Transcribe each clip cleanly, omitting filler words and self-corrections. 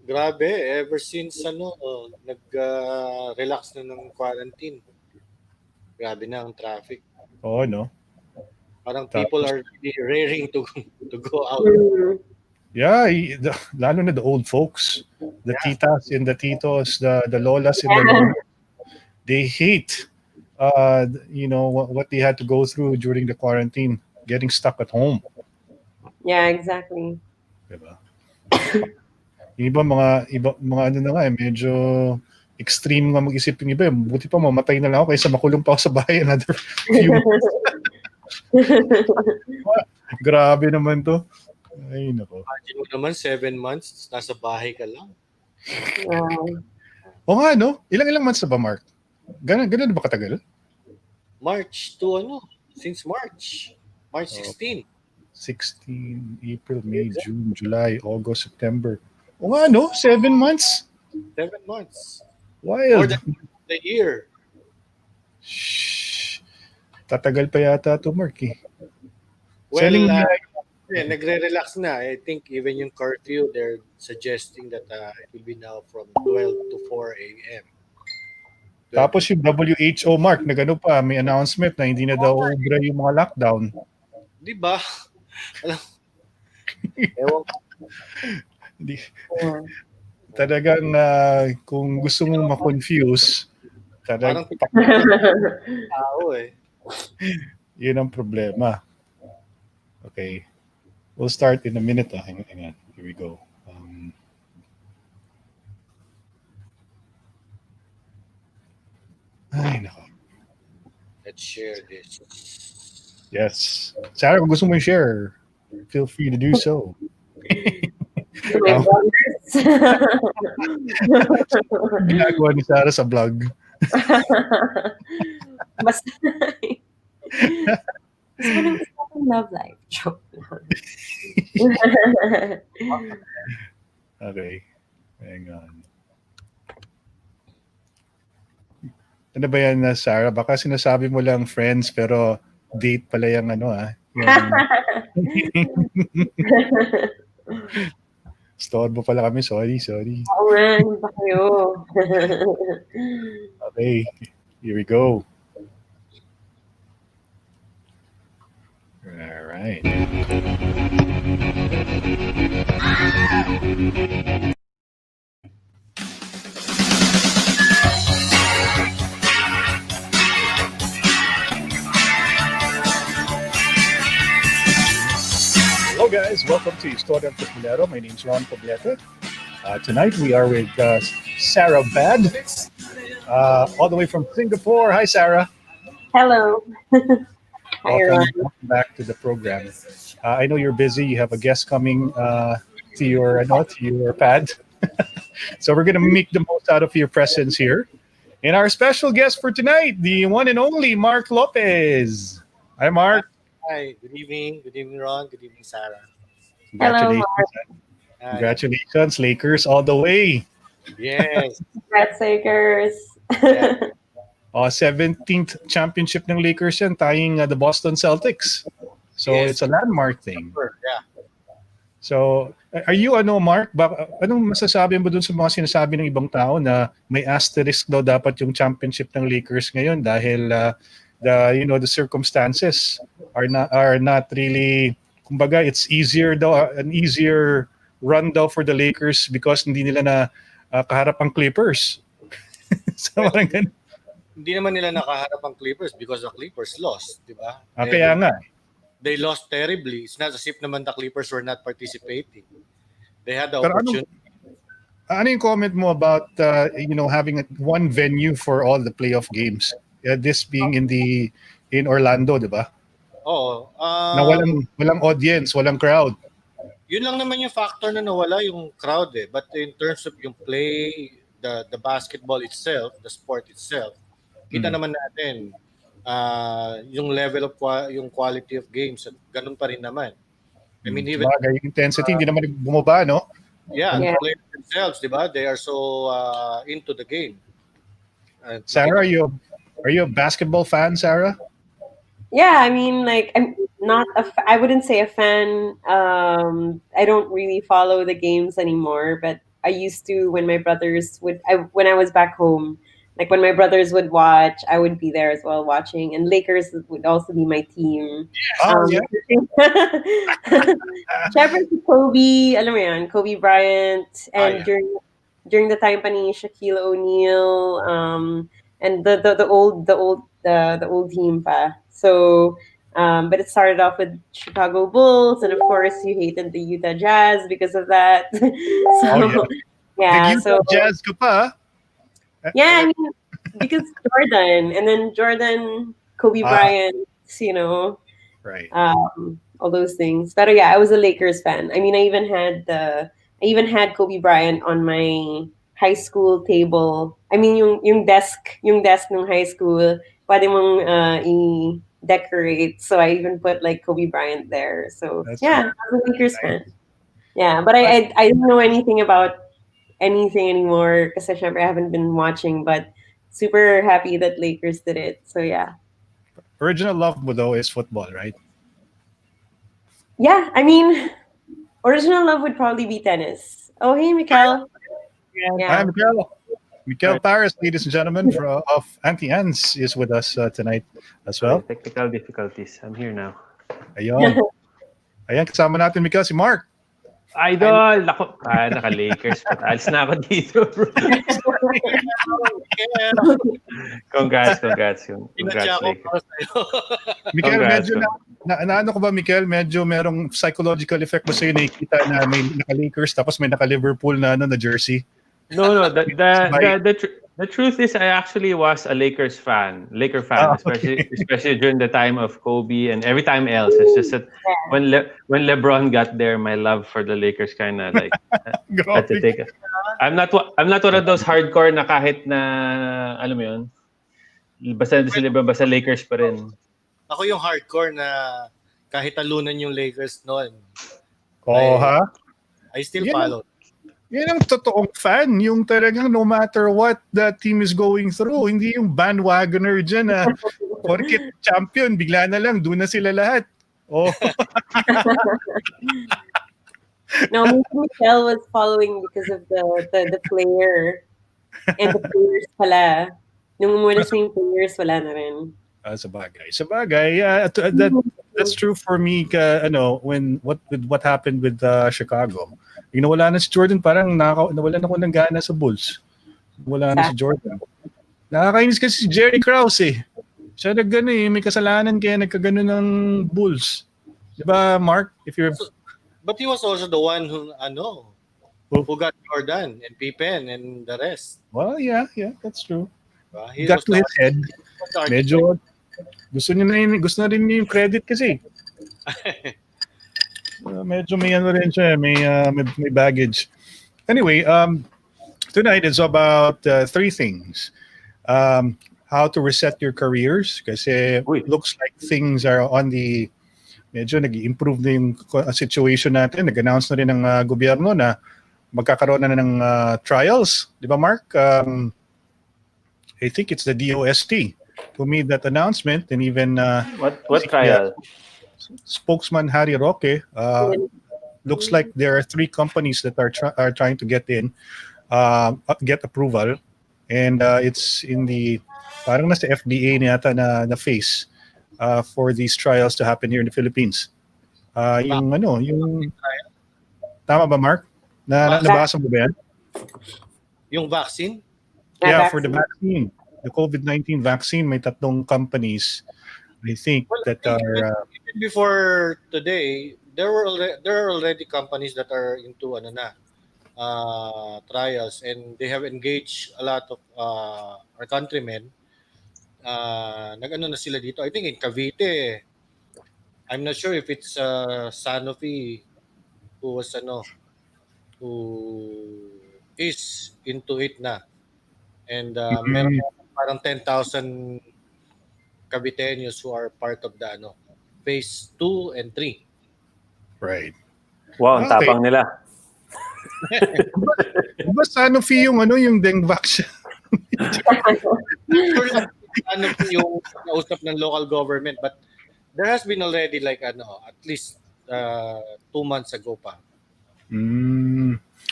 Grabe, ever since nag-relax na ng quarantine. Grabe na ang traffic. Oo, no? Parang people Tapos, are really raring to go out. Mm. yeah, lalo na the old folks, the Yeah. titas and the titos, the lolas and the lolos, they hate, what they had to go through during the quarantine, getting stuck at home. Yeah, exactly. Diba? Yung iba mga ano na nga medyo extreme nga mag-isip yung iba. Buti pa mamatay na lang ako kaysa makulong pa ako sa bahay another few months. Grabe naman to. Ay, nako. Imagine mo naman, 7 months, nasa bahay ka lang. Wow. O nga, no? Ilang months na ba, Mark? Ganun na ba katagal? March to since March. March 16. 16, April, May, June, July, August, September. O nga, no? 7 months? 7 months. More Wild. than a year. Shh. Tatagal pa yata to, Mark, eh. Well, Selling nagre-relax na. I think even yung curfew, they're suggesting that it will be now from 12 to 4 a.m. Tapos yung WHO, Mark, nagano pa, may announcement na hindi na daw ubra yung mga lockdown. Di ba? Alam, ewan ko. Hindi. Yeah. Talagang kung gusto mong ma-confuse, Parang tao eh. yun ang problema. Okay. We'll start in a minute. Hang on. Here we go. Ay, nako. Let's share this. Yes. Sarah, kung gusto mo i-share, feel free to do so. To my brothers. Ginagawa ni Sarah sa vlog. Mas nang love life. Joke lang. Okay. Hang on. Ano ba yan, Sarah? Baka sinasabi mo lang friends, pero date pala yung Storbo pala kami. Sorry. Oo nga, ano ba kayo? Okay. Here we go. All right. Hello guys, welcome to Istoryang Futbolero. My name's Ron Pobleta. Tonight we are with Sarah Bad, all the way from Singapore. Hi, Sarah. Hello. Hi, Ron. Welcome back to the program. I know you're busy. You have a guest coming to your pad, so we're gonna make the most out of your presence here. And our special guest for tonight, the one and only Mark Lopez. Hi, Mark. Hi, good evening. Good evening, Ron. Good evening, Sarah. Congratulations. Hi. Congratulations, Lakers all the way. Yes. Congrats, Lakers. Yeah. 17th championship ng Lakers yan, tying the Boston Celtics. So Yes. it's a landmark thing. Yeah. So, are you Mark, anong masasabi mo dun sa mga sinasabi ng ibang tao na may asterisk daw dapat yung championship ng Lakers ngayon dahil the circumstances are not really, kumbaga it's easier daw, an easier run daw for the Lakers because hindi nila na kaharap ang Clippers. So parang ganun. Hindi naman nila nakaharap ang Clippers because the Clippers lost, di ba? Kaya nga. They lost terribly. It's not as if naman the Clippers were not participating. They had the Pero opportunity. ano yung comment mo about having one venue for all the playoff games? This being in Orlando, di ba? Oo. Na walang audience, walang crowd. Yun lang naman yung factor na nawala yung crowd eh. But in terms of yung play, the basketball itself, the sport itself, kita naman natin yung level of yung quality of games, ganun pa rin naman. I mean, even yung intensity hindi naman bumaba, no? Yeah, the players themselves, di ba? They are so into the game. Sarah, are you a basketball fan, Sarah? Yeah, I mean, like, I'm not I wouldn't say a fan. I don't really follow the games anymore, but I used to when my brothers when I was back home. Like when my brothers would watch, I would be there as well watching, and Lakers would also be my team. Oh, yeah. Syempre si Kobe, alam mo yan, Kobe Bryant, and yeah. during the time pa ni Shaquille O'Neal, and the old team pa. So, but it started off with Chicago Bulls, and of course you hated the Utah Jazz because of that. So, Oh, yeah. yeah, Utah Jazz ka pa? yeah, I mean, because Jordan, and then Jordan, Kobe Bryant, you know, Right. all those things. But yeah, I was a Lakers fan. I mean, I even had Kobe Bryant on my high school table. I mean, yung desk ng high school, pwede mong i-decorate. So I even put like Kobe Bryant there. So That's yeah, right. I was a Lakers fan. Yeah, but I don't know anything about anything anymore because I haven't been watching. But super happy that Lakers did it. So yeah. Original love mo though is football, right? Yeah, I mean, original love would probably be tennis. Oh, hey, Mikkel. Hi, Yeah. Miguel Paris, ladies and gentlemen, of Auntie Anne's is with us tonight as well. Technical difficulties. I'm here now. Ayun. Ayan, kasama natin, Miguel, si Mark. Idol! Ako, naka-Lakers. Alis na ako dito, bro. Congrats, Lakers. Miguel, medyo ano ko ba, Miguel? Medyo merong psychological effect ba sa'yo nakikita na may naka-Lakers tapos may naka-Liverpool na jersey? No. The truth is, I actually was a Laker fan, especially during the time of Kobe and every time else. It's just that when LeBron got there, my love for the Lakers kind of like had to take it. I'm not one of those hardcore na kahit na alam mo yun, basta si LeBron, basta Lakers pa rin. Ako yung hardcore na kahit talunan yung Lakers noon. Oh, ha? I still follow. Yan ang totoong fan, yung talagang no matter what the team is going through, hindi yung bandwagoner dyan na porket champion, bigla na lang, doon na sila lahat. Oh. No, Michelle was following because of the player. And the players pala. Nung umulas na yung players, wala na rin. Sabagay. Yeah, that's true for me. When what happened with Chicago, yung nawala na si Jordan, parang nawalan ako ng gana sa Bulls. Wala na si Jordan. Nakakainis kasi si Jerry Krause eh. Siya may kasalanan kaya nagkagano ng Bulls. Diba, Mark? But he was also the one who got Jordan and Pippen and the rest. Well, yeah, that's true. He got to his head. Medyo gusto na rin niya yung credit kasi. Medyo may ano rin siya, may baggage. Anyway, tonight is about three things. How to reset your careers kasi looks like things are on the medyo nag-improve na yung situation natin. Nag-announce na rin ng gobyerno na magkakaroon na ng trials. Di ba, Mark? I think it's the DOST who made that announcement, and even what trial? Spokesman Harry Roque looks like there are three companies that are trying to get get approval, and it's in the parang nasa FDA niyata na phase for these trials to happen here in the Philippines. Yung tama ba, Mark? Nabasa mo ba yan? Yung vaccine? Yeah, for the vaccine, the COVID-19 vaccine, may tatlong companies, I think, that are... Even before today, there are already companies that are into trials, and they have engaged a lot of our countrymen. Nag-ano na sila dito. I think in Cavite. I'm not sure if it's Sanofi who is into it na. And meron parang 10,000 Caviteños who are part of the phase 2 and 3. Right. Wow, ang tapang nila. Diba Sanofi yung Dengvax siya? Yung nausap ng local government, but there has been already at least 2 months ago pa.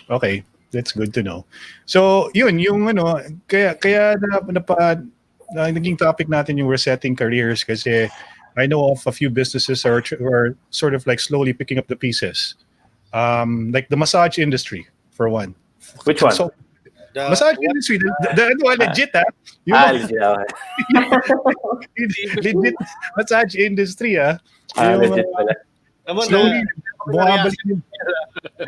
Okay. That's good to know. So, yun, yung kaya naging topic natin yung resetting careers kasi I know of a few businesses who are sort of like slowly picking up the pieces. Like the massage industry, for one. Which one? So, massage industry, legit, ha? Legit. Legit massage industry, ha? Legit pala. Slowly, bumabalik yung...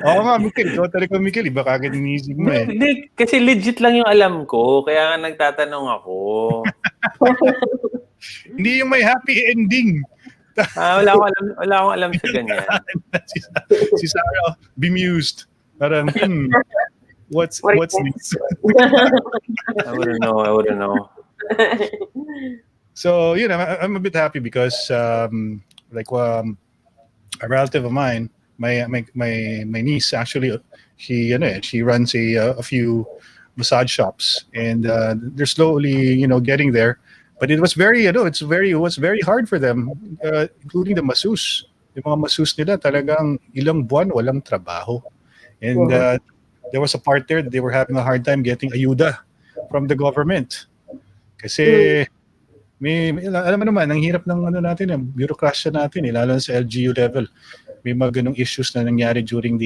Oo nga, Mikil. Ikaw talaga, Mikil. Iba kagad inisip mo eh. Hindi, kasi legit lang yung alam ko. Kaya nga nagtatanong ako. Hindi yung may happy ending. Wala akong alam sa ganyan. si Sarah, bemused. Parang, what's this? I wouldn't know. So, I'm a bit happy because, a relative of mine, my niece actually, she runs a few massage shops, and they're slowly getting there. But it was very it was very hard for them, including the masseuse. Yung mga masseuse nila talagang ilang buwan walang trabaho, and there was a part there that they were having a hard time getting ayuda from the government kasi. Alam mo naman, ang hirap ng natin, ang bureaucracy natin, lalo sa LGU level. May mga ganong issues na nangyari during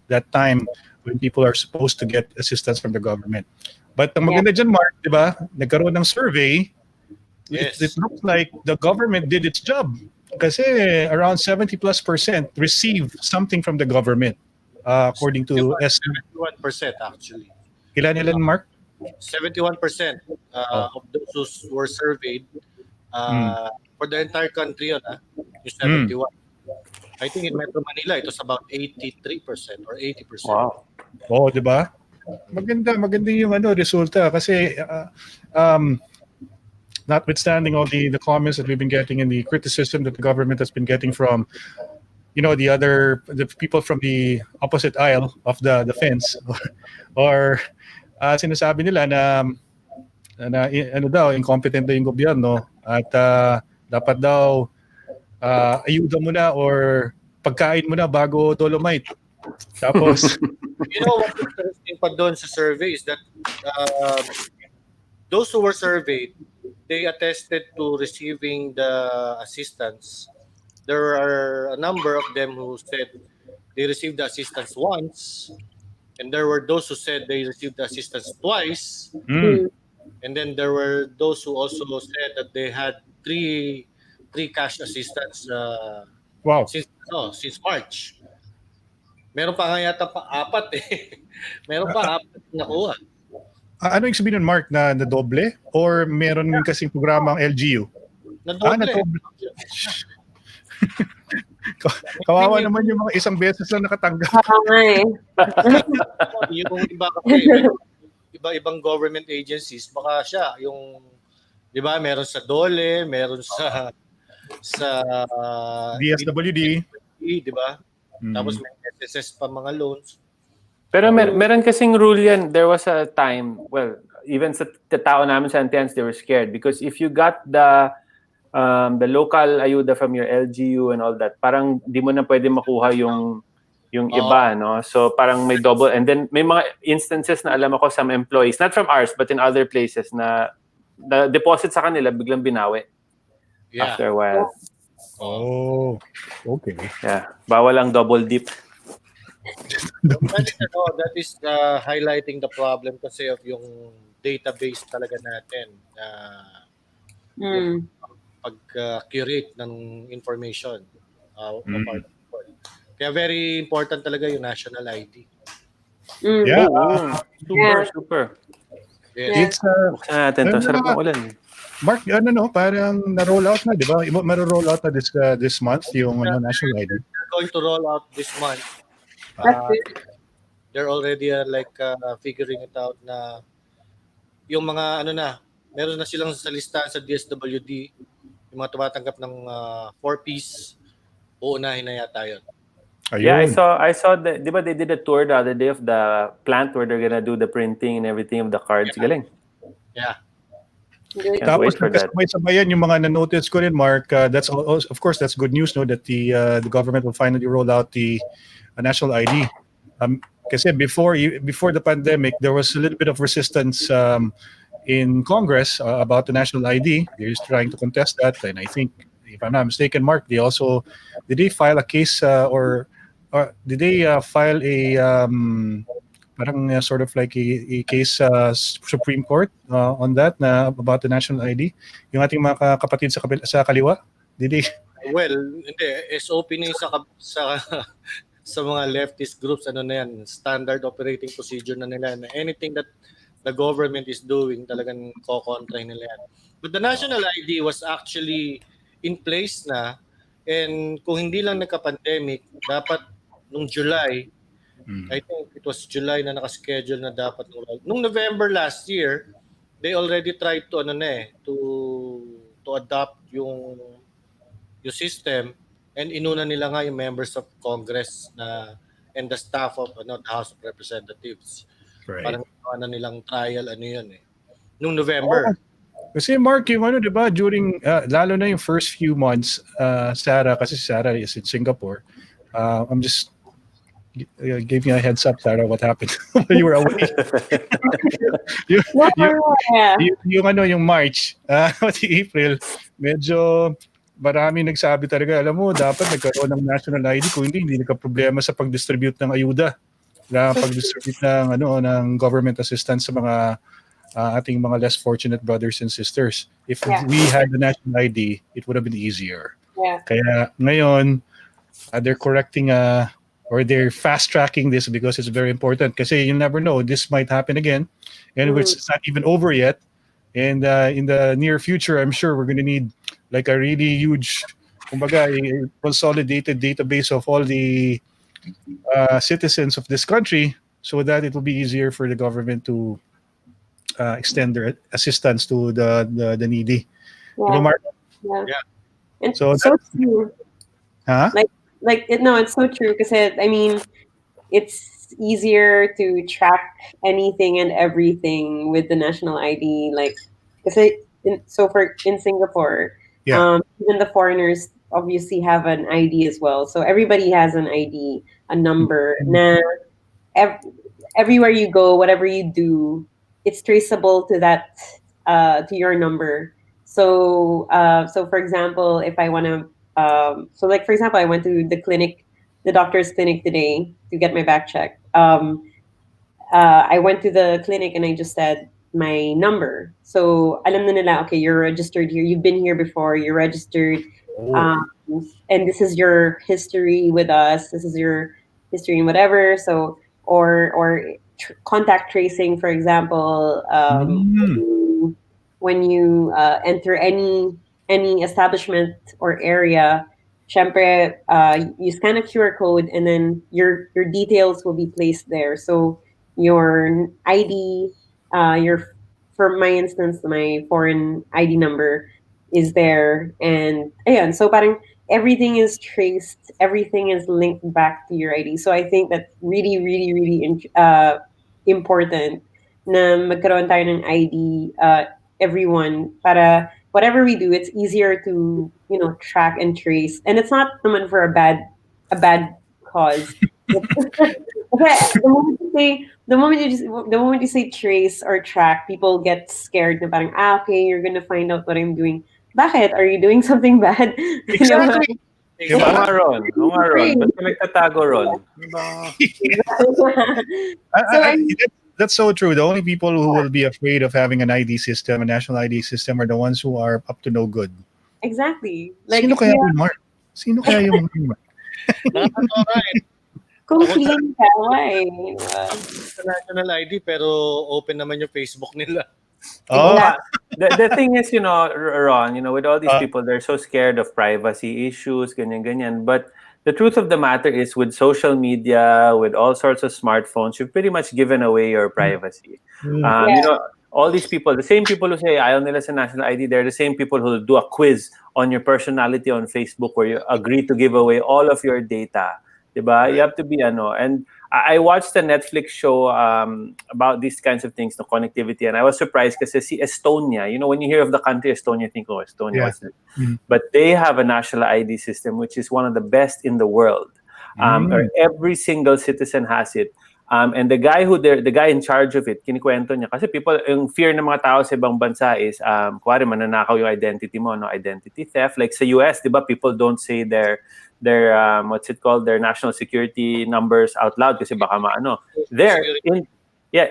that time when people are supposed to get assistance from the government. But ang maganda dyan, Mark, di ba? Nagkaroon ng survey. Yes. It looks like the government did its job. Kasi around 70+% receive something from the government, according to 71% actually. Ilan, Mark? 71% of those who were surveyed for the entire country yung 71. I think in Metro Manila it was about 83% or 80%. Wow. Oh, 'di ba? Maganda yung resulta kasi notwithstanding all the comments that we've been getting and the criticism that the government has been getting from the people from the opposite aisle of the fence or sinasabi nila na incompetent daw yung gobyerno at dapat daw ayuda mo na or pagkain mo na bago dolomite. Tapos what's interesting pa doon sa survey is that those who were surveyed, they attested to receiving the assistance. There are a number of them who said they received the assistance once. And there were those who said they received the assistance twice. And then there were those who also said that they had three cash assistance since March. Meron pa nga yata apat eh. Meron pa apat nakuha. Ano yung sabihin nun, Mark, na doble? Or meron kasing programa ang LGU? Na doble. Kawawa naman yung mga isang beses lang nakatanggap. Yung iba kasi, iba-ibang government agencies, baka siya, yung, di ba, meron sa DOLE, meron sa DSWD, di ba? Tapos may SSS pa mga loans. Pero meron kasing rule yan. There was a time, well, even sa tao namin sa Antians, they were scared because if you got the local ayuda from your LGU and all that, parang di mo na pwede makuha yung iba, no? So parang may double, and then may mga instances na alam ako some employees, not from ours but in other places, na the deposit sa kanila biglang binawi after a while. Oh, okay. Yeah, bawal ang double dip. That is highlighting the problem kasi of yung database talaga natin na pag-curate ng information of our people. Kaya very important talaga yung national ID. Yeah. Super. Yes. It's sarap ng ulan. Mark, parang na-roll out na, di ba? Maro-roll out na this month yung national ID. They're going to roll out this month. They're already figuring it out na yung mga meron na silang sa listahan sa DSWD, yung mga tumatanggap ng 4-piece, uunahin na yata yun. Ayun. Yeah, I saw di ba they did a tour the other day of the plant where they're gonna do the printing and everything of the cards. Yeah. Galing. Yeah. Tapos nagkasabay-sabayan yung mga na-notice ko rin, Mark, that's also, of course, that's good news, no, that the government will finally roll out the national ID. Kasi before the pandemic, there was a little bit of resistance in Congress about the national ID. They're just trying to contest that, and I think, if I'm not mistaken, Mark, did they file a case or did they file a parang sort of like a case Supreme Court on that na about the national ID? Yung ating mga kapatid sa kaliwa, did they? Well, hindi. SOP na yung sa mga leftist groups, ano na yan, standard operating procedure na nila. Na anything that the government is doing, talagang kokontra nila yan. But the national ID was actually in place na, and kung hindi lang nagka-pandemic, dapat nung July, I think it was July na nakaschedule na dapat. Nung November last year, they already tried to to adopt yung system, and inuna nila nga yung members of Congress and the staff of the House of Representatives. Right. Parang nilang trial yun nung November. Kasi Mark, yung di ba, during lalo na yung first few months, Sarah, kasi Sarah is in Singapore. I'm just gave me a heads up, Sarah, what happened when you were away. yung March, April, medyo marami nagsabi talaga, alam mo, dapat nagkaroon ng national ID, kung hindi nagka-problema sa pag-distribute ng ayuda, pag-distribute ng government assistance sa mga ating mga less fortunate brothers and sisters. If we had the national ID, it would have been easier. Yeah. Kaya ngayon, they're correcting or they're fast-tracking this because it's very important. Kasi you never know, this might happen again, and it's not even over yet. And in the near future, I'm sure we're going to need like a really huge, kumbaga, a consolidated database of all the citizens of this country, so that it will be easier for the government to extend their assistance to the needy. Yeah. Mark? Yeah. And so true. Huh? It's so true, because I mean, it's easier to track anything and everything with the national ID. Like, because in Singapore, even the foreigners obviously have an ID as well. So everybody has an ID, a number. Now, everywhere you go, whatever you do, it's traceable to that, to your number. So for example, if I want to, for example, I went to the doctor's clinic today to get my back checked. I went to the clinic and I just said my number. So alam na nila, okay, you're registered here. You've been here before. You're registered. And this is your history with us. This is your history and whatever. So, or contact tracing, for example, when you enter any establishment or area, syempre, you scan a QR code and then your details will be placed there. So your ID, for my instance, my foreign ID number is there, and so parang everything is traced, everything is linked back to your ID. So I think that's really, really, really important na magkaroon tayo ng ID, everyone, para whatever we do, it's easier to track and trace, and it's not naman for a bad cause. Okay, the moment you say trace or track, people get scared na parang, okay, you're gonna find out what I'm doing. Bakit? Are you doing something bad? Exactly. Oo nga ron. Ba't ka nagtatago ron? That's so true. The only people who will be afraid of having an ID system, a national ID system, are the ones who are up to no good. Exactly. Sino kaya yung Mark? Sino kaya yung Mark? Kung clean ka, why? National ID, pero open naman yung Facebook nila. Oh. The thing is, Ron, with all these people, they're so scared of privacy issues, ganyan. But the truth of the matter is, with social media, with all sorts of smartphones, you've pretty much given away your privacy. All these people, the same people who say ayaw nila sa national ID, they're the same people who do a quiz on your personality on Facebook where you agree to give away all of your data. Diba? You have to be and I watched a Netflix show about these kinds of things, the connectivity, and I was surprised because see Estonia, when you hear of the country Estonia, you think, oh, Estonia, what's it? But they have a national ID system which is one of the best in the world. Every single citizen has it. And the guy in charge of it, kinikwento niya. Kasi yung fear ng mga tao sa ibang bansa is, kuwari mananakaw yung identity mo, no? Identity theft. Like sa US, di ba, people don't say their what's it called, their national security numbers out loud kasi baka maano. There,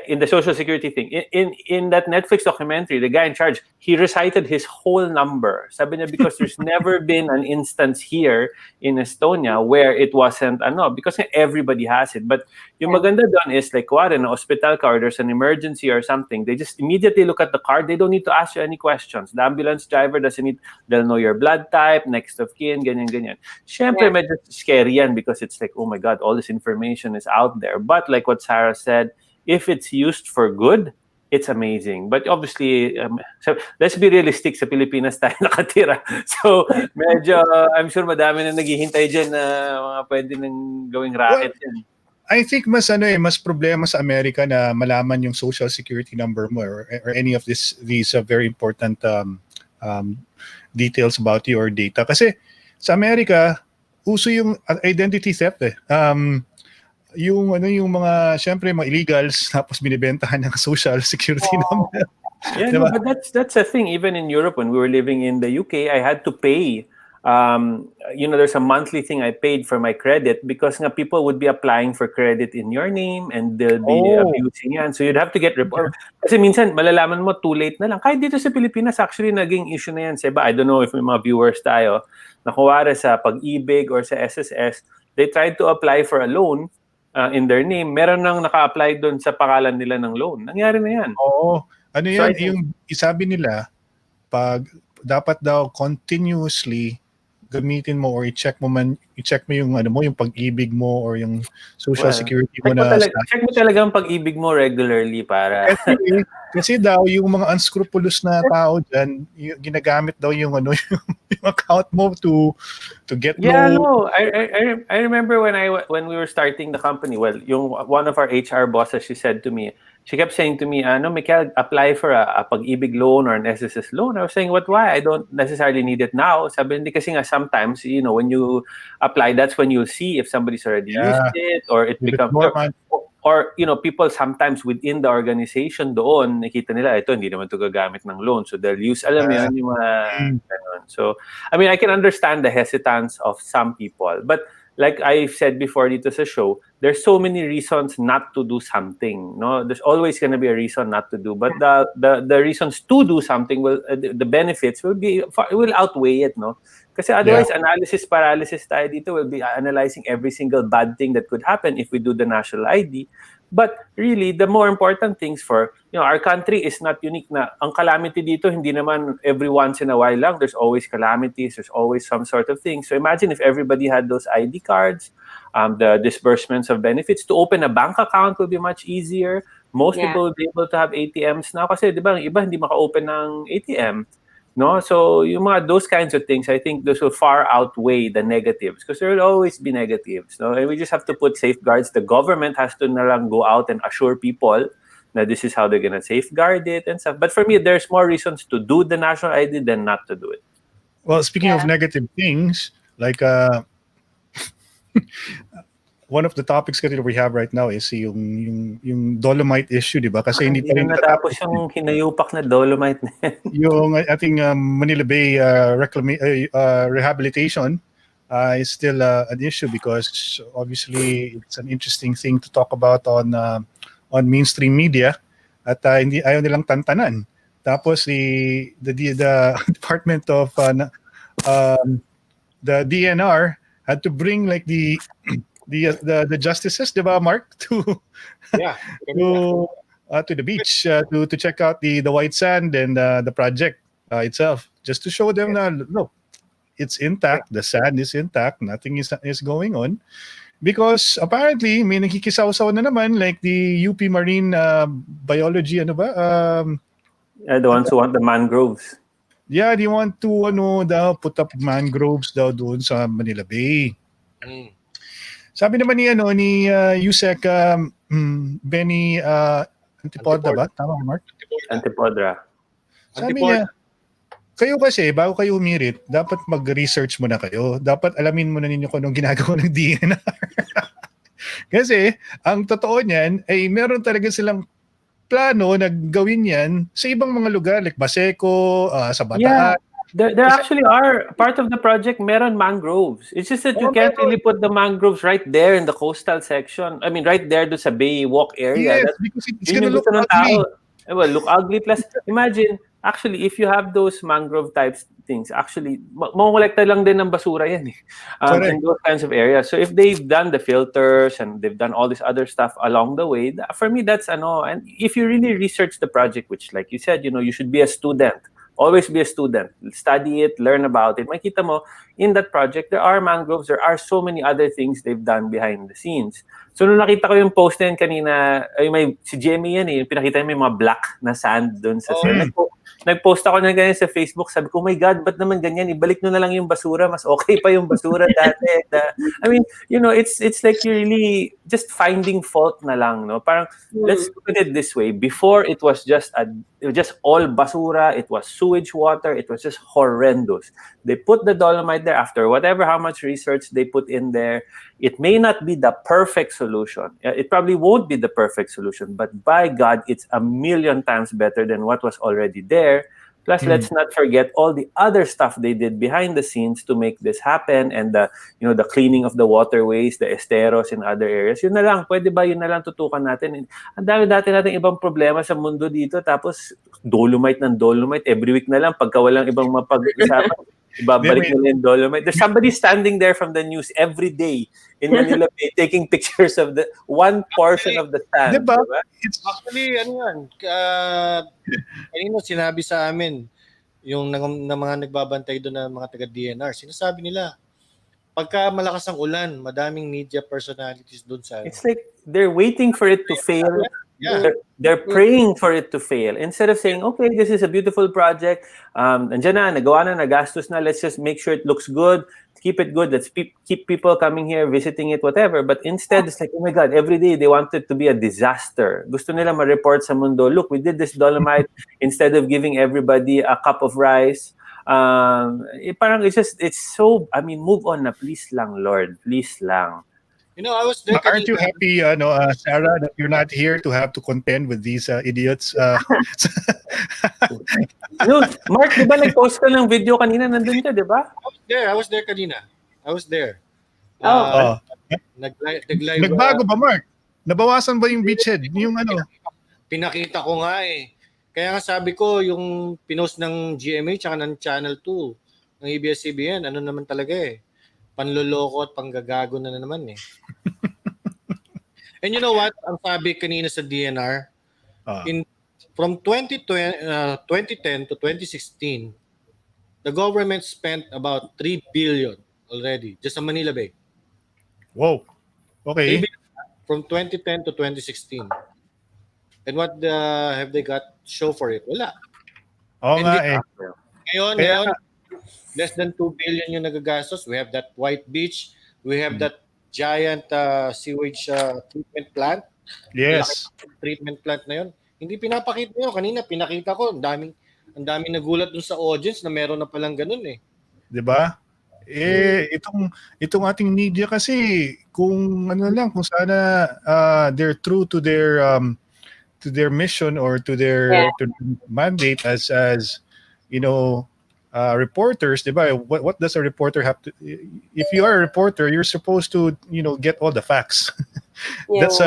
in the social security thing, in that Netflix documentary, the guy in charge, he recited his whole number. Sabi niya, because there's never been an instance here in Estonia where it wasn't because everybody has it. But yung maganda doon is like, kuwari na hospital ka or there's an emergency or something, they just immediately look at the card. They don't need to ask you any questions. The ambulance driver doesn't need, they'll know your blood type, next of kin, ganyan. Syempre, medyo scary yan because it's like, oh my God, all this information is out there. But like what Sarah said, if it's used for good, it's amazing. But obviously, so let's be realistic, sa Pilipinas tayo nakatira. So, medyo, I'm sure madami na naghihintay dyan na mga pwede nang gawing racket yan. I think mas problema sa Amerika na malaman yung social security number mo or any of these very important details about your data. Kasi sa Amerika, uso yung identity theft eh. Yung mga syempre mga illegals tapos binibentahan ng social security number. Yeah, diba? No, but that's a thing. Even in Europe, when we were living in the UK, I had to pay. There's a monthly thing I paid for my credit because nga people would be applying for credit in your name and they'll be abusing yan. So you'd have to get report. Kasi minsan malalaman mo too late na lang. Kahit dito sa Pilipinas, actually naging issue na yan. Seba, I don't know if may mga viewers tayo na kuwari sa Pag-ibig or sa SSS, they tried to apply for a loan in their name, meron nang naka-apply doon sa pangalan nila ng loan. Nangyari na yan. Oo. Ano yan, yung isabi nila, pag dapat daw continuously gamitin mo or i-check mo yung yung Pag-ibig mo or yung social security mo na check mo talaga ang Pag-ibig mo regularly para kasi daw yung mga unscrupulous na tao diyan ginagamit daw yung yung account mo to get loan. No, I remember when we were starting the company, well, yung one of our HR bosses, she kept saying to me, Mikel, apply for a Pag-ibig loan or an SSS loan. I was saying, why? I don't necessarily need it now. Sabi, hindi kasi nga sometimes, when you apply, that's when you'll see if somebody's already used it or it becomes or people sometimes within the organization doon, nakita nila, ito, hindi naman ito gagamit ng loan. So they'll use, alam mo yun, yung mga ganun. So, I mean, I can understand the hesitance of some people. But like I've said before dito sa show, there's so many reasons not to do something. No, there's always going to be a reason not to do, but the reasons to do something the benefits will outweigh it. No, kasi otherwise analysis paralysis tayo dito. Will be analyzing every single bad thing that could happen if we do the national ID. But really, the more important things for, our country is not unique na ang calamity dito, hindi naman every once in a while lang. There's always calamities. There's always some sort of thing. So imagine if everybody had those ID cards, the disbursements of benefits. To open a bank account will be much easier. Most people will be able to have ATMs now kasi, di ba, iba hindi maka-open ng ATM. No, so yung mga those kinds of things, I think those will far outweigh the negatives because there will always be negatives. No, and we just have to put safeguards. The government has to na lang go out and assure people that this is how they're gonna safeguard it and stuff. But for me, there's more reasons to do the national ID than not to do it. Well, speaking of negative things, like one of the topics that we have right now is yung dolomite issue, di ba? Kasi hindi pa rin natapos yung hinayupak na dolomite na yung ating Manila Bay rehabilitation is still an issue because obviously it's an interesting thing to talk about on mainstream media at hindi ayaw nilang tantanan. Tapos the Department of the DNR had to bring like the justices, diba, Mark, to the beach to check out the white sand and the project itself, just to show them that look, it's intact, the sand is intact, nothing is going on, because apparently may nakikisaw-saw na naman like the UP Marine biology, the ones who want the mangroves. Yeah, they want to put up mangroves daw doon sa Manila Bay. Sabi naman ni Yusek Benny Antipodra ba? Tama, Mark? Antipodra. Sabi niya, kayo kasi, bago kayo umirit, dapat mag-research muna kayo. Dapat alamin muna ninyo kung anong ginagawa ng DNR. Kasi ang totoo niyan ay meron talaga silang plano na gawin yan sa ibang mga lugar like Baseco, sa Yeah. Bataan. There actually are part of the project meron mangroves. It's just that you can't really put the mangroves right there in the coastal section. I mean, right there do sa Bay Walk area. Yes, because it's Yun gonna yung look gusto ng ugly. tao. Well, look ugly. Plus, imagine, actually, if you have those mangrove types things, actually, mangolekta lang din ng basura yan eh. In those kinds of areas. So if they've done the filters and they've done all this other stuff along the way, for me, that's ano. And if you really research the project, which like you said, you should be a student. Always be a student. Study it, learn about it. Makita mo, in that project, there are mangroves, there are so many other things they've done behind the scenes. So nung nakita ko yung post na yan kanina, si Jamie yan pinakita niya may mga black na sand doon sa nag-post ako na ganyan sa Facebook, sabi ko, oh my God, ba't naman ganyan? Ibalik nyo na lang yung basura, mas okay pa yung basura dati. I mean, it's like you really just finding fault na lang, no? Parang, let's look at it this way. Before, it was just all basura, it was sewage water, it was just horrendous. They put the dolomite there after how much research they put in there. It may not be the perfect solution. It probably won't be the perfect solution, but by God, it's a million times better than what was already there. Plus, let's not forget all the other stuff they did behind the scenes to make this happen, and the cleaning of the waterways, the esteros in other areas. Yun na lang, pwede ba yun na lang tutukan natin? Ang dami dati natin ibang problema sa mundo dito, tapos dolomite ng dolomite, every week na lang, pagka walang ibang mapag-usapan, ibabalik nila yung dolomite. There's somebody standing there from the news every day in Manila Bay taking pictures of the one portion of the sand. Diba? It's actually, kanino sinabi sa amin, yung mga nagbabantay doon na mga taga-DNR, sinasabi nila, pagka malakas ang ulan, madaming media personalities doon sa... It's like they're waiting for it to fail. Yeah. They're praying for it to fail. Instead of saying, okay, this is a beautiful project, nandiyan na, nagawa na, nagastos na, let's just make sure it looks good, keep it good, let's keep people coming here, visiting it, whatever. But instead, it's like, oh my God, every day they want it to be a disaster. Gusto nila ma-report sa mundo, look, we did this dolomite, instead of giving everybody a cup of rice. Parang it's so, I mean, move on na, please lang, Lord, please lang. I was there. Aren't you happy, Sarah, that you're not here to have to contend with these idiots? Mark, di ba nag-post ka ng video kanina? Nandun ka, di ba? I was there kanina. I was there. Nag-live. Nagbago ba, Mark? Nabawasan ba yung beachhead? Yung Pinakita ko nga eh. Kaya nga sabi ko, yung pinost ng GMA tsaka ng Channel 2 ng ABS-CBN, ano naman talaga eh. Panloloko at panggagago na naman eh. And you know what? Ang sabi kanina sa DNR, from 2010 to 2016, the government spent about 3 billion already just sa Manila Bay. Wow. Okay. From 2010 to 2016. And what have they got to show for it? Wala. Oo nga eh. Ngayon, less than 2 billion yung nagagastos. We have that white beach. We have that giant sewage treatment plant. Yes. Treatment plant na yun. Hindi pinapakita nyo. Kanina pinakita ko. Ang daming nagulat dun sa audience na meron na palang ganun eh. Diba? Itong ating media kasi kung kung sana they're true to their mission or to their mandate as reporters, diba? What does a reporter have to? If you are a reporter, you're supposed to get all the facts. That's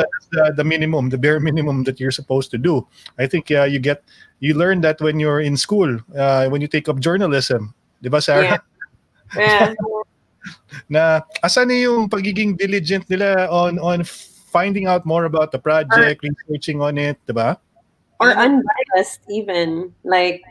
the minimum, the bare minimum that you're supposed to do. I think you learn that when you're in school, when you take up journalism, diba, Sarah? Yeah. Na asan yung pagiging diligent nila on finding out more about the project, researching on it, diba? Or unbiased even. Like,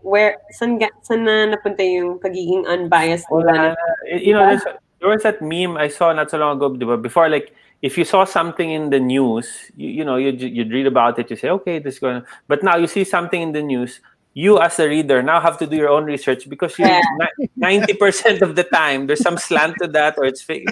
saan na napunta yung pagiging unbiased? There was that meme I saw not so long ago, diba? Before, like, if you saw something in the news, you'd read about it, you say, okay, this is going. But now you see something in the news, you as a reader now have to do your own research because 90% of the time there's some slant to that or it's fake.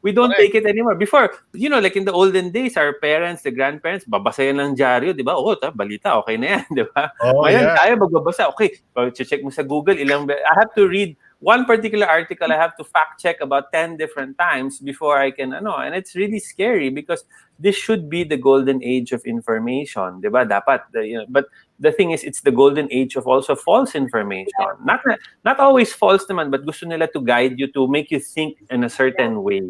We don't take it anymore. Before, like in the olden days, our parents, the grandparents, babasayan ng dyaryo, di ba? Balita, okay na yan, di ba? Ngayon, tayo magbabasa, okay, check mo sa Google, I have to read one particular article I have to fact check about 10 different times before I can and it's really scary because this should be the golden age of information, 'di ba? Dapat but the thing is, it's the golden age of also false information. Not always false naman, but gusto nila to guide you, to make you think in a certain way.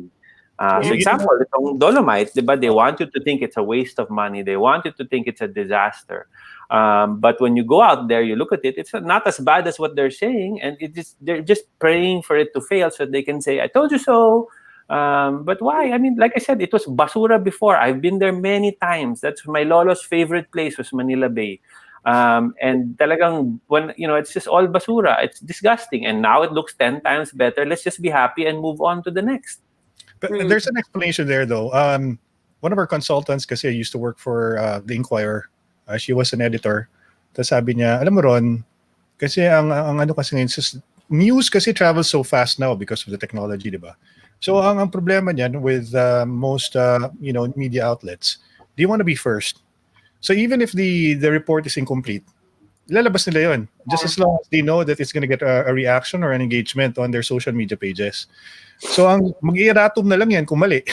So example, itong dolomite, diba, they want you to think it's a waste of money. They want you to think it's a disaster. But when you go out there, you look at it, it's not as bad as what they're saying. And they're just praying for it to fail so they can say, I told you so. But why? I mean, like I said, it was basura before. I've been there many times. That's my lolo's favorite place was Manila Bay. And talagang when it's just all basura. It's disgusting. And now it looks 10 times better. Let's just be happy and move on to the next. But there's an explanation there, though. One of our consultants, kasi used to work for the Inquirer. She was an editor. Tapos sabi niya, alam mo Ron, kasi ang ano kasi ngayon, news kasi travels so fast now because of the technology, di ba? So ang problema niyan with most media outlets, they want to be first. So even if the report is incomplete, lalabas nila yun. Just as long as they know that it's going to get a reaction or an engagement on their social media pages. So ang mag-i-erratum na lang yan kung mali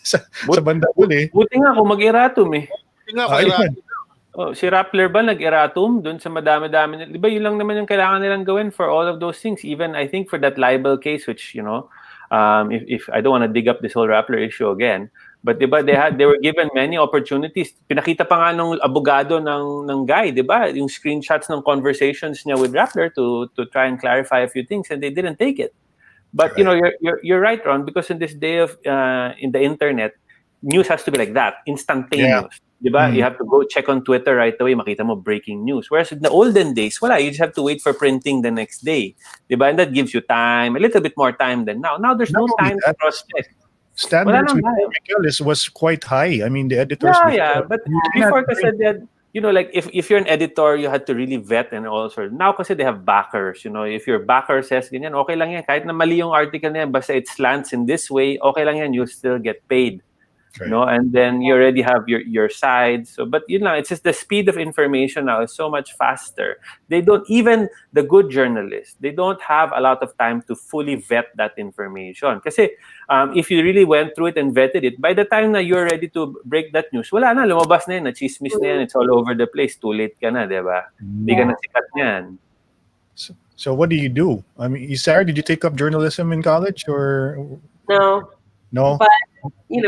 sa banda uli. Buti nga kung mag-erratum eh. Buti nga kung erratum. Si Rappler ba nag-erratum dun sa madami-dami? Di ba yun lang naman yung kailangan nilang gawin for all of those things? Even I think for that libel case, which if I don't want to dig up this whole Rappler issue again, but diba they were given many opportunities. Pinakita pa nga nung abogado ng guy, diba? Yung screenshots ng conversations niya with Rappler to try and clarify a few things, and they didn't take it. But right. You're right, Ron, because in this day of in the internet, news has to be like that, instantaneous. Yeah. Diba? You have to go check on Twitter right away, makita mo breaking news. Whereas in the olden days, you just have to wait for printing the next day. Diba? And that gives you time, a little bit more time than now. Now there's no time to cross-check. Standards with Miguel was quite high. I mean, the editors... Yeah, but before kasi that, like if you're an editor, you had to really vet and all sorts. Now kasi they have backers. If your backer says ganyan, okay lang yan. Kahit na mali yung article na yan, basta it slants in this way, okay lang yan, you'll still get paid. Right. And then you already have your side. So, but it's just the speed of information now is so much faster. They don't, even the good journalists, they don't have a lot of time to fully vet that information. Kasi if you really went through it and vetted it, by the time na you're ready to break that news, wala na, lumabas na yan, na-chismis na yan, it's all over the place, too late ka na, diba? Hindi ka na sikat niyan. So what do you do? I mean, Sarah, did you take up journalism in college or? No. But we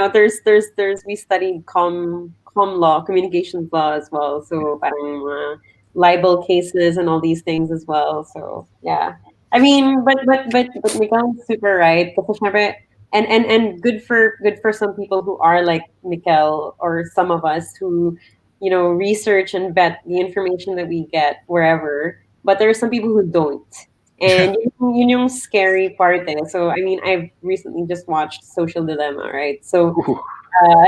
studied comm law, communications law as well. So parang libel cases and all these things as well. So yeah, I mean, but Mikael's super right. And good for some people who are like Mikael or some of us who research and vet the information that we get wherever. But there are some people who don't. And yung scary part there. So, I mean, I've recently just watched Social Dilemma, right? So,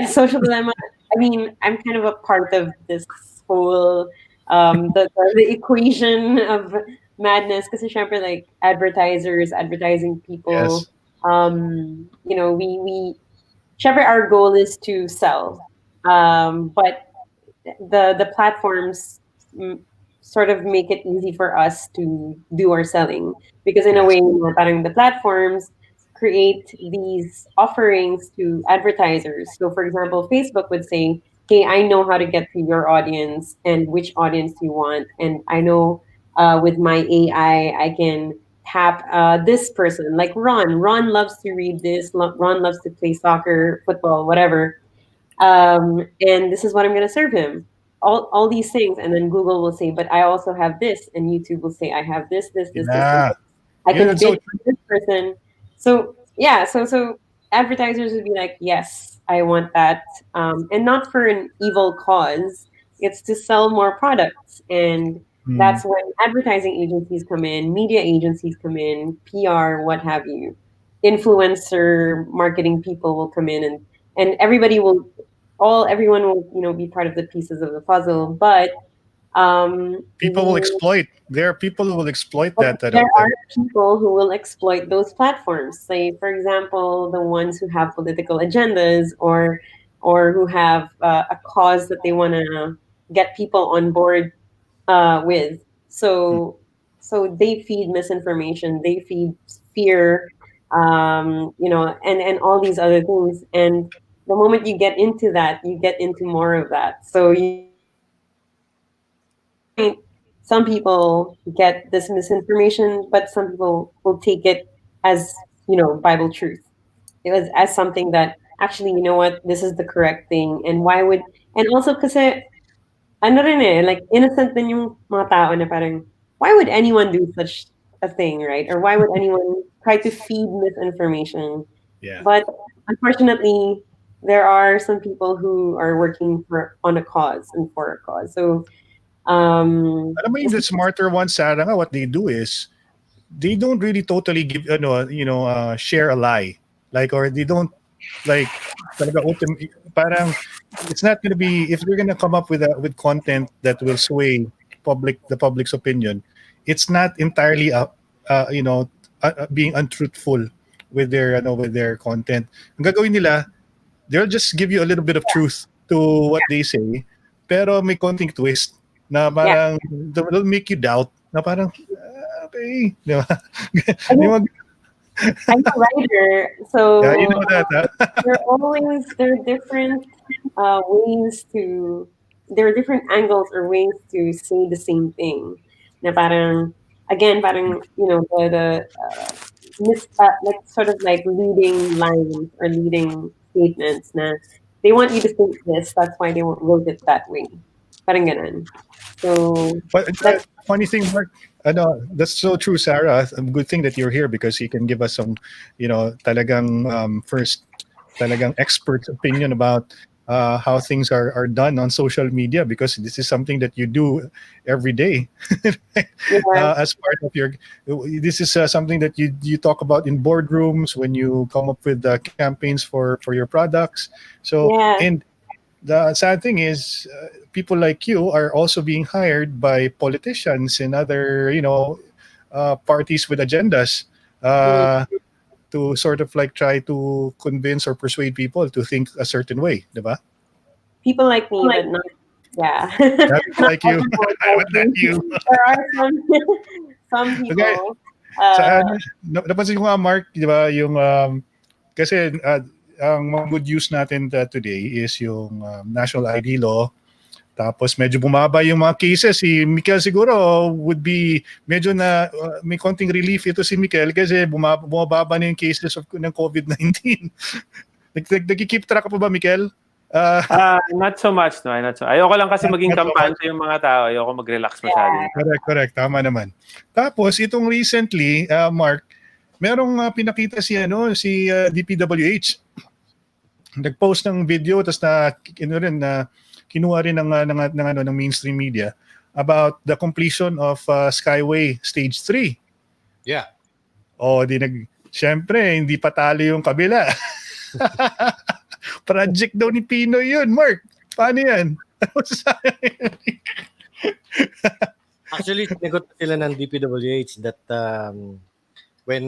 Social Dilemma, I mean, I'm kind of a part of this whole, the equation of madness. Kasi syempre, like, advertising people, yes. We syempre, our goal is to sell. But the platforms sort of make it easy for us to do our selling, because in a way, parang the platforms create these offerings to advertisers. So for example, Facebook would say, hey, I know how to get to your audience and which audience you want. And I know with my AI, I can tap this person, like Ron. Ron loves to read this. Ron loves to play soccer, football, whatever. And this is what I'm going to serve him. All these things, and then Google will say, but I also have this, and YouTube will say, I have this. I can bid for this person. So yeah, so advertisers would be like, yes, I want that, and not for an evil cause. It's to sell more products, and that's when advertising agencies come in, media agencies come in, PR, what have you, influencer marketing people will come in, and everybody will. Everyone will, be part of the pieces of the puzzle, but people will exploit. There are people who will exploit that. There are people who will exploit those platforms. Say, for example, the ones who have political agendas or who have a cause that they want to get people on board with. So So they feed misinformation, they feed fear, and all these other things. And the moment you get into that, you get into more of that. So some people get this misinformation, but some people will take it as, Bible truth. It was as something that actually, you know what, this is the correct thing. And why would, and also kasi, ano rin like innocent din yung mga tao na parang, why would anyone do such a thing, right? Or why would anyone try to feed misinformation? Yeah. But unfortunately, there are some people who are working on a cause and for a cause. So, Alam mo yung the smarter ones, Sarah, what they do is they don't really totally give share a lie, or they don't like talaga parang it's not going to be, if they're going to come up with content that will sway the public's opinion, it's not entirely being untruthful with their content. Ang gagawin nila, they'll just give you a little bit of truth to what they say, pero may konting twist na parang they'll make you doubt na parang okay, di ba? I'm a writer, so yeah, you know that, huh? there are different there are different angles or ways to say the same thing. Na parang, again, parang, like sort of like leading lines or leading statements na they want you to think this, that's why they wrote it that way. Parang ganun. So, But funny thing, Mark, that's so true, Sarah. A good thing that you're here because you can give us some, talagang first, talagang expert opinion about how things are done on social media, because this is something that you do every day as part of your. This is something that you talk about in boardrooms when you come up with campaigns for your products. So and the sad thing is, people like you are also being hired by politicians and other, parties with agendas to sort of like try to convince or persuade people to think a certain way, diba? People like me, but not, Not like you. But not you. There are some people. Okay. Napansin ko nga, Mark, di ba, yung kasi ang mga good news natin today is yung national ID law. Tapos medyo bumaba yung mga cases. Si Mikel siguro would be medyo na may konting relief ito si Mikel kasi bumababa na yung cases ng COVID-19. Nag-keep track pa ba, Mikel? Not so much, no. Ayoko lang kasi maging kampante yung mga tao. Ayoko mag-relax masyado. Correct. Tama naman. Tapos itong recently, Mark, merong pinakita si DPWH. Nag-post ng video tapos na kinuha rin ng mainstream media about the completion of Skyway Stage 3. Yeah. Siyempre, hindi patalo yung kabila. Project daw ni Pinoy yun, Mark. Paano yan? Actually, sinagot sila ng DPWH that when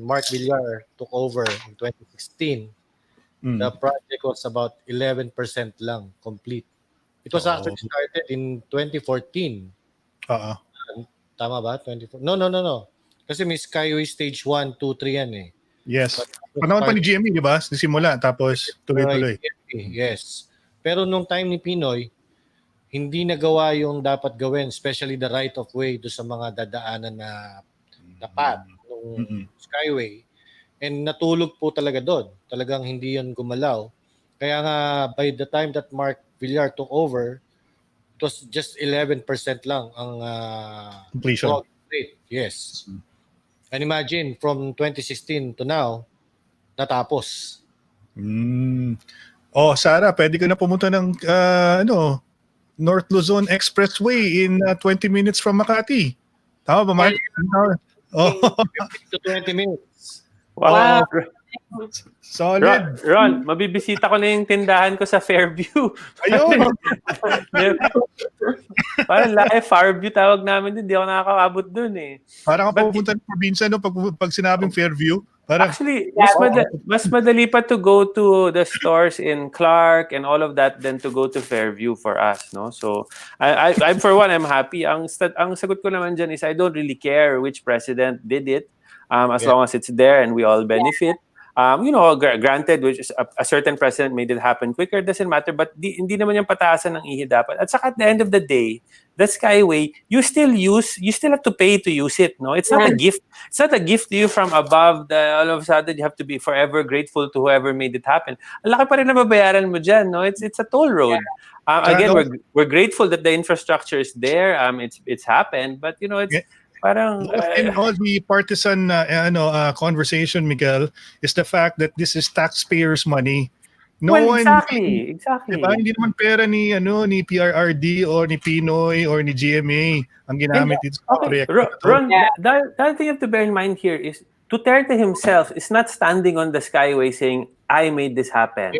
Mark Villar took over in 2016, the project was about 11% lang complete. It was actually started in 2014. Tama ba? 24? No. Kasi may Skyway Stage 1, 2, 3 yan eh. Yes. Panahon pa ni GME, di ba? Simula, tapos tuloy-tuloy. Yes. Pero nung time ni Pinoy, hindi nagawa yung dapat gawin, especially the right of way do sa mga dadaanan na tapat ng Skyway. And natulog po talaga doon. Talagang hindi yun gumalaw. Kaya nga, by the time that Mark Villar took over, it was just 11% lang ang completion rate. Yes. And imagine, from 2016 to now, natapos. Sarah, pwede ka na pumunta ng North Luzon Expressway in 20 minutes from Makati. Tama ba, Mark? 15 to 20 minutes. Wow. Solid. Ron, mabibisita ko na yung tindahan ko sa Fairview. Ayun. Parang Fairview tawag namin din. Hindi ako nakakaabot dun eh. Parang pupunta ng probinsya, no? Pag sinabing Fairview, Parang, Actually, Yeah, mas madali pa to go to the stores in Clark and all of that than to go to Fairview for us, no? So, I for one, I'm happy. Ang sagot ko naman dyan is I don't really care which president did it, as Yeah. long as it's there and we all benefit. Granted, which is a certain president made it happen quicker, doesn't matter. But hindi naman yung pataasan ng ihi dapat. At saka at the end of the day, the Skyway, you still have to pay to use it, no? It's not a gift. It's not a gift to you from above that all of a sudden you have to be forever grateful to whoever made it happen. Ang laki pa rin na babayaran mo dyan, no? It's a toll road. Again, we're grateful that the infrastructure is there. It's happened, but it's parang in all the partisan conversation, Miguel, is the fact that this is taxpayers' money. No one, exactly. diba? Hindi naman pera ni PRRD or ni Pinoy or ni GMA ang ginamit dito sa proyekto na to. Ron, the other thing you have to bear in mind here is Duterte himself is not standing on the Skyway saying, I made this happen.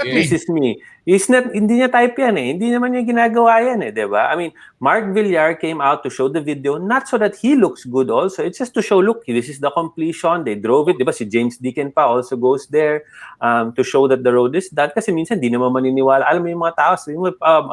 This is me. Hindi niya type yan eh. Hindi naman niya ginagawa yan eh, diba? I mean, Mark Villar came out to show the video not so that he looks good also. It's just to show, look, this is the completion. They drove it, diba? Si James Deacon pa also goes there to show that the road is done. Kasi minsan, di naman maniniwala. Alam mo yung mga tao,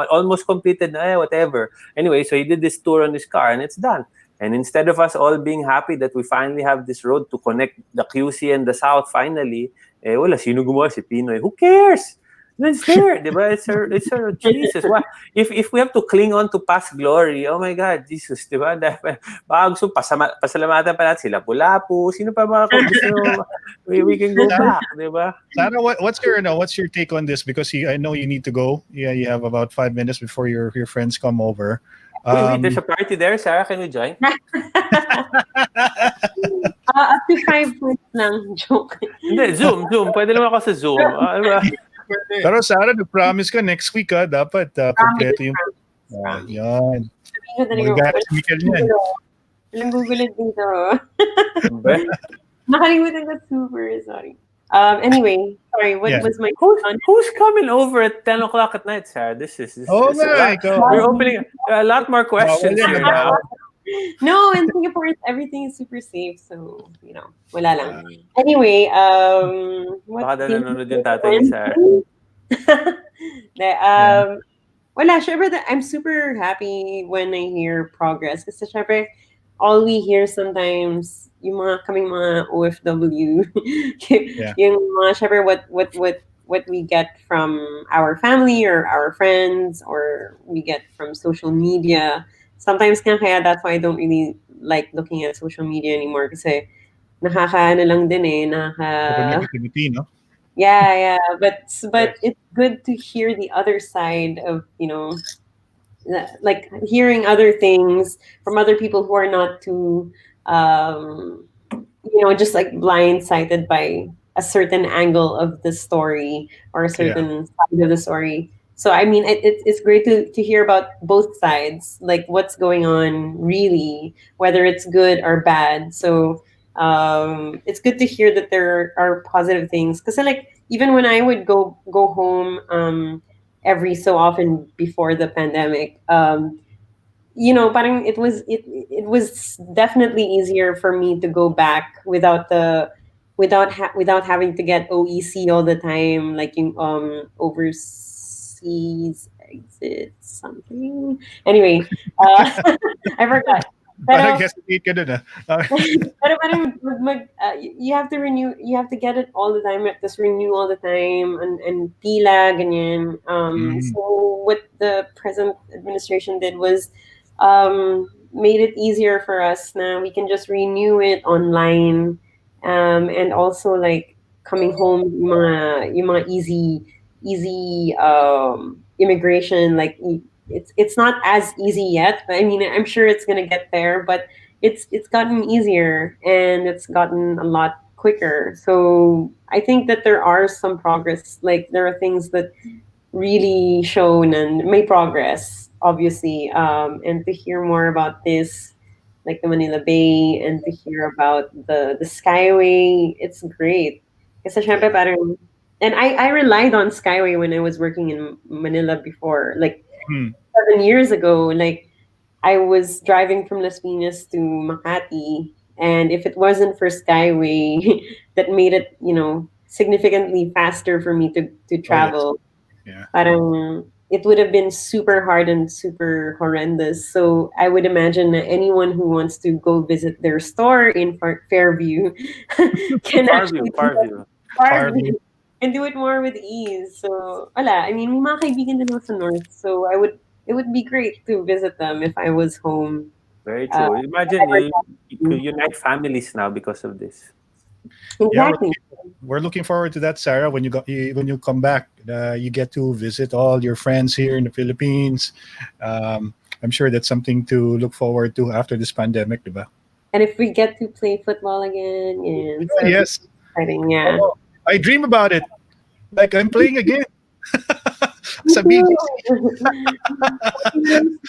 almost completed na, whatever. Anyway, so he did this tour on his car and it's done. And instead of us all being happy that we finally have this road to connect the QC and the South finally, wala, sino gumawa? Si Pinoy. Who cares? It's there, diba? It's a Jesus. Why? If we have to cling on to past glory, oh my God, Jesus, diba? Baka gusto pasalamatan pa natin sila Lapu-Lapu. Sino pa mga gusto? We can go back, diba? Sarah, what's your take on this? Because I know you need to go. Yeah, you have about 5 minutes before your friends come over. Wait, there's a party there, Sarah. Can we join? Up to 5 points lang. Joke. Hindi, Zoom. Pwede naman ako sa Zoom. Pero Sarah, nag-promise ka next week dapat kompleto yung... yan. Mag-gana si Mikel yan. Walang gugulat dito. Nakalimutan ko super, sorry. Anyway, sorry, what was my... Who's coming over at 10 o'clock at night, Sarah? This is we're opening a lot more questions here now. No, in Singapore, everything is super safe. So, wala lang. Anyway, baka nanonood yung tatay ni Sarah. Wala, syempre, I'm super happy when I hear progress. Kasi syempre, all we hear sometimes, yung kaming mga OFW, yung mga syempre, what we get from our family or our friends or we get from social media. Sometimes kaya that's why I don't really like looking at social media anymore kasi lang din negativity, no? Yeah, but it's good to hear the other side of, like hearing other things from other people who are not too just like blindsided by a certain angle of the story or a certain side of the story. So I mean, it's great to hear about both sides, like what's going on really, whether it's good or bad. So it's good to hear that there are positive things. Because like even when I would go home every so often before the pandemic, parang it was definitely easier for me to go back without having to get OEC all the time, like overseas exit something. Anyway, I forgot. Parang hesitate ka dun, you have to renew. You have to get it all the time. You have to renew all the time and pila ganyan. So what the present administration did was made it easier for us. Now we can just renew it online, and also like coming home, yung mga easy immigration, like it's not as easy yet, but I mean I'm sure it's gonna get there, but it's gotten easier and it's gotten a lot quicker. So I think that there are some progress, like there are things that really shown and made progress, obviously, and to hear more about this, like the Manila Bay, and to hear about the Skyway, it's great. Kasi syempre parang, and I relied on Skyway when I was working in Manila before, like 7 years ago. Like I was driving from Las Piñas to Makati And if it wasn't for Skyway, that made it, significantly faster for me to Oh yes. travel. Yeah. Parang it would have been super hard and super horrendous. So I would imagine that anyone who wants to go visit their store in Fairview can Farview, actually do that. Farview. Fairview, Farming. and do it more with ease. So wala. I mean, may mga kaibigan din ako sa North. So it would be great to visit them if I was home. Very Uh, true. Imagine you could unite families now because of this. Yeah, exactly. we're looking forward to that, Sarah. When you come back, you get to visit all your friends here in the Philippines. I'm sure that's something to look forward to after this pandemic, diba? And if we get to play football again, and Oh, so yes. exciting, yeah. Oh, I dream about it. Like I'm playing again. Me Sa too. BGC.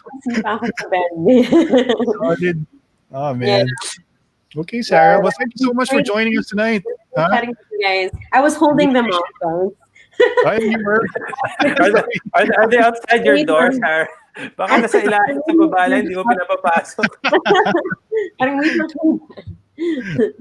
Kasi pa ako sa bed. Solid. Oh Yeah. man. Okay, Sarah. Well, thank you so much for Great joining us tonight. Huh? chatting with you guys. I was holding them off, guys. Ay, you were. Are they outside your door, Sarah? Baka nasa ilalim sa baba lang, hindi mo pinapapasok. Parang wait lang.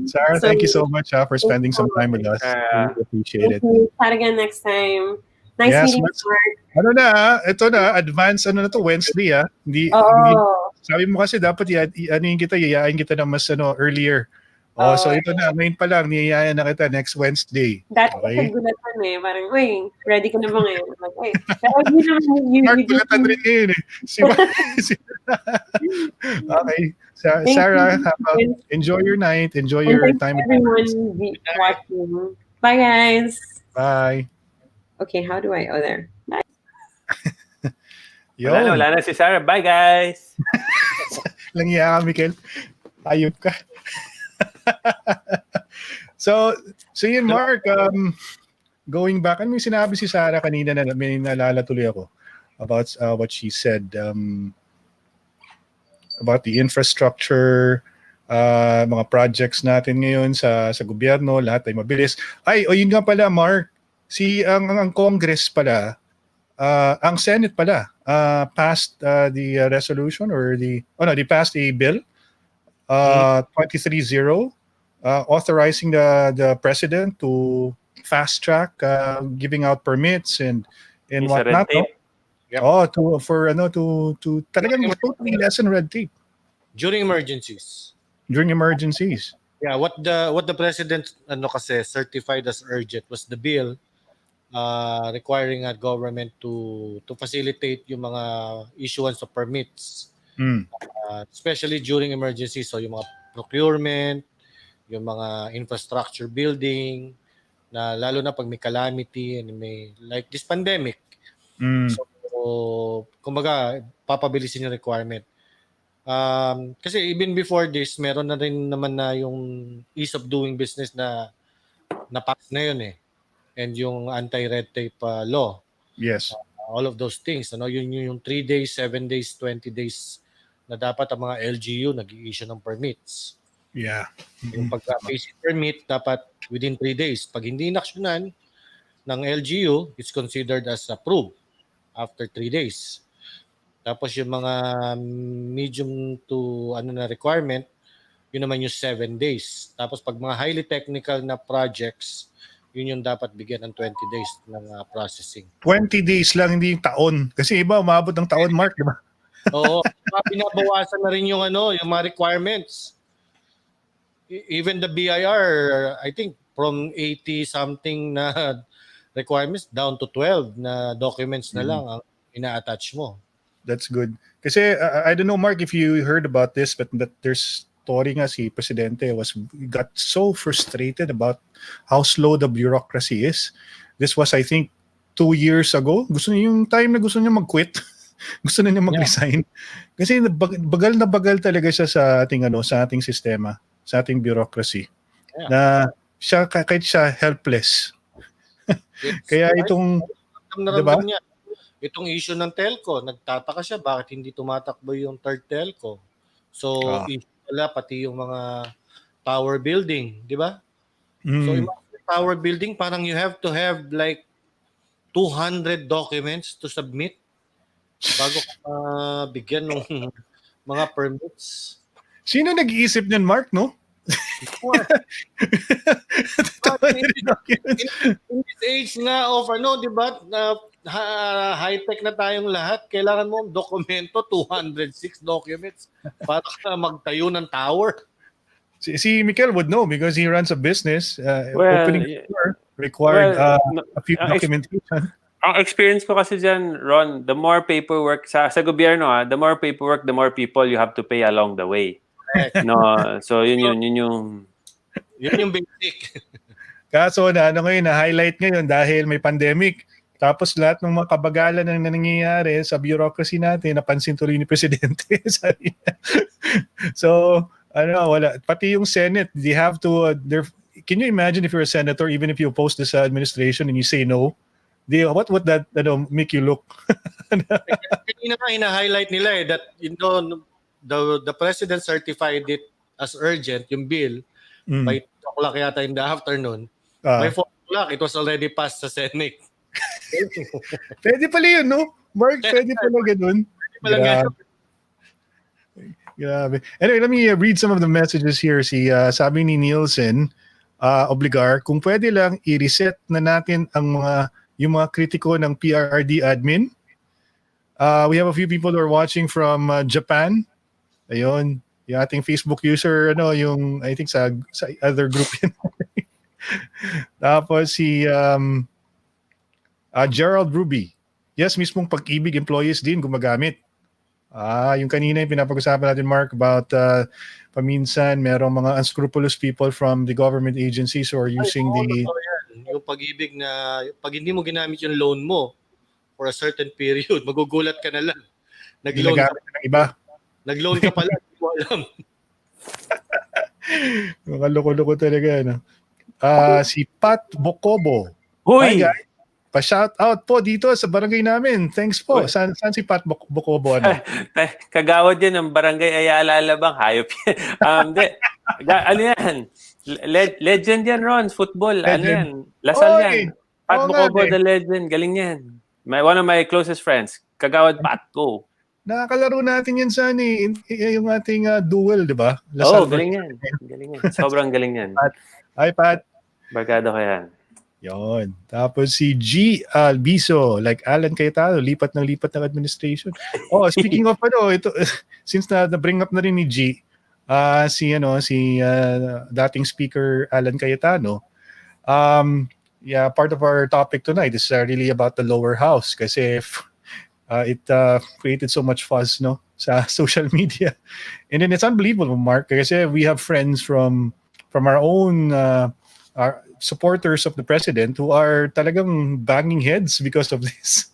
Sarah, So, thank you so much for spending some time with us. Sarah. We appreciate it. Thank you. Chat again next time. Nice Yes, meeting you, let's- Mark. Ano na, ito na, advance, ano na to, Wednesday, ah. Hindi, Oh, sabi mo kasi dapat yayain kita na mas earlier. So ito na, ngayon pa lang, niyayaya na kita next Wednesday. dati Okay? nagulatan eh. Parang, uy, ready ka na ba ngayon? I'm like, uy, pero hindi naman Mark, you bulatan rin ngayon eh. Okay. Thank Sarah, you. enjoy your night. Enjoy And your thanks time. to everyone watching. Bye, guys. Bye. Okay, how do I? Oh, there. Bye. Yun. Wala na si Sarah. Bye, guys! Lang iya ka, Mikel. Ayop ka. so yun, Mark, going back, ano yung sinabi si Sarah kanina na may naalala tuloy ako about what she said about the infrastructure, mga projects natin ngayon sa gobyerno, lahat ay mabilis. Yun nga pala, Mark, ang Congress pala, ang Senate pala passed the resolution or they passed a bill 23-0 authorizing the president to fast track giving out permits and Isa whatnot. red tape. Yep. To talagang totally lessen red tape During emergencies. during emergencies. Yeah, what the president kasi certified as urgent was the bill requiring a government to facilitate yung mga issuance of permits, especially during emergencies. So yung mga procurement, yung mga infrastructure building, na lalo na pag may calamity and may like this pandemic. So kumbaga papabilisin yung requirement. Kasi even before this, meron na rin naman na yung ease of doing business na pass na yun eh. And yung anti-red tape law. Yes. All of those things. Yung 3 days, 7 days, 20 days na dapat ang mga LGU nag-i-issue ng permits. Yeah. Yung pagka-basic permit, dapat within 3 days. Pag hindi inaksyonan ng LGU, it's considered as approved after 3 days. Tapos yung mga medium to na requirement, yun naman yung 7 days. Tapos pag mga highly technical na projects, yun yung dapat bigyan ng 20 days ng processing. 20 days lang, hindi yung taon. Kasi iba, umabot ng taon, Mark, di ba? Oo. Pinabawasan na rin yung yung mga requirements. Even the BIR, I think from 80 something na requirements down to 12 na documents na lang ang ina-attach mo. That's good. Kasi I don't know, Mark, if you heard about this, but there's story nga si Presidente got so frustrated about how slow the bureaucracy is. This was, I think, 2 years ago. Gusto niya yung time na gusto niya mag-quit. Gusto na niya mag-resign. Kasi bagal na bagal talaga siya sa ating sistema, sa ating bureaucracy. Yeah. Na siya, kahit siya helpless. Kaya itong, diba? Niya, itong issue ng telco, nagtataka siya bakit hindi tumatakbo yung third telco. So, issue pala pati yung mga tower building, di ba? So, yung tower building, parang you have to have like 200 documents to submit bago ka bigyan ng mga permits. Sino nag-iisip niyan, Mark, no? What? Totoo na rin documents. In this age nga of di ba, high-tech na tayong lahat, kailangan mo dokumento, 206 documents para ka magtayo ng tower. Si Mikel would know because he runs a business. Well, Opening a store required a few documentation. Ang experience ko kasi dyan, Ron, the more paperwork sa gobyerno, the more paperwork, the more people you have to pay along the way. No, so yun yung basic. Kaso ngayon, na-highlight ngayon dahil may pandemic. Tapos lahat ng mga kabagalan na nangyayari sa bureaucracy natin, napansin tuloy ni Presidente. So, wala. Pati yung Senate, they have to, can you imagine if you're a senator, even if you oppose this administration and you say no, what would that make you look? Kanina ka hina-highlight nila that the president certified it as urgent, yung bill, by 2 o'clock yata in the afternoon. By 4 o'clock, it was already passed sa Senate. Pwede pala yun, no? Mark, pwede pala ganun. Grabe. Anyway, let me read some of the messages here. Sabi ni Nielsen, Obligar, kung pwede lang i-reset na natin yung mga kritiko ng PRRD admin. We have a few people who are watching from Japan. Ayun, yung ating Facebook user, yung I think sa other group yun. Tapos Gerald Ruby. Yes, mismong Pag-ibig employees din gumagamit. Yung kanina yung pinapag-usapan natin, Mark, about paminsan merong mga unscrupulous people from the government agencies who are using yung Pag-ibig na pag hindi mo ginamit yung loan mo for a certain period, magugulat ka na lang. Nag-loan ka ng iba. Nag-loan ka pala, hindi mo alam. Mga loko-loko talaga. Si Pat Bocobo. Hoy! Hi guys. Pa-shout out po dito sa barangay namin. Thanks po. Saan si Pat Bocobo? Kagawad yan ng barangay Ayala Alabang. Hayop yan. Ano yan? Legend yan, Ron. Football. Legend. Ano yan? Lasal yan. Pat Bocobo, the legend. Galing yan. One of my closest friends. Kagawad Pat. Go. Nakakalaro natin yan sa yung ating duel, di ba? Galing yan. Galing yan. Sobrang galing yan. Hi, Pat. Barkada ko yan. Yon. Tapos si G. Albiso, like Alan Cayetano, lipat ng administration. Speaking of ito, since na-bring up na rin ni G, si dating speaker Alan Cayetano, part of our topic tonight is really about the lower house kasi it created so much fuss sa social media. And then it's unbelievable, Mark, kasi we have friends from our own our supporters of the president who are talagang banging heads because of this.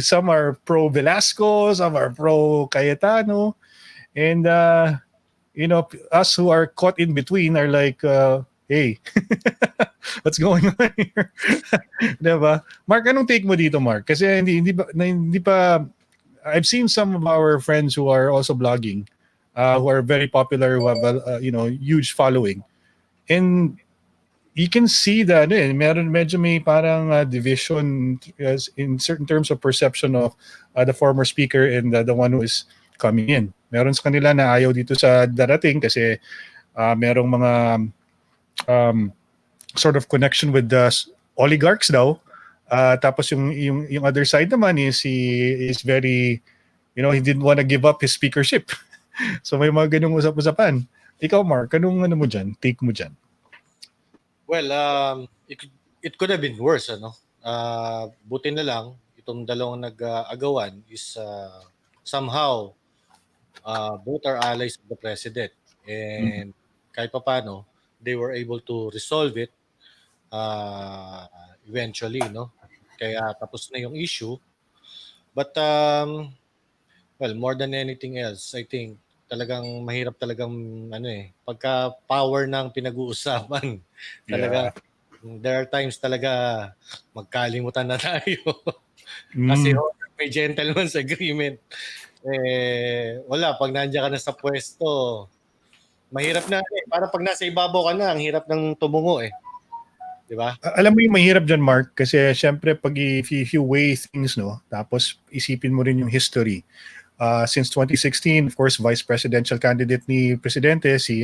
Some are pro Velasco, some are pro Cayetano, and us who are caught in between are like, hey, what's going on here? Diba? Mark, anong take mo dito, Mark? Kasi hindi pa I've seen some of our friends who are also blogging, who are very popular, who have a huge following, and you can see that medyo may parang division in certain terms of perception of the former speaker and the one who is coming in. Meron sa kanila na ayaw dito sa darating kasi merong mga sort of connection with the oligarchs daw. Tapos yung other side naman is very, he didn't want to give up his speakership. So may mga ganung usap-usapan. Ikaw, Mark, anong mo dyan? Take mo dyan? Well, it could have been worse, buti na lang itong dalawang nag-agawan is somehow both are allies of the president, and kahit paano they were able to resolve it eventually, kaya tapos na yung issue. But more than anything else, I think talagang mahirap talagang pagka power ng pinag-uusapan. Talaga there are times talaga magkalimutan na tayo. Kasi may gentleman's agreement. Wala, pag nandiyan ka na sa pwesto, mahirap na Parang pag nasa ibabaw ka na, ang hirap ng tumungo Di ba? Alam mo yung mahirap dyan, Mark, kasi syempre pag if you weigh things, tapos isipin mo rin yung history. Since 2016, of course, vice presidential candidate ni presidente si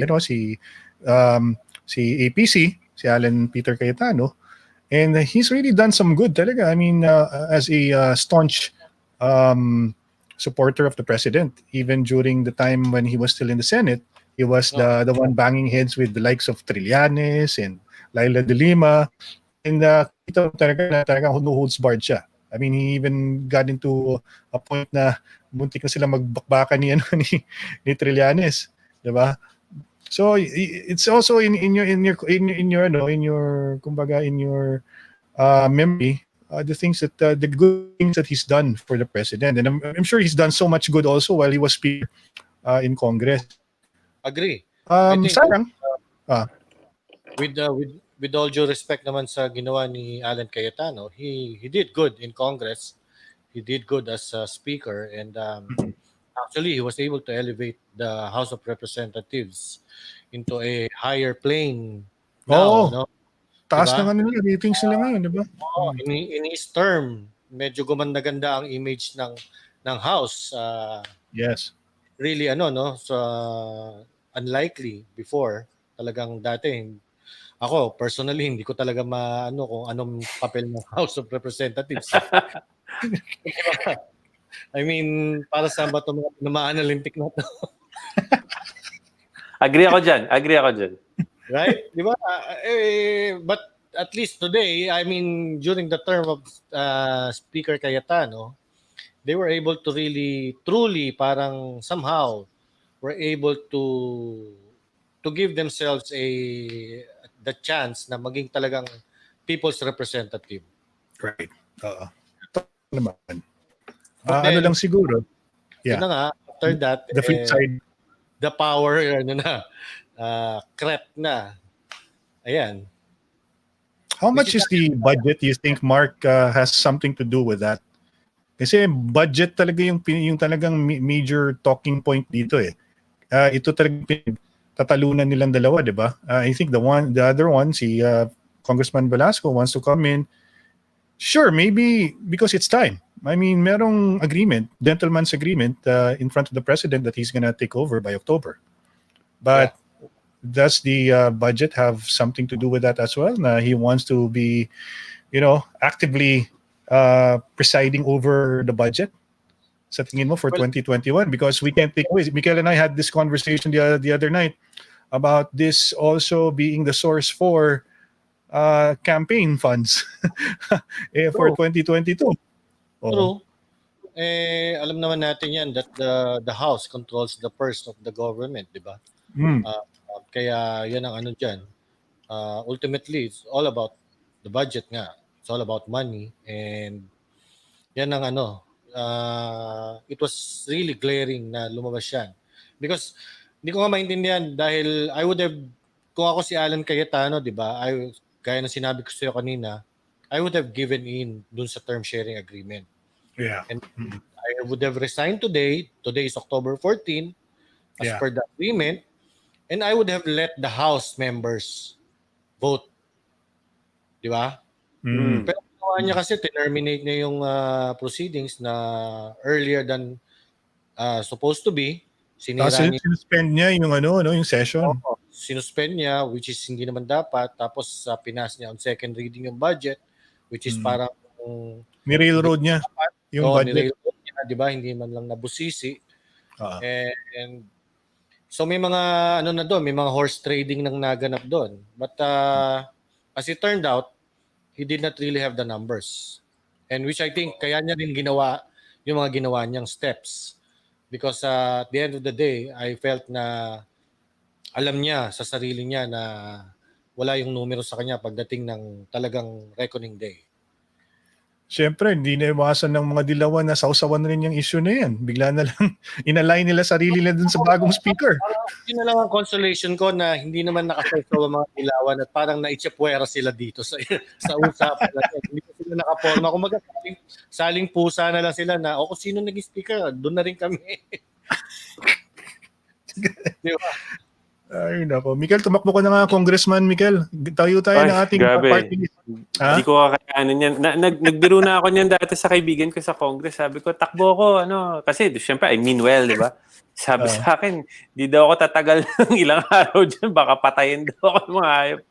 APC, si Alan Peter Cayetano, and he's really done some good talaga. I mean, as a staunch supporter of the president, even during the time when he was still in the Senate, he was the one banging heads with the likes of Trillanes and Laila de Lima, and kita mo talaga na talagang no holds barred siya. I mean, he even got into a point na muntik na sila magbakbakan ni Trillanes, 'di ba? So it's also in your kumbaga in your memory, the things that the good things that he's done for the president, and I'm sure he's done so much good also while he was speaker in Congress. Agree. I think Sarang, with all due respect naman sa ginawa ni Alan Cayetano, he did good in Congress. He did good as a speaker, and actually he was able to elevate the House of Representatives into a higher plane now, no? taas Diba? na nila ratings nila ngayon, di ba? In his term, medyo gumanda-ganda ang image ng House. Yes. Really no, so unlikely before. Talagang dati ako personally hindi ko talaga maano kung anong papel ng House of Representatives. I mean, para sa ba ito mga tinamaan Olympic na to? Agree ako dyan. Right? Di ba? But at least today, I mean, during the term of Speaker Cayetano, they were able to really, truly, parang somehow, were able to give themselves the chance na maging talagang people's representative. Right. Naman. Ano lang siguro. Yeah. Yun na nga, after that, the flip side. The power, crept na. Ayan. How much is the budget you think, Mark, has something to do with that? Kasi budget talaga yung talagang major talking point dito eh. Ito talagang tatalunan nilang dalawa, di ba? I think the other one, si Congressman Velasco wants to come in. Sure, maybe because it's time. I mean, merong agreement, gentleman's agreement in front of the president that he's gonna take over by October. But does the budget have something to do with that as well? Na he wants to be, actively presiding over the budget sa tingin mo for 2021? Because we can't take away. Mikael and I had this conversation the other night about this also being the source for campaign funds for 2022. True. Alam naman natin yan that the House controls the purse of the government, di ba? Kaya yan ang ano dyan. Ultimately, it's all about the budget nga. It's all about money. And yan ang it was really glaring na lumabas yan. Because hindi ko nga maintindihan dahil I would have, kung ako si Alan Cayetano, di ba, gaya na sinabi ko sa iyo kanina, I would have given in dun sa term sharing agreement. Yeah. And I would have resigned today. Today is October 14 as per the agreement. And I would have let the House members vote. Di ba? Pero ginawa niya kasi, terminate niya yung proceedings na earlier than supposed to be. Sinuspend niya yung session. Sinuspend niya, which is hindi naman dapat. Tapos pinas niya on second reading yung budget, which is parang ni-railroad niya yung budget. Ni-railroad niya, di ba? Hindi man lang nabusisi. And so may mga may mga horse trading nang naganap doon. But as it turned out, he did not really have the numbers. And which I think kaya niya rin ginawa yung mga ginawa niyang steps. Because at the end of the day, I felt na alam niya sa sarili niya na wala yung numero sa kanya pagdating ng talagang reckoning day. Siyempre, hindi na iwasan ng mga dilawan na sausawan rin yung issue na yan. Bigla na lang inalay nila sarili nila dun sa bagong speaker. Yun na lang ang consolation ko na hindi naman nakasawsaw ang mga dilawan at parang naitsapwera sila dito sa usapan natin. Hindi ko sila nakaporma. Kung saling pusa na lang sila na, kung sino naging speaker, doon na rin kami. Di ba? Ay, nako. Mikel, tumakbo ka na nga, Congressman Mikel. Tayo ng ating party list. Hindi ko kakayanin yan. Nagbiro na ako niyan dati sa kaibigan ko sa Congress. Sabi ko, takbo ko, kasi syempre, I mean well, di ba? Sabi sa akin, di daw ako tatagal ng ilang araw dyan, baka patayin daw ako ng mga hayop.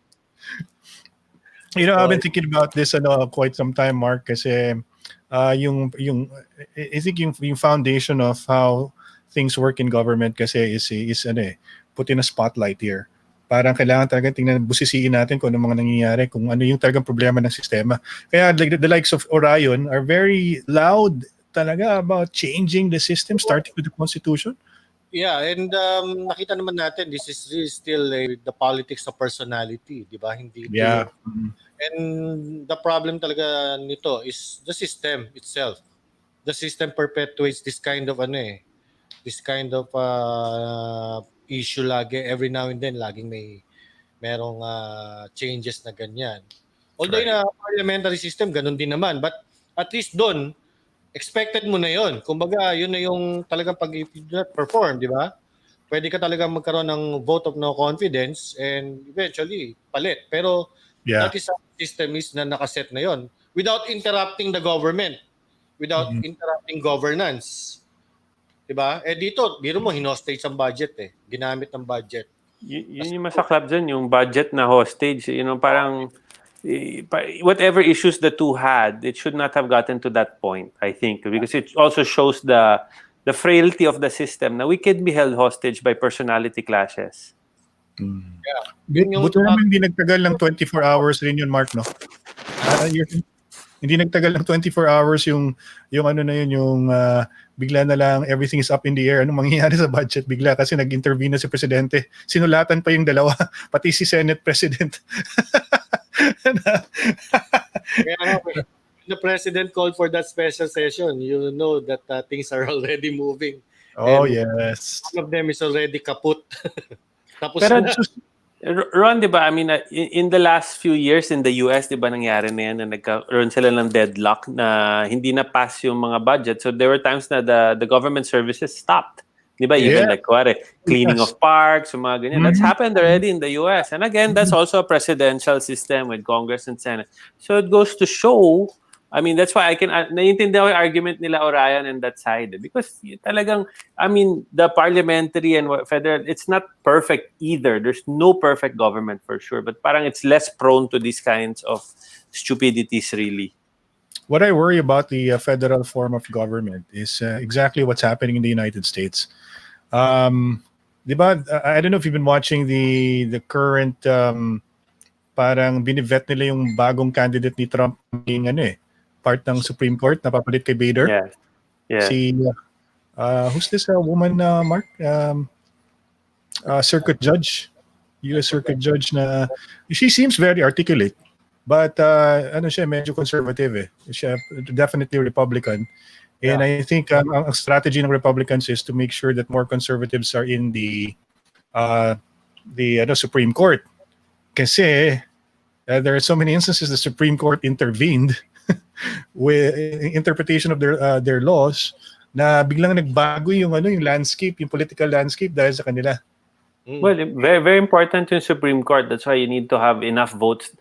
I've been thinking about this quite some time, Mark, kasi I think yung foundation of how things work in government kasi is put in a spotlight here. Parang kailangan talaga tingnan, busisiin natin kung ano mga nangyayari, kung ano yung talagang problema ng sistema. Kaya the likes of Orion are very loud talaga about changing the system, starting with the Constitution. Yeah, and nakita naman natin, this is really still the politics of personality, di ba? Hindi Yeah. And the problem talaga nito is the system itself. The system perpetuates this kind of issue lagi. Every now and then, laging merong changes na ganyan. Although in a parliamentary system, ganun din naman. But at least doon, expected mo na yon. Kumbaga, yun na yung talagang pag if you do not perform, di ba? Pwede ka talagang magkaroon ng vote of no confidence and eventually palit. Pero that is how the system is na nakaset na yon without interrupting the government, without interrupting governance. Diba? Dito, biro mo, hinostage ang budget Ginamit ng budget. Yun yung masaklap dyan, yung budget na hostage. Parang whatever issues the two had, it should not have gotten to that point, I think. Because it also shows the frailty of the system na we can be held hostage by personality clashes. Yeah. Buto naman hindi nagtagal ng 24 hours rin yun, Mark, no? Hindi nagtagal ng 24 hours yung bigla na lang everything is up in the air. Anong mangyayari sa budget bigla kasi nag-intervene na si Presidente. Sinulatan pa yung dalawa, pati si Senate President. The President called for that special session. You know that things are already moving. Oh, and yes. one of them is already kaput. Tapos Pero na. Ron, di ba, I mean, in the last few years in the US, di ba nangyari na yan na nagkaroon sila ng deadlock na hindi na pass yung mga budget. So there were times na the government services stopped. Di ba? Even like, cleaning of parks, mga ganyan. That's happened already in the US. And again, that's also a presidential system with Congress and Senate. So it goes to show, I mean, that's why naiintindihan ko yung argument nila Orion and that side. Because talagang, I mean, the parliamentary and federal, it's not perfect either. There's no perfect government for sure. But parang it's less prone to these kinds of stupidities, really. What I worry about the federal form of government is exactly what's happening in the United States. Diba, I don't know if you've been watching the current parang binivet nila yung bagong candidate ni Trump ng part ng Supreme Court na papalit kay Bader. Yeah. Si who's this woman, Mark? Circuit Judge, U.S. Circuit Judge na she seems very articulate. But siya medyo conservative Siya definitely Republican. And I think ang strategy ng Republicans is to make sure that more conservatives are in the Supreme Court. Kasi there are so many instances the Supreme Court intervened with interpretation of their laws na biglang nagbago yung landscape, yung political landscape dahil sa kanila. Well, very very important yung Supreme Court. That's why you need to have enough votes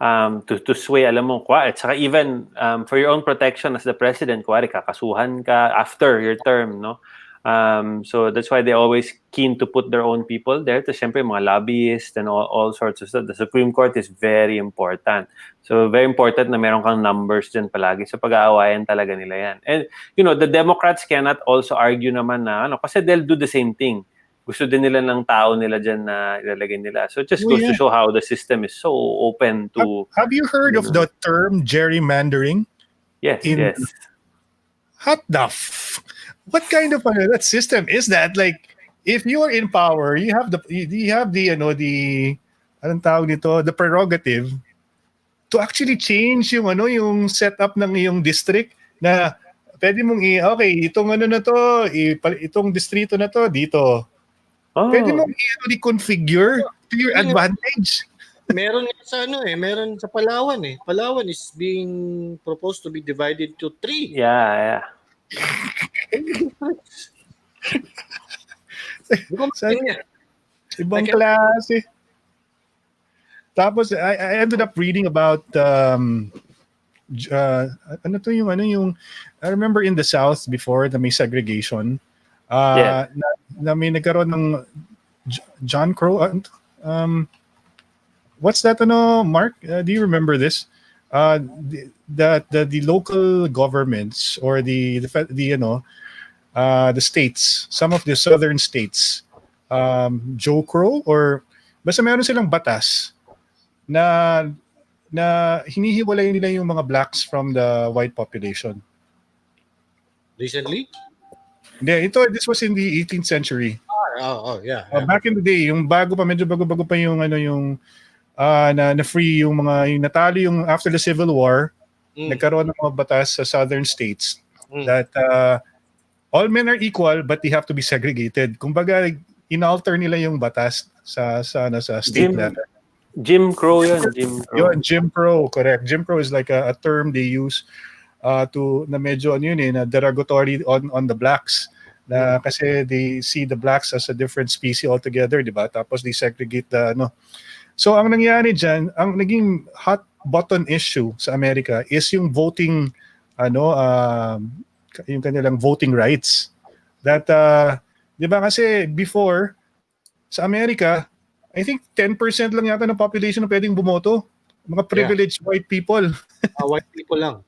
to sway, alam mo, at saka even for your own protection as the president, kakasuhan ka after your term, no? So that's why they're always keen to put their own people there. So syempre mga lobbyists and all sorts of stuff. The Supreme Court is very important. So very important na meron kang numbers dyan palagi. So pag-aawayan talaga nila yan. And the Democrats cannot also argue naman na kasi they'll do the same thing. Gusto din nila ng tao nila dyan na ilalagay nila. So it just goes to show how the system is so open to... Have you heard of the term gerrymandering? Yes, yes. What kind of that system is that? Like, if you are in power, you have the anong tawag nito, the prerogative to actually change yung setup ng iyong district na pwede mong itong distrito na to dito. Pwede mong i-configure to your advantage. Meron sa meron sa Palawan Palawan is being proposed to be divided to 3. Yeah. Ibang klase. Tapos I ended up reading about I remember in the South before na may segregation. Yeah. Na may nagkaroon ng John Crow. What's that? Mark? Do you remember this? The local governments or the states, some of the southern states, Joe Crow or basta meron silang batas na hinihiwalay nila yung mga blacks from the white population. Recently? Hindi, this was in the 18th century. Yeah. Back in the day, yung medyo bago pa yung na free yung natalo yung after the Civil War, nagkaroon ng mga batas sa southern states that all men are equal but they have to be segregated. Kumbaga, inalter nila yung batas sa state level. Jim Crow yun. Jim Crow, correct. Jim Crow is like a term they use na medyo na derogatory on the blacks. Na kasi they see the blacks as a different species altogether, di ba? Tapos they segregate So ang nangyari dyan, ang naging hot button issue sa Amerika is yung voting, yung kanilang voting rights. That, di ba kasi before, sa Amerika, I think 10% lang yata ng population na pwedeng bumoto. Mga privileged white people. White people lang.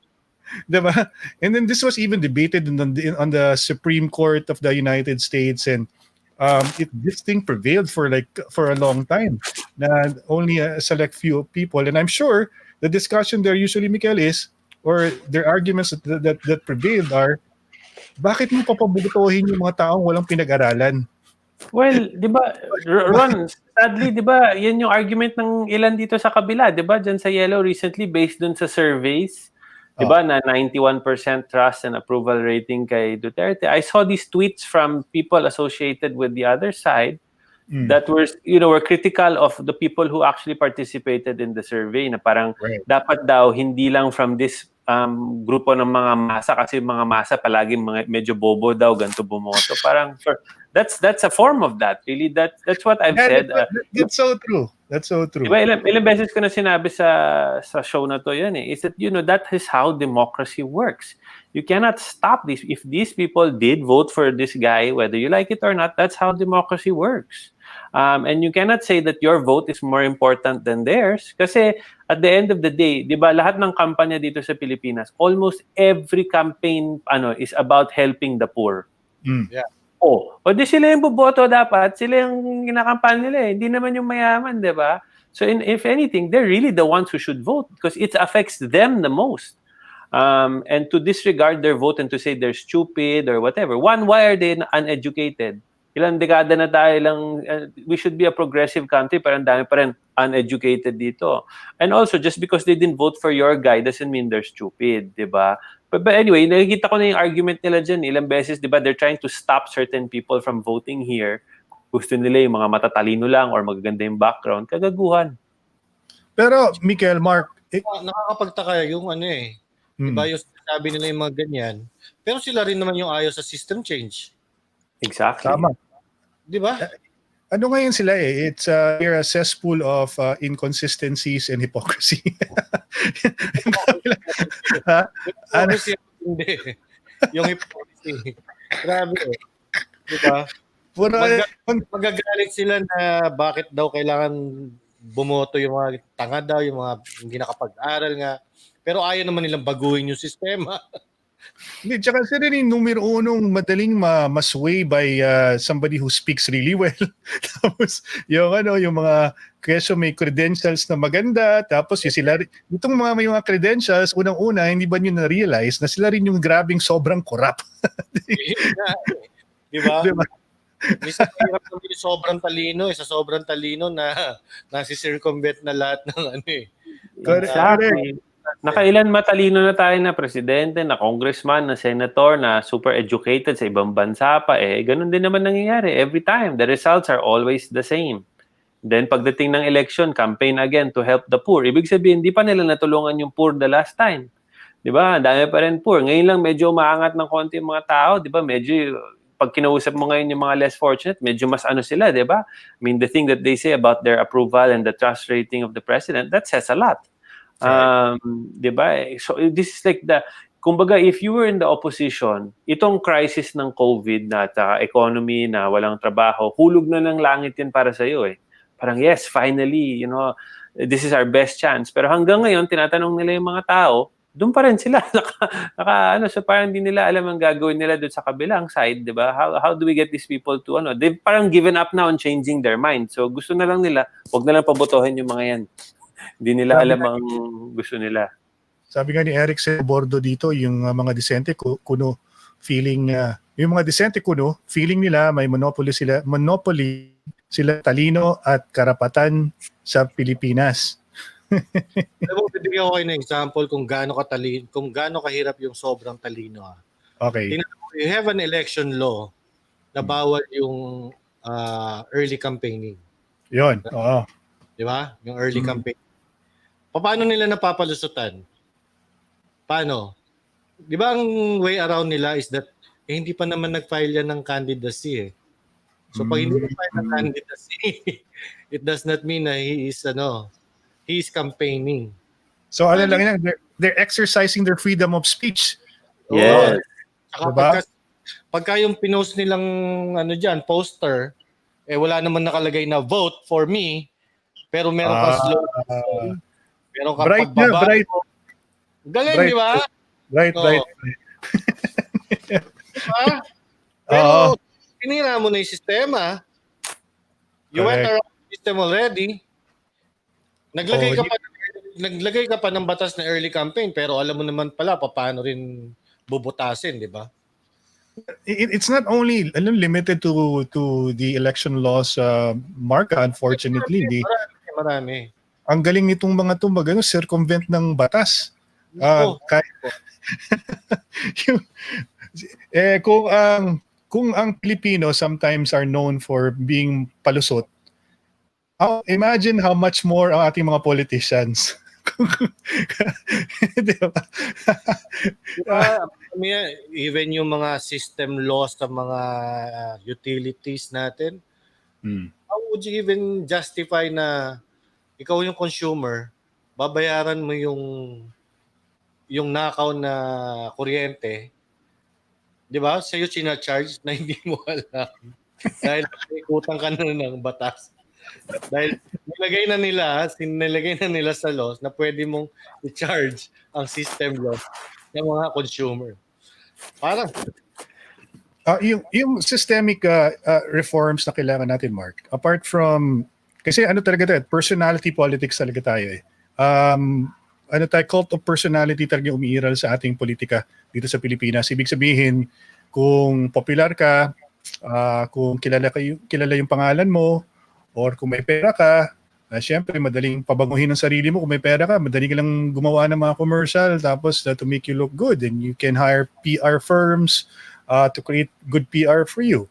Diba? And then this was even debated on the Supreme Court of the United States, and this thing prevailed for a long time. Na only a select few people, and I'm sure the discussion there usually, Mikel, is, or their arguments that prevailed are, bakit mo papabutohin yung mga taong walang pinag-aralan? Well, di ba, Ron, sadly, di ba, yan yung argument ng ilan dito sa kabila, di ba, dyan sa Yellow recently, based dun sa surveys, di ba, na 91% trust and approval rating kay Duterte. I saw these tweets from people associated with the other side that were critical of the people who actually participated in the survey, na parang dapat daw hindi lang from this grupo ng mga masa, kasi mga masa palagi medyo bobo daw, ganito bumoto. Parang that's a form of that. Really, that's what I've said. That's so true. That's so true. Diba, ilang beses ko na sinabi sa show na to yan is that, that is how democracy works. You cannot stop this. If these people did vote for this guy, whether you like it or not, that's how democracy works. And you cannot say that your vote is more important than theirs. Kasi at the end of the day, di ba, lahat ng kampanya dito sa Pilipinas, almost every campaign is about helping the poor. Yeah. O di sila yung boboto dapat, sila yung kinakampanya nila hindi naman yung mayaman, di ba? So if anything, they're really the ones who should vote because it affects them the most. And to disregard their vote and to say they're stupid or whatever. One, why are they uneducated? Ilang dekada na tayo we should be a progressive country, pero ang dami pa rin uneducated dito. And also, just because they didn't vote for your guy doesn't mean they're stupid, di ba? But anyway, nakikita ko na yung argument nila dyan. Ilang beses, di ba, they're trying to stop certain people from voting here. Gusto nila yung mga matatalino lang or magaganda yung background. Kagaguhan. Pero, Mikel, Mark, nakakapagtaka yung diba, yung sabi nila yung mga ganyan. Pero sila rin naman yung ayaw sa system change. Exactly. Tama. Diba? Ano ngayon sila they're a cesspool of inconsistencies and hypocrisy. Hindi. Yung hypocrisy. Grabe Diba? Magagalit sila na bakit daw kailangan bumoto yung mga tanga daw, yung mga hindi nakapag-aral nga. Pero ayaw naman nilang baguhin yung sistema. Hindi, tsaka sila rin numero unong madaling masway by somebody who speaks really well. Tapos yung mga kesyo may credentials na maganda, tapos itong may mga credentials, unang-una, hindi ba nyo na-realize na sila rin yung grabing sobrang corrupt. Diba? Minsan hirap naman yung sobrang talino, sa sobrang talino na nasi-circumvent na lahat ng Exactly. Nakailan matalino na tayo na presidente, na congressman, na senator, na super educated sa ibang bansa pa. Ganun din naman nangyayari. Every time, the results are always the same. Then pagdating ng election, campaign again to help the poor. Ibig sabihin, di pa nila natulungan yung poor the last time. Di ba? Dami pa rin poor. Ngayon lang medyo umaangat ng konti yung mga tao. Di ba? Medyo pag kinausap mo ngayon yung mga less fortunate, medyo mas ano sila, di ba? I mean, the thing that they say about their approval and the trust rating of the president, that says a lot. Right. Di ba? So this is like kumbaga, if you were in the opposition, itong crisis ng COVID na at economy na walang trabaho, hulog na ng langit yun para sa'yo eh. Parang yes, finally, this is our best chance. Pero hanggang ngayon, tinatanong nila yung mga tao, doon pa rin sila. So parang hindi nila alam ang gagawin nila doon sa kabilang side, di ba? How do we get these people to, they've parang given up now on changing their mind. So gusto na lang nila, wag na lang pabotohin yung mga yan. Hindi nila alam ang gusto nila. Sabi nga ni Eric Bordo dito, yung mga disente kuno, feeling, yung mga disente kuno, feeling nila may monopoly sila talino at karapatan sa Pilipinas. Bibigyan ko kayo ng example kung gaano kahirap yung sobrang talino. Okay. You have an election law na bawal yung early campaigning. Yun, oo. Di ba? Yung early campaign. Paano nila napapalusutan? Paano? Di ba ang way around nila is that hindi pa naman nag-file yan ng candidacy eh. So pag hindi nag-file ng candidacy, it does not mean na he is campaigning. So ano lang yan, they're exercising their freedom of speech. Yes. Saka pagka yung pinost nilang poster, wala naman nakalagay na vote for me, pero meron kang slogan. Meron kang bright pagbaba. Na, bright. Galing, di ba? Right. Diba? Pero pinira mo na yung sistema. You went around the system already. Naglagay ka pa ng batas na early campaign, pero alam mo naman pala paano rin bubutasin, di ba? It's not only limited to the election laws, Mark, unfortunately. Marami. Ang galing nitong mga circumvent ng batas. Kung ang Pilipino sometimes are known for being palusot, imagine how much more ang ating mga politicians. Diba? Even yung mga system laws sa mga utilities natin, how would you even justify na ikaw yung consumer, babayaran mo yung nakaw na kuryente, di ba? Sa'yo charge na hindi mo alam. Dahil ikutang ka na ng batas. Dahil nilagay na nila sa laws na pwede mong i-charge ang system laws ng mga consumer. Parang yung systemic reforms na kailangan natin, Mark, apart from, kasi talaga personality politics talaga tayo eh. Cult of personality talaga umiiral sa ating politika dito sa Pilipinas. Ibig sabihin, kung popular ka, kung kilala yung pangalan mo, or kung may pera ka, syempre madaling pabanguhin ang sarili mo. Kung may pera ka, madaling lang gumawa ng mga commercial tapos to make you look good, and you can hire PR firms to create good PR for you.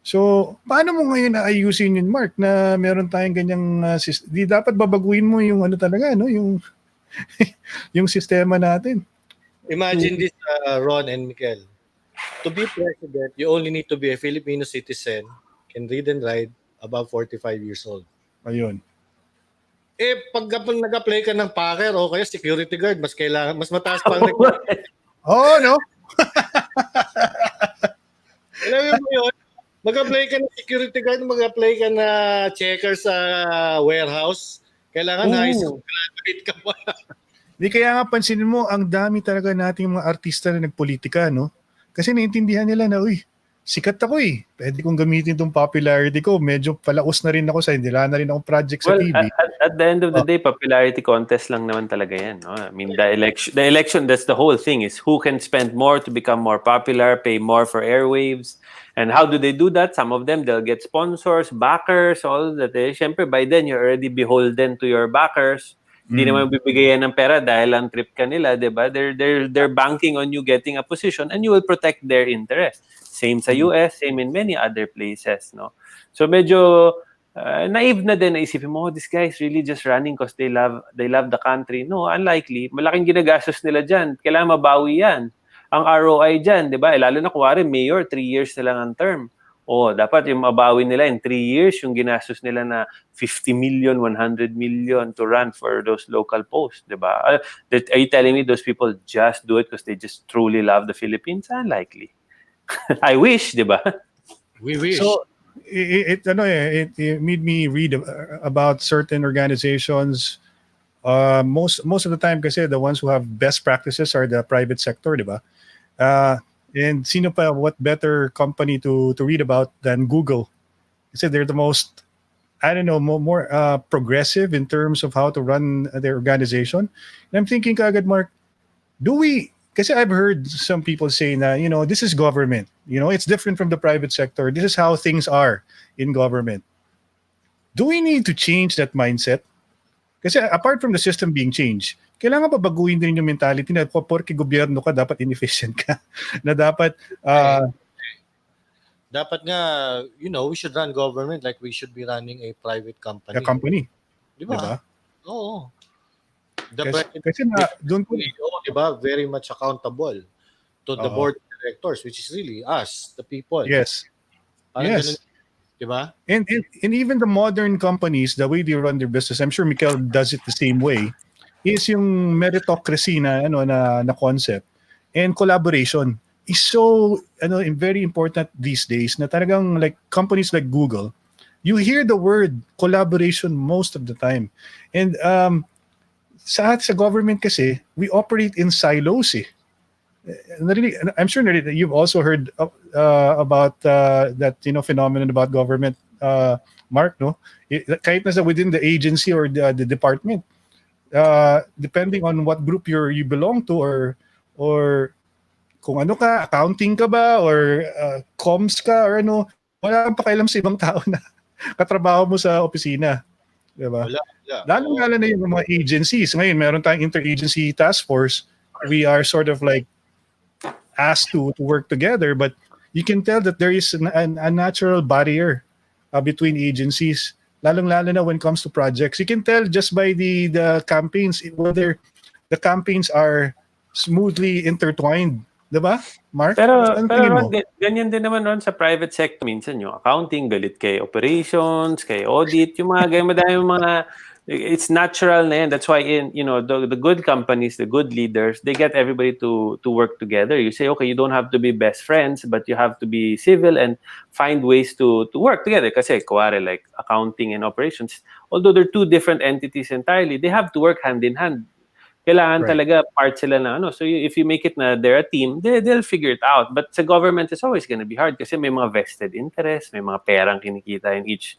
So, paano mo ngayon naayusin yun, Mark, na meron tayong ganyang di dapat babaguhin mo yung yung sistema natin. Imagine this, Ron and Mikel. To be president, you only need to be a Filipino citizen, can read and write, above 45 years old. Ayun. Pag nag-apply ka ng packer o kaya security guard, mas mataas pa ang requirement. No? Alam mo yun? Mag-apply ka ng security guard, mag-apply ka na checker sa warehouse. Kailangan high school graduate ka pa. Di kaya nga pansinin mo, ang dami talaga nating mga artista na nagpolitika, no? Kasi naintindihan nila na, sikat ako eh. Pwede kong gamitin itong popularity ko. Medyo palaos na rin ako sa hindi na rin akong project sa TV. At the end of the day, popularity contest lang naman talaga yan. No? I mean, the election, that's the whole thing, is who can spend more to become more popular, pay more for airwaves. And how do they do that? Some of them, they'll get sponsors, backers, all that. Siyempre, by then, you're already beholden to your backers. Hindi naman bibigay yan ng pera dahil ang trip ka nila, di ba? They're banking on you getting a position and you will protect their interest. Same sa US, same in many other places, no? So medyo naive na din na isipin mo, this guy is really just running because they love the country. No, unlikely. Malaking ginagastos nila dyan. Kailangan mabawi yan. ang ROI dyan, di ba? Lalo na kuwari, mayor, 3 years na lang ang term. Dapat yung mabawi nila in 3 years, yung ginastos nila na 50 million, 100 million to run for those local posts, di ba? Are you telling me those people just do it because they just truly love the Philippines? Unlikely. I wish, di ba? We wish. So it made me read about certain organizations. Most of the time kasi the ones who have best practices are the private sector, di ba? And sino pa, what better company to read about than Google? Kasi they're the most, I don't know, more progressive in terms of how to run their organization. And I'm thinking kagad, Mark, kasi I've heard some people say na, this is government. It's different from the private sector. This is how things are in government. Do we need to change that mindset? Kasi apart from the system being changed, kailangan pa baguhin din yung mentality na porke gobyerno ka, dapat inefficient ka. Na dapat, dapat nga, we should run government like we should be running a private company. a company. Di ba? Diba? Oo. Kasi na, doon po, di ba, very much accountable to the board of directors, which is really us, the people. yes. Parang Yes. ganun, di ba? And even the modern companies, the way they run their business, I'm sure Mikel does it the same way, is yung meritocracy na concept, and collaboration is so very important these days na talagang like companies like Google, you hear the word collaboration most of the time. And sa government kasi, we operate in silos eh. I'm sure you've also heard about that phenomenon about government, Mark, no? Kahit na within the agency or the department, depending on what group you belong to, or kung ano ka, accounting ka ba, or comms ka, or wala kang pakialam sa ibang tao na katrabaho mo sa opisina. Diba? Wala. Lalo na yung mga agencies. Ngayon, meron tayong interagency task force. We are sort of like asked to work together, but you can tell that there is a natural barrier between agencies. Lalong-lalo na when it comes to projects. You can tell just by the campaigns whether the campaigns are smoothly intertwined. Diba, Mark? Pero tingin mo? Ron, ganyan din naman Ron sa private sector. Minsan yung accounting, galit kay operations, kay audit, yung mga ganyan, madami mga, it's natural na yan. That's why the good companies, the good leaders, they get everybody to work together. You say, okay, you don't have to be best friends, but you have to be civil and find ways to work together. Kasi kuwari like accounting and operations, although they're two different entities entirely, they have to work hand in hand. Kailangan talaga part sila na So if you make it na they're a team, they'll figure it out. But sa government, it's always gonna be hard kasi may mga vested interest, may mga perang kinikita in each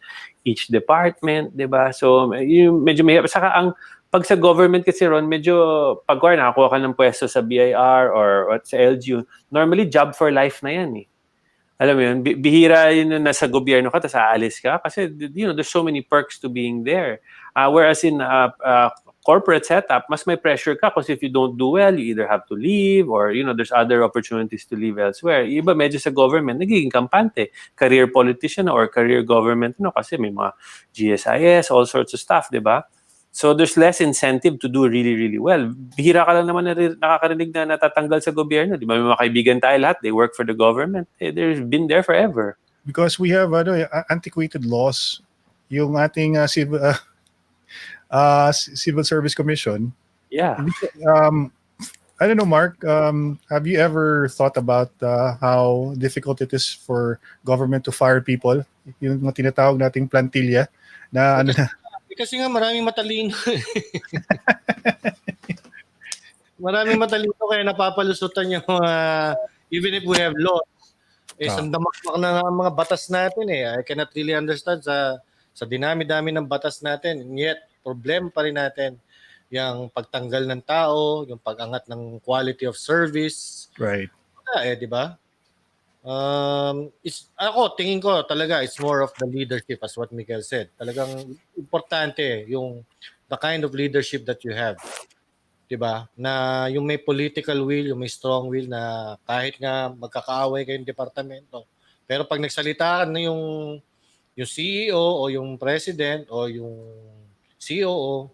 department, di ba? So yung medyo mahirap. Saka pag sa government kasi Ron, medyo pag nakakuha ka ng pwesto sa BIR or sa LGU, normally job for life na yan eh. Alam mo yun, bihira yun na nasa gobyerno ka, tapos aalis ka. Kasi, there's so many perks to being there. Whereas in corporate setup, mas may pressure ka kasi if you don't do well, you either have to leave or, there's other opportunities to leave elsewhere. Iba medyo sa government, nagiging kampante. Career politician or career government, kasi may mga GSIS, all sorts of stuff, di ba? So there's less incentive to do really, really well. Bihira ka lang naman nakakarinig na natatanggal sa gobyerno. Di ba may mga kaibigan tayo lahat, they work for the government. They've been there forever. Because we have antiquated laws. Yung ating Civil Service Commission. Yeah. I don't know, Mark, have you ever thought about how difficult it is for government to fire people? Yung mga tinatawag nating plantilla na Kasi nga maraming matalino. Maraming matalino kaya napapalusutan yung mga, even if we have laws, sandamakmak na nga ang mga batas natin eh. I cannot really understand sa dinami-dami ng batas natin. And yet, problem pa rin natin yung pagtanggal ng tao, yung pag-angat ng quality of service. Right. Di ba? Tingin ko talaga it's more of the leadership as what Miguel said. Talagang importante yung the kind of leadership that you have. 'Di ba? Na yung may political will, yung may strong will na kahit nga magkakaaway kayong departamento, pero pag nagsalita na yung CEO o yung president o yung COO,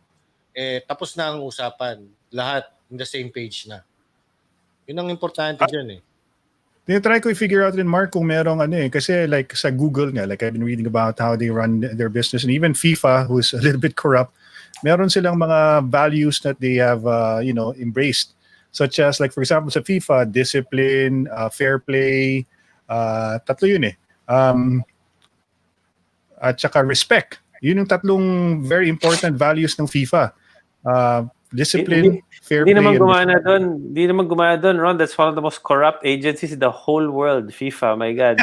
tapos na ang usapan. Lahat in the same page na. Yun ang importante dyan eh. Tinatry ko i-figure out rin, Mark, kung merong kasi like sa Google nga, like I've been reading about how they run their business, and even FIFA, who's a little bit corrupt, meron silang mga values that they have, embraced. Such as, like for example, sa FIFA, discipline, fair play, tatlo yun eh. At saka respect. Yun yung tatlong very important values ng FIFA. Discipline, fair play, naman and gumana doon. Hindi naman gumana doon, Ron. That's one of the most corrupt agencies in the whole world, FIFA. My God.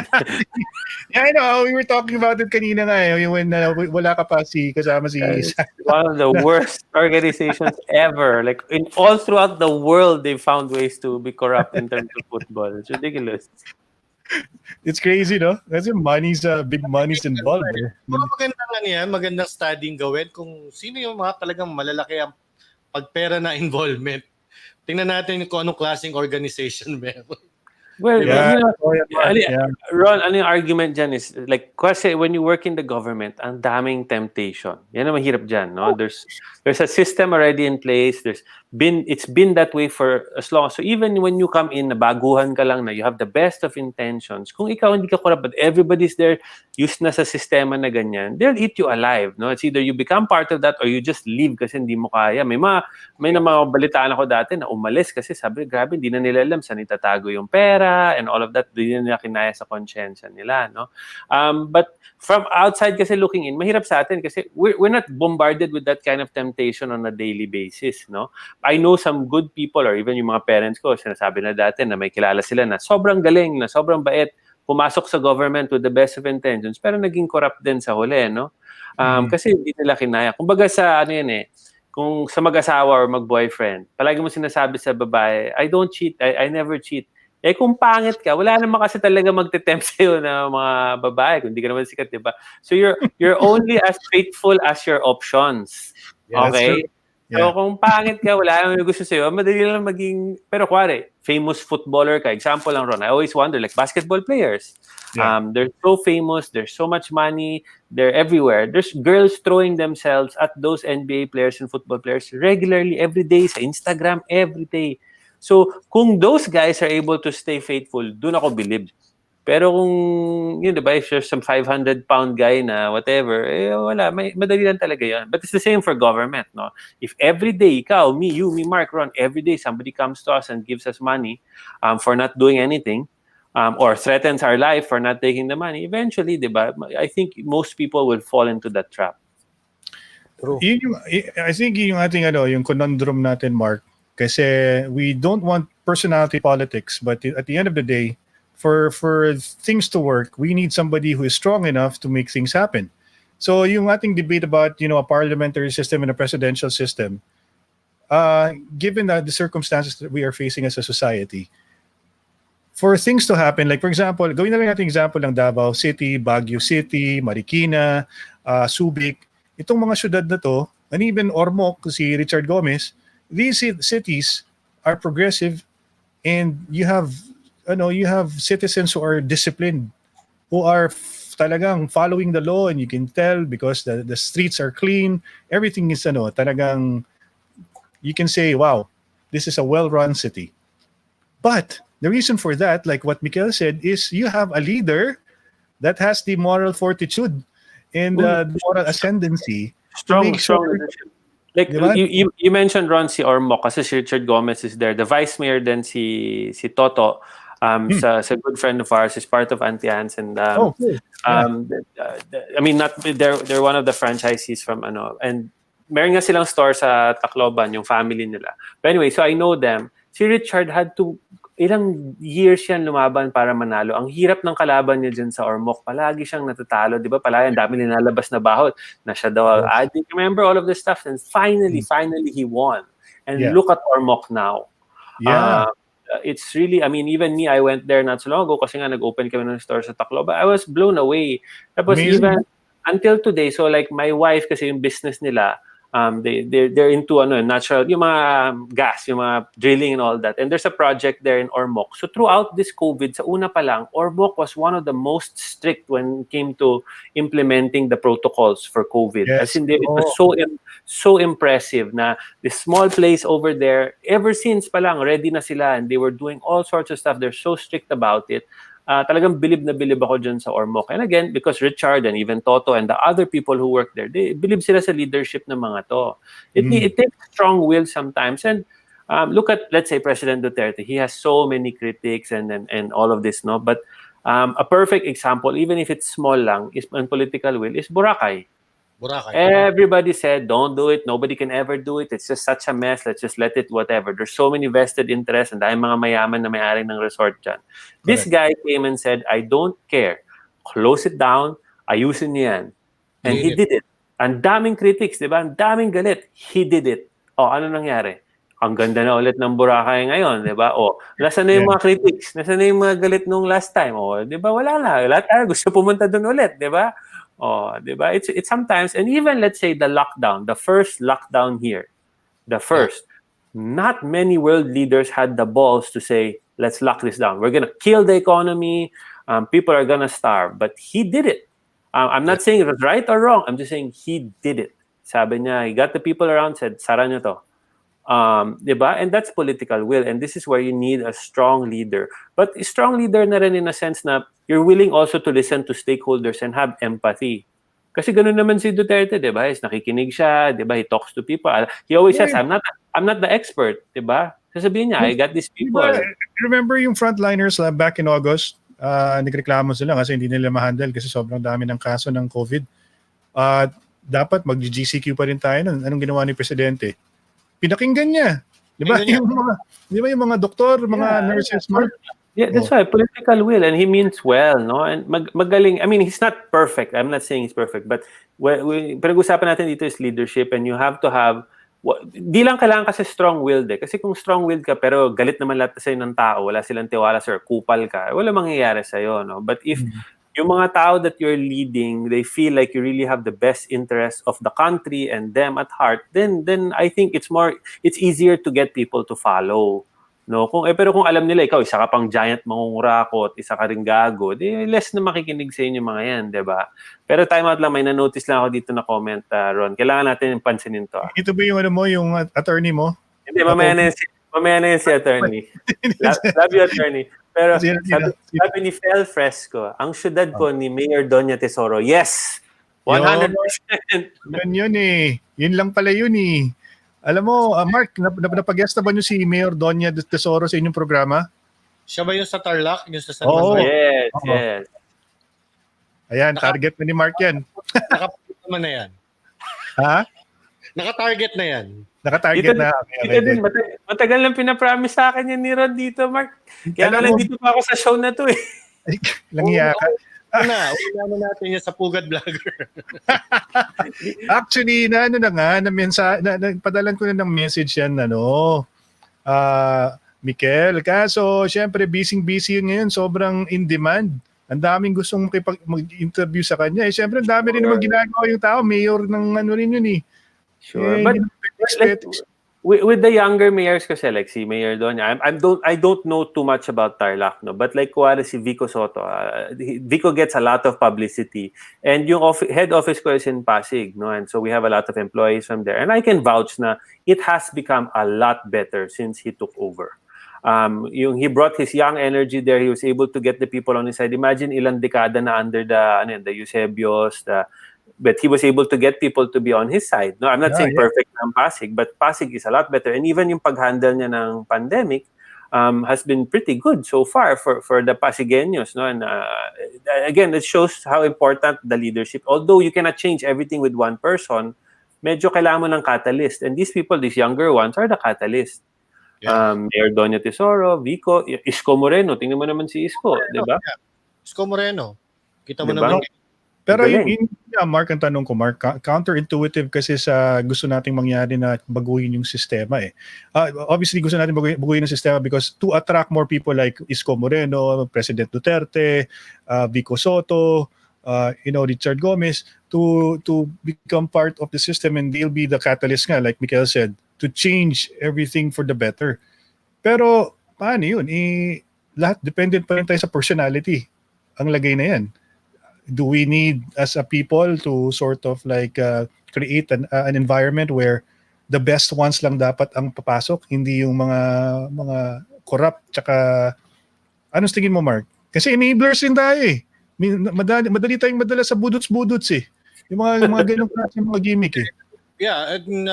Yeah, I know. We were talking about it kanina nga when wala ka pa kasama si It's one of the worst organizations ever. Like all throughout the world, they found ways to be corrupt in terms of football. It's ridiculous. It's crazy, no? Kasi big money's involved. Magandang studying gawin kung sino yung mga talagang malalaki ang pagpera na involvement. Tingnan natin kung anong klaseng organization meron. Well, Yeah. Ron, ano yung argument dyan is, like, kasi when you work in the government, ang daming temptation. Yan ang mahirap dyan, no? There's a system already in place. It's been that way for as long. So even when you come in, nabaguhan ka lang na you have the best of intentions, kung ikaw hindi ka corrupt, but everybody's there, used na sa sistema na ganyan, they'll eat you alive, no? It's either you become part of that or you just leave kasi hindi mo kaya. May na mga balitaan ako dati na umalis kasi sabi, grabe, hindi na nila alam saan itatago yung pera, and all of that, hindi nila kinaya sa konsyensya nila, no? But from outside kasi looking in, mahirap sa atin kasi we're not bombarded with that kind of temptation on a daily basis, no? I know some good people, or even yung mga parents ko, sinasabi na dati na may kilala sila na sobrang galing, na sobrang bait, pumasok sa government with the best of intentions, pero naging corrupt din sa huli, no? Kasi hindi nila kinaya. Kumbaga sa kung sa mag-asawa or mag-boyfriend, palagi mo sinasabi sa babae, I don't cheat, I never cheat. Kung pangit ka, wala naman kasi talaga magte-tempt sa'yo na mga babae, kung hindi ka naman sikat, diba? So you're only as faithful as your options. Yeah, okay? Yeah. So kung pangit ka, wala naman gusto sa'yo, madali lang maging, pero kuwari, famous footballer ka, example lang, Ron, I always wonder, like basketball players, they're so famous, there's so much money, they're everywhere. There's girls throwing themselves at those NBA players and football players regularly, every day, sa Instagram, every day. So, kung those guys are able to stay faithful, doon ako believe. Pero kung, diba, if there's some 500-pound guy na whatever, wala, madali lang talaga yan. But it's the same for government, no? If every day, ikaw, me, you, me, Mark, Ron, every day somebody comes to us and gives us money for not doing anything, or threatens our life for not taking the money, eventually, diba, I think most people will fall into that trap. True. I think yung ating yung conundrum natin, Mark, kasi we don't want personality politics, but at the end of the day, for things to work, we need somebody who is strong enough to make things happen. So yung ating debate about a parliamentary system and a presidential system, given the circumstances that we are facing as a society, for things to happen, like for example, gawin na lang natin example ng Davao City, Baguio City, Marikina, Subic, itong mga syudad na to, and even Ormoc, si Richard Gomez, these cities are progressive, and you have citizens who are disciplined, who are talagang following the law, and you can tell because the streets are clean, everything is talagang, you can say, wow, this is a well-run city. But the reason for that, like what Mikael said, is you have a leader that has the moral fortitude and the moral ascendancy. Strong leadership. Like you mentioned Ron, si Ormoc, kasi si Richard Gomez is there. The vice mayor then si Toto, sa good friend of ours, is part of Antians, and I mean, not they're one of the franchisees from and meron nga silang store sa Tacloban, yung family nila. But anyway, so I know them. Si Richard had to ilang years yan lumaban para manalo. Ang hirap ng kalaban niya dyan sa Ormoc. Palagi siyang natatalo, di ba? Palagi ang dami nilalabas na bahot na siya daw. I didn't remember all of this stuff. And finally, he won. And look at Ormoc now. Yeah. It's really, I mean, even me, I went there not so long ago kasi nga nag-open kami ng store sa Tacloban. I was blown away. Tapos even until today, so like my wife, kasi yung business nila, they're into natural, yung mga gas, yung mga drilling and all that. And there's a project there in Ormoc. So throughout this COVID, sa una pa lang, Ormoc was one of the most strict when it came to implementing the protocols for COVID. Yes. As in, it was so impressive na this small place over there, ever since pa lang, ready na sila and they were doing all sorts of stuff. They're so strict about it. Talagang bilib na bilib ako dyan sa Ormoc. And again, because Richard and even Toto and the other people who work there, they bilib sila sa leadership ng mga to. It takes strong will sometimes. And look at, let's say, President Duterte. He has so many critics and all of this, no? But a perfect example, even if it's small lang, is on political will, is Boracay. Everybody said, don't do it. Nobody can ever do it. It's just such a mess. Let's just let it, whatever. There's so many vested interests and dahil mga mayaman na may-ari ng resort dyan. This guy came and said, I don't care. Close it down. Ayusin niyo yan. And he did it. Ang daming critics, di ba? Ang daming galit. He did it. O, ano nangyari? Ang ganda na ulit ng Boracay ngayon, di ba? O, nasa na yung mga critics? Nasa na yung mga galit nung last time? O, di ba? Wala na. Lahat gusto pumunta doon ulit, di ba? Oh, diba? It's sometimes, and even let's say the lockdown, the first lockdown here, not many world leaders had the balls to say, let's lock this down. We're gonna kill the economy. People are gonna starve. But he did it. I'm not saying it was right or wrong. I'm just saying he did it. Sabi niya, he got the people around, said, sara nyo to. Diba? And that's political will. And this is where you need a strong leader. But a strong leader na rin in a sense na you're willing also to listen to stakeholders and have empathy. Kasi ganun naman si Duterte, diba? Nakikinig siya, diba? He talks to people. He always says, I'm not the expert, diba? Sasabihin niya, I got these people. Diba, remember yung frontliners back in August? Nagreklamo sila kasi hindi nila ma-handle kasi sobrang dami ng kaso ng COVID. Dapat mag-GCQ pa rin tayo nun. Anong ginawa ni Presidente? Pinakinggan niya. Di ba? Yung mga doktor, mga nurses, yeah, that's why political will, and he means well, no? And magaling. I mean, he's not perfect. I'm not saying he's perfect, but pinag-usapan natin dito is leadership, and you have to have. Di lang kailangan kasi strong-willed eh. Kasi kung strong-willed ka pero galit naman lahat sa'yo ng tao, wala silang tiwala sir, kupal ka, wala mangyayari sa'yo, no? But if yung mga tao that you're leading, they feel like you really have the best interest of the country and them at heart, then I think it's easier to get people to follow. No, pero kung alam nila ikaw isa ka pang giant mangungurakot, isa ka ring gago, di less na makikinig sa inyo mga yan, 'di ba? Pero time out lang, may na-notice lang ako dito na comment, Ron. Kailangan natin yung pansinin to. Ito ba yung yung attorney mo? Hindi, mamaya na yun si attorney. Love you, attorney. Pero sabi ni Fel Fresco, ang syudad ko ni Mayor Doña Tesoro. Yes! 100%. Yun eh. Yun lang pala yun eh. Alam mo, Mark, napag-guest na ba nyo si Mayor Doña Tesoro sa inyong programa? Siya ba yung sa Tarlac? Yung sa San Oo. Manuel? Yes. Ayan, target na ni Mark yan. Nakapunta naman na yan. Ha? Naka-target na yan. Naka-target na. Dito din, matagal lang pinapromise sa akin yan ni Ron dito, Mark. Kaya nga lang dito pa ako sa show na to eh. Langya ka. Una natin yan sa Pugad Vlogger. Actually, padalan ko na ng message yan, Mikel. Kaso, syempre, busy ngayon, sobrang in demand. Ang daming gustong mag-interview sa kanya. Syempre, ang dami rin naman ginagawa yung tao. Mayor ng rin yun eh. Sure. But with the younger mayors kasi like si Mayor Doña, I don't know too much about Tarlac, no, but like kuwari si Vico Soto, Vico gets a lot of publicity, and yung head office ko is in Pasig, no, and so we have a lot of employees from there, and I can vouch na it has become a lot better since he took over. He brought his young energy there. He was able to get the people on his side. Imagine ilang dekada na under the Eusebios, but he was able to get people to be on his side. No, I'm not saying perfect ng Pasig, but Pasig is a lot better. And even yung pag-handle niya ng pandemic has been pretty good so far for the Pasigueños. No? And again, it shows how important the leadership. Although you cannot change everything with one person, medyo kailangan mo ng catalyst. And these people, these younger ones, are the catalyst. Yeah. Mayor Doña Tesoro, Vico, Isko Moreno. Tingnan mo naman si Isko, di ba? Yeah. Isko Moreno. Kita mo diba? Naman. Pero Mark, ang tanong ko, Mark, counterintuitive kasi sa gusto nating mangyari na baguhin yung sistema eh. Obviously, gusto natin baguhin yung sistema because to attract more people like Isko Moreno, President Duterte, Vico Soto, Richard Gomez to become part of the system, and they'll be the catalyst nga, like Mikel said, to change everything for the better. Pero paano yun? Lahat dependent pa rin tayo sa personality. Ang lagay na yan. Do we need as a people to sort of like create an environment where the best ones lang dapat ang papasok, hindi yung mga corrupt, tsaka anong tingin mo, Mark? Kasi enablers din tayo eh. Madali tayong madala sa budots-budots eh. Yung mga ganong klase mga gimmick eh. Yeah, and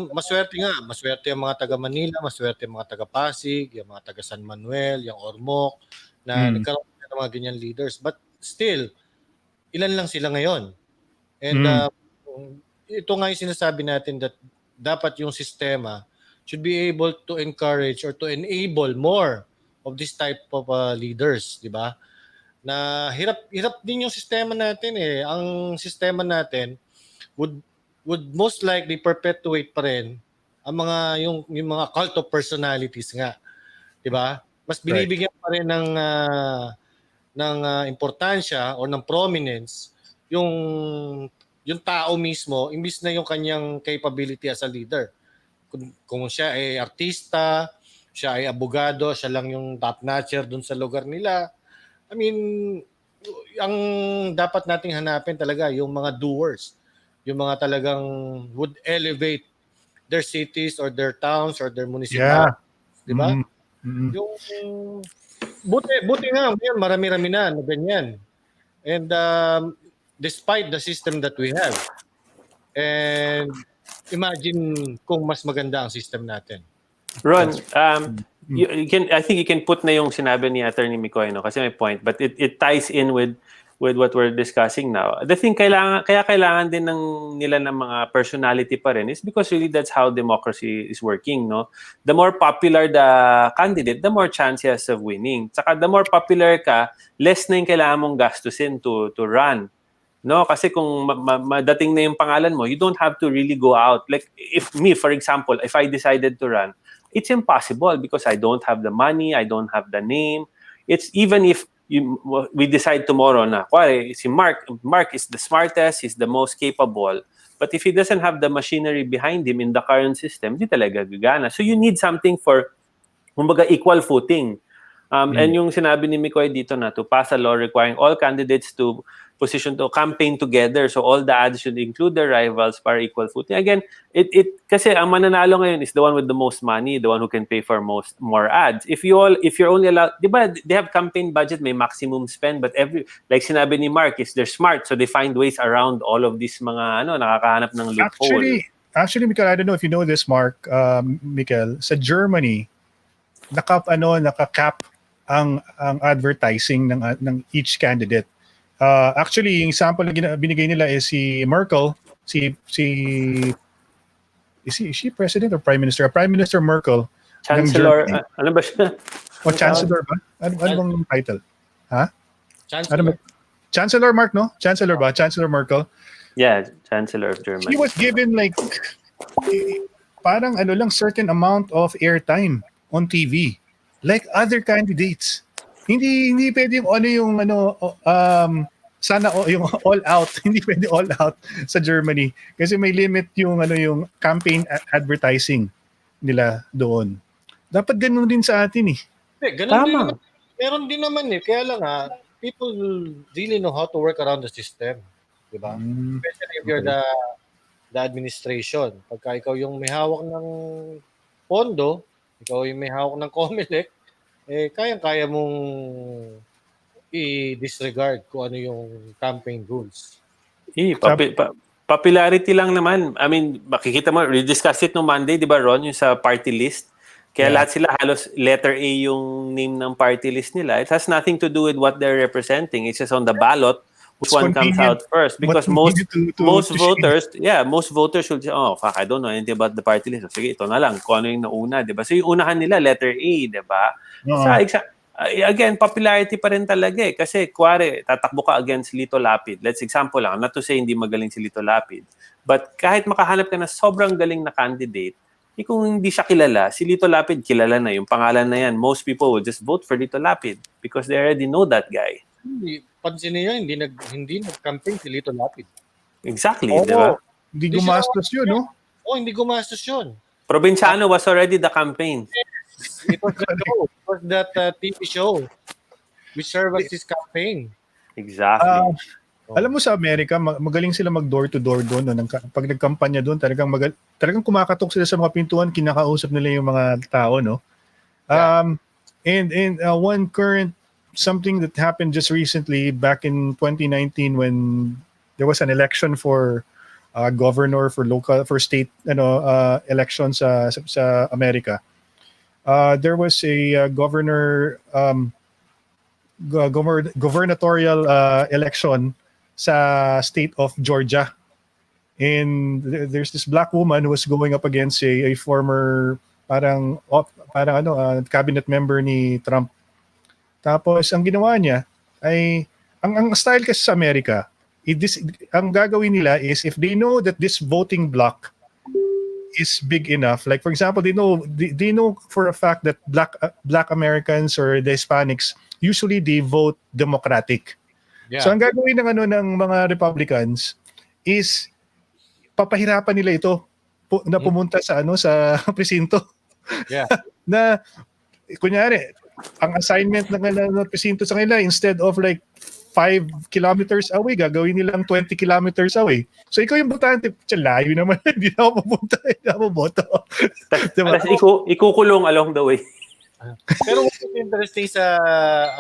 maswerte nga. Maswerte yung mga taga Manila, maswerte yung mga taga Pasig, yung mga taga San Manuel, yung Ormoc, na nagkaroon ng mga ganyan leaders. But still, ilan lang sila ngayon. And ito nga yung sinasabi natin that dapat yung sistema should be able to encourage or to enable more of this type of leaders, di ba? Na hirap din yung sistema natin eh. Ang sistema natin would most likely perpetuate pa rin ang mga yung mga cult of personalities nga, 'di ba? Mas binibigyan pa rin ng importansya o ng prominence yung tao mismo imbis na yung kanyang capability as a leader. Kung siya ay artista, siya ay abogado, siya lang yung top notcher dun sa lugar nila. I mean, ang dapat nating hanapin talaga yung mga doers, yung mga talagang would elevate their cities or their towns or their municipalities, di ba? Yung buti nga ngayon marami-rami na ganyan. And despite the system that we have, and imagine kung mas maganda ang system natin. Ron, I think you can put na yung sinabi ni Attorney Mikoy, no? Kasi may point, but it ties in with what we're discussing now. The thing kaya kailangan din nila ng mga personality pa rin is because really that's how democracy is working, no? The more popular the candidate, the more chances of winning. Saka the more popular ka, less na yung kailangan mong gastusin to run. No, kasi kung madating na yung pangalan mo, you don't have to really go out. Like if me, for example, if I decided to run, it's impossible because I don't have the money, I don't have the name. It's even if we decide tomorrow na, si Mark is the smartest, he's the most capable. But if he doesn't have the machinery behind him in the current system, di talaga gagana. So you need something for, kumbaga, equal footing. And yung sinabi ni Mikoy dito na to pass a law requiring all candidates to position to campaign together, so all the ads should include their rivals para equal footing. Again, kasi ang mananalo ngayon is the one with the most money, the one who can pay for more ads. If you're only allowed, di ba, they have campaign budget, may maximum spend, but like sinabi ni Mark, is they're smart, so they find ways around all of these mga nakakahanap ng loophole. Actually, Mikel, I don't know if you know this, Mark, Mikel, sa Germany, naka-cap ang advertising ng each candidate. Actually, yung sample na binigay nila is si Merkel, is she president or prime minister? Prime Minister Merkel. Chancellor, ano ba siya? O Chancellor ba? Ano bang title? Ha? Chancellor. Chancellor, Mark, no? Chancellor ba? Chancellor Merkel. Yeah, Chancellor of Germany. She was given like parang certain amount of airtime on TV. Like other candidates. Hindi pwede yung sana yung all out, hindi pwede all out sa Germany kasi may limit yung campaign advertising nila doon. Dapat ganun din sa atin eh. Ganun din. Meron din naman eh. Kaya lang people really know how to work around the system, 'di ba? Especially if you're the administration. Pagka ikaw yung may hawak ng pondo, ikaw yung may hawak ng COMELEC, kayang-kaya mong i-disregard kung ano yung campaign rules. Popularity lang naman. I mean, makikita mo, we discussed it no Monday, di ba, Ron, yung sa party list. Kaya lahat sila halos letter A yung name ng party list nila. It has nothing to do with what they're representing. It's just on the ballot which one comes out first. Because most voters should say, oh, fuck, I don't know anything about the party list. Sige, ito na lang. Kung ano yung nauna, di ba? So yung unahan nila, letter A, di ba? Again, popularity pa rin talaga eh. Kasi, kuwari, tatakbo ka against Lito Lapid. Let's example lang. Not to say hindi magaling si Lito Lapid. But kahit makahanap ka na sobrang galing na candidate, kung hindi siya kilala, si Lito Lapid kilala na. Yung pangalan na yan, most people will just vote for Lito Lapid because they already know that guy. Pansin niyo, hindi nag-campaign si Lito Lapid. Exactly, Oo, di ba? hindi gumastos yun, no? Hindi gumastos yun. Provinciano was already the campaign. It was the show. It was that TV show which served as his campaign. Exactly. Alam mo sa Amerika, magaling sila mag door-to-door doon. No? Pag nagkampanya doon, talagang kumakatok sila sa mga pintuan, kinakausap nila yung mga tao, no? Yeah. And one current something that happened just recently back in 2019 when there was an election for governor for state elections sa Amerika. There was a gubernatorial election sa state of Georgia. And there's this black woman who was going up against a former cabinet member ni Trump. Tapos ang ginawa niya ay ang style kasi sa Amerika, ang gagawin nila is if they know that this voting block is big enough, like for example, they know for a fact that black Americans or the Hispanics usually they vote Democratic. Yeah. So ang gagawin ng mga Republicans is papahirapan nila ito na pumunta sa presinto. Yeah. Na kunyari, ang assignment ng presinto sa kanila instead of like 5 kilometers away, gagawin nilang 20 kilometers away. So ikaw yung botante, layo naman, hindi na ako pupunta, hindi na ako boto. Diba? Tapos ikukulong along the way. Pero what's interesting sa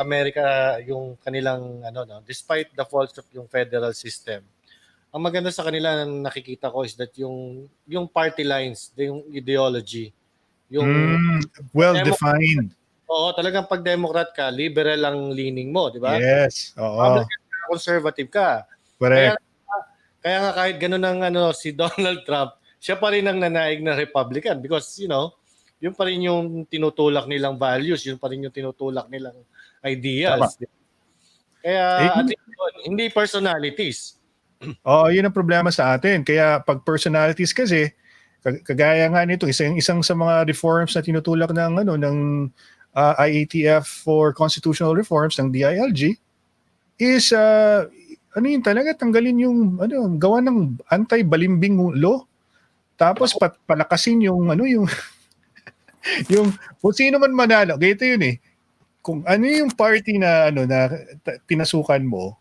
Amerika, yung kanilang despite the faults of yung federal system, ang maganda sa kanila na nakikita ko is that yung party lines, yung ideology, yung well defined. Oo, talagang pag Democrat ka, liberal ang leaning mo, di ba? Yes, oo. Republican ka, conservative ka. Correct. Kaya nga kahit ganun ang si Donald Trump, siya pa rin ang nanaig na Republican because yun pa rin yung tinutulak nilang values, yun pa rin yung tinutulak nilang ideas. Tama. Kaya hindi personalities. Yun ang problema sa atin. Kaya pag personalities kasi, kagaya nga nito, isang sa mga reforms na tinutulak ng IATF for constitutional reforms ng DILG is talaga tanggalin yung gawa ng anti-balimbing law. Tapos palakasin yung yung kung sino man manalo, ganito yun eh. Kung ano yung party na pinasukan mo,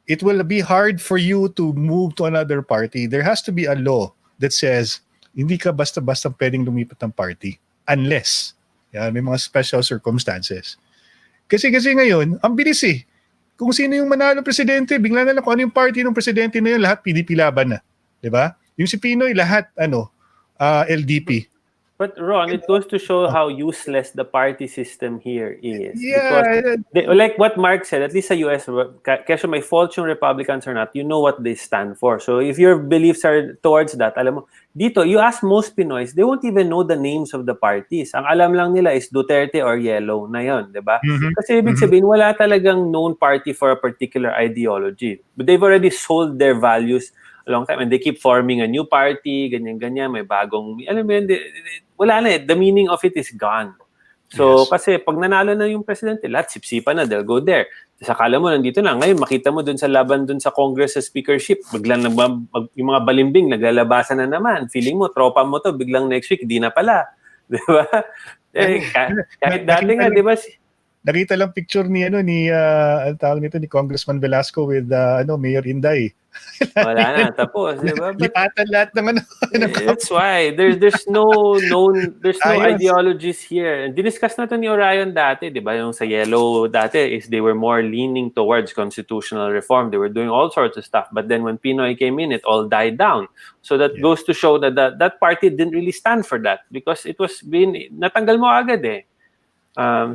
it will be hard for you to move to another party. There has to be a law that says hindi ka basta-basta pwedeng lumipat ng party unless may mga special circumstances. Kasi ngayon, ang bilis eh. Kung sino yung manalo presidente, bigla na lang kung ano yung party ng presidente na yun, lahat PDP laban na. 'Di ba? Yung si Pinoy, lahat LDP. But Ron, it goes to show how useless the party system here is. Yeah. Because like what Mark said, at least sa US, kasi may fault yung Republicans or not, you know what they stand for. So if your beliefs are towards that, alam mo, dito, you ask most Pinoys, they won't even know the names of the parties. Ang alam lang nila is Duterte or Yellow na yun, di ba? Mm-hmm. Kasi ibig sabihin, wala talagang known party for a particular ideology. But they've already sold their values a long time and they keep forming a new party, ganyan-ganyan, may bagong, alam mo yun, wala na eh. The meaning of it is gone. So, kasi pag nanalo na yung presidente, lahat sipsipan na, they'll go there. Tapos akala mo, nandito na. Ngayon, makita mo dun sa laban dun sa Congress sa speakership, biglang yung mga balimbing, naglalabasan na naman. Feeling mo, tropa mo to, biglang next week, di na pala. Di ba? Kahit dati nga, di ba? Nakita lang picture ni tawag nito ni Congressman Velasco with Mayor Inday. Wala na, tapos, di ba? Lipatan lahat ng That's why there's no ideologies here. And diniscuss na to ni Orion dati, di ba? Yung sa Yellow dati is they were more leaning towards constitutional reform. They were doing all sorts of stuff. But then when Pinoy came in, it all died down. So that goes to show that that party didn't really stand for that because it was natanggal mo agad eh.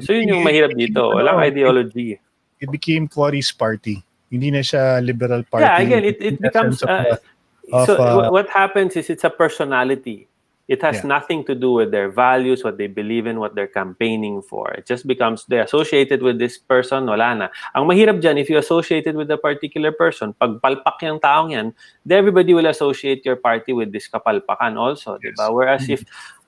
So yun yung mahirap dito. Walang ideology. It became Cory's party. Hindi na siya liberal party. Yeah, again, it becomes... what happens is it's a personality. It has nothing to do with their values, what they believe in, what they're campaigning for. It just becomes they're associated with this person, wala na. Ang mahirap dyan, if you associated with a particular person, pag palpak yung taong yan, everybody will associate your party with this kapalpakan also, di ba? Whereas if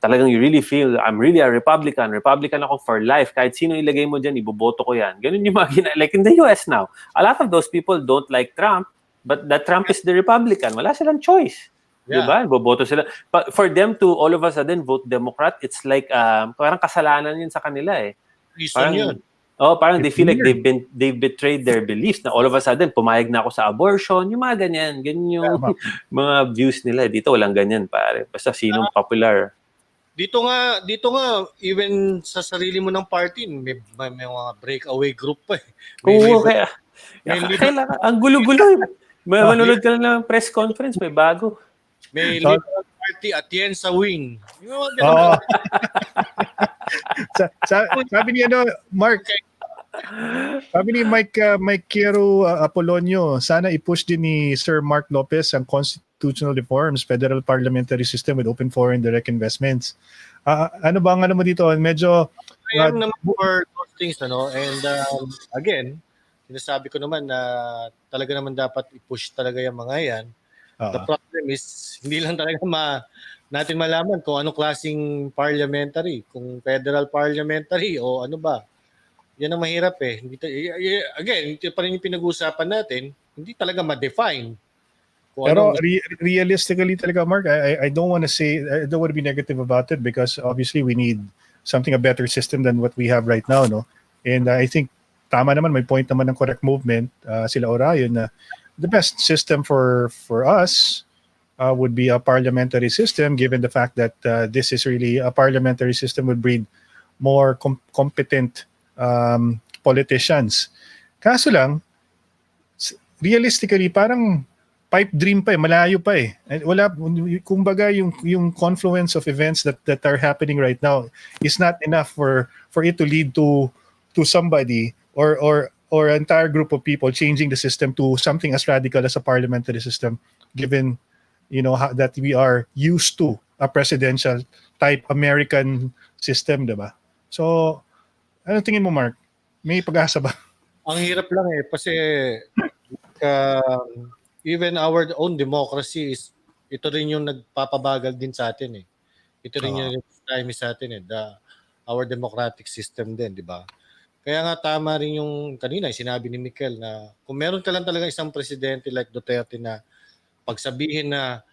talagang you really feel, I'm really a Republican ako for life, kahit sino ilagay mo dyan, iboboto ko yan. Ganun yung mga like in the US now, a lot of those people don't like Trump, but that Trump is the Republican. Wala silang choice. Yeah. Diba? Boboto sila. But for them to all of a sudden vote Democrat, it's like parang kasalanan yun sa kanila eh. Reason yun. Parang they feel like they've betrayed their beliefs na all of a sudden pumayag na ako sa abortion, yung mga ganyan yung mga views nila. Dito walang ganyan pare. Basta sinong popular. Dito nga even sa sarili mo ng party may mga breakaway group pa eh. Oo, kaya ang gulo-gulo. Manonood ka na ng press conference, may bago. May liberal party at yan sa wing. Sabi ni Mark, sabi ni Mike Quiero Apolonio, sana i-push din ni Sir Mark Lopez ang constitutional reforms, federal parliamentary system with open foreign direct investments. Ano mo dito? Medyo I am naman for those things, and again, sinasabi ko naman na talaga naman dapat i-push talaga yung mga yan. The problem is, hindi lang talaga natin malaman kung anong klaseng parliamentary, kung federal parliamentary o ano ba. Yan ang mahirap eh. Again, ito pa rin yung pinag-uusapan natin, hindi talaga ma-define. Pero realistically talaga, Mark, I don't want to be negative about it because obviously we need a better system than what we have right now, no? And I think tama naman, may point naman ng correct movement sila Orayon na the best system for us would be a parliamentary system, given the fact that this is really a parliamentary system would breed more competent politicians. Kaso lang, realistically, parang pipe dream pa eh, malayo pa eh. Wala, kumbaga yung confluence of events that are happening right now is not enough for it to lead to somebody or an entire group of people changing the system to something as radical as a parliamentary system, given that we are used to a presidential type American system, diba? So, ano tingin mo, Mark? May pag-asa ba? Ang hirap lang eh kasi even our own democracy is ito rin yung nagpapabagal din sa atin eh. Ito rin yung time sa atin eh, our democratic system din, di ba? Kaya nga tama rin yung kanina sinabi ni Mikel na kung meron ka lang talaga isang presidente like Duterte na pagsabihin na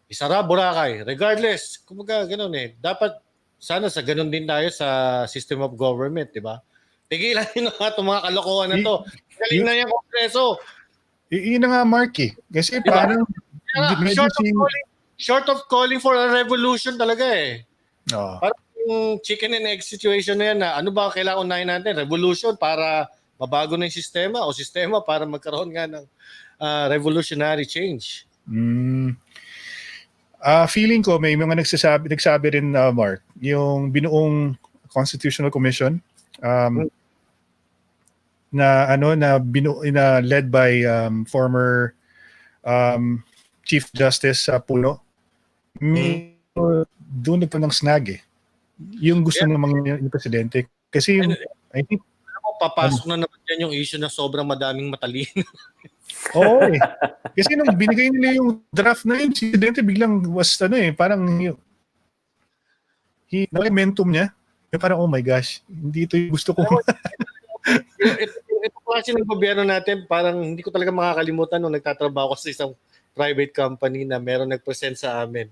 isara Boracay, regardless, kumbaga ganoon eh. Dapat sana sa ganoon din tayo sa system of government, di ba? Tigilan nyo na itong mga kalokohan na to. Galing na yung Kongreso. Yun na nga, Mark eh. Kasi diba? Parang short of calling for a revolution talaga eh. Parang yung chicken and egg situation na yan na ano ba kailangan unahin natin? Revolution para mabago na yung sistema o sistema para magkaroon nga ng revolutionary change. Feeling ko may mga nagsabi rin Mark, yung binuong Constitutional Commission na led by former Chief Justice Puno. Doon nagto ng snag eh. Yung gusto ng mga presidente kasi yung, I think papasok na naman yan yung issue na sobrang madaming matalino. Oo eh. Kasi nung binigay nila yung draft na yun, si presidente biglang parang momentum niya. Parang oh my gosh, hindi ito yung gusto ko. Ito klase ng gobyerno natin, parang hindi ko talaga makakalimutan nung nagtatrabaho ko sa isang private company na meron nag-present sa amin.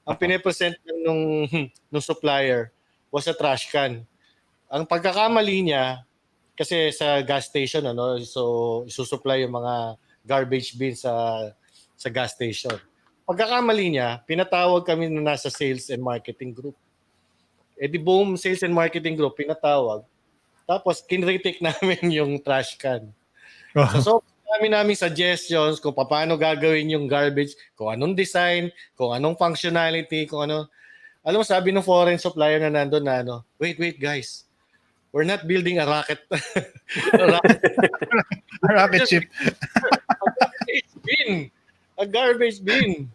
Ang pine-present nung supplier was a trash can. Ang pagkakamali niya, kasi sa gas station, so isusupply yung mga garbage bin sa gas station. Pagkakamali niya, pinatawag kami na nasa sales and marketing group. Di buong sales and marketing group, pinatawag. Tapos, kinritik namin yung trash can. So namin suggestions kung paano gagawin yung garbage, kung anong design, kung anong functionality, kung ano. Alam mo, sabi ng foreign supplier na nandun na wait guys, we're not building a rocket. A rocket ship. A garbage bin.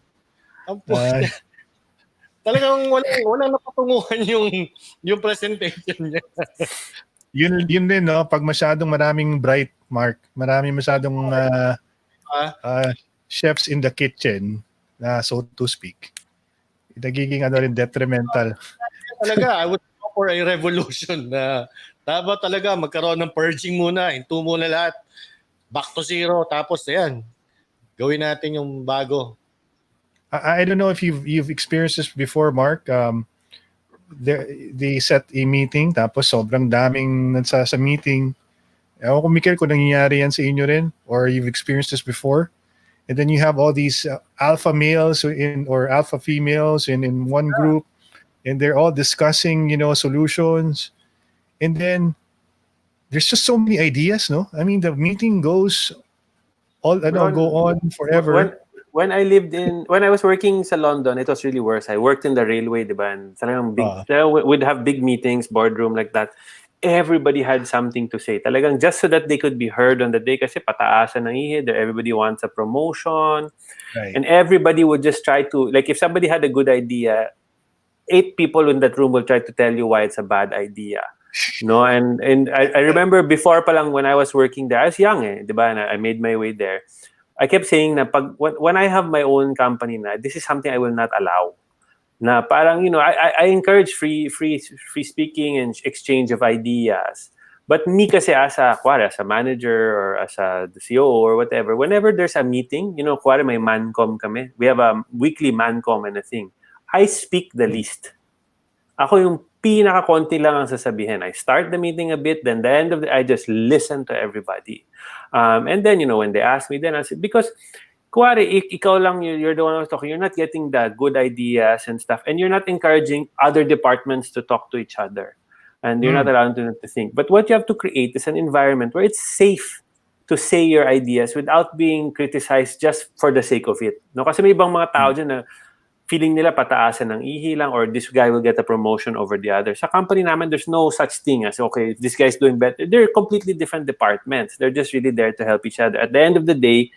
Ang talagang walang napatunguhan yung presentation niya. Yun din, no? Pag masyadong maraming bright, Mark, masyadong chefs in the kitchen, so to speak, nagiging rin detrimental. Talaga, I would go for a revolution na dapat talaga magkaroon ng purging muna, into muna lahat, back to zero, tapos ayan, gawin natin yung bago. I don't know if you've experienced this before, Mark. They set a meeting, tapos sobrang daming sa meeting. Ewan ko, Mikel, kung nangyayari yan sa inyo rin, or you've experienced this before. And then you have all these alpha males or alpha females in one group, and they're all discussing, solutions. And then there's just so many ideas, no? I mean, the meeting goes go on forever. When I was working sa London, it was really worse. I worked in the railway, diba? And talagang we'd have big meetings, boardroom like that. Everybody had something to say. Talagang just so that they could be heard on the day kasi pataasan ng ihid. Everybody wants a promotion. Right. And everybody would just try to, like if somebody had a good idea, 8 people in that room will try to tell you why it's a bad idea. No, and I remember before pa lang when I was working there, I was young diba? And I made my way there. I kept saying na when I have my own company na, this is something I will not allow. Na parang, I encourage free speaking and exchange of ideas. But me kasi as a manager or as a CEO or whatever, whenever there's a meeting, kuwari may mancom kami. We have a weekly mancom and a thing. I speak the least. Ako yung pinaka-konti lang ang sasabihin. I start the meeting a bit, then the end of I just listen to everybody. And then, when they ask me, then I say, because kuwari, ikaw lang, you're the one who's talking, you're not getting the good ideas and stuff, and you're not encouraging other departments to talk to each other. And you're not allowed to think. But what you have to create is an environment where it's safe to say your ideas without being criticized just for the sake of it. No, kasi may ibang mga tao dyan na feeling nila pataasan ng ihi lang or this guy will get a promotion over the other. Sa company naman, there's no such thing as, okay, this guy's doing better. They're completely different departments. They're just really there to help each other. At the end of the day,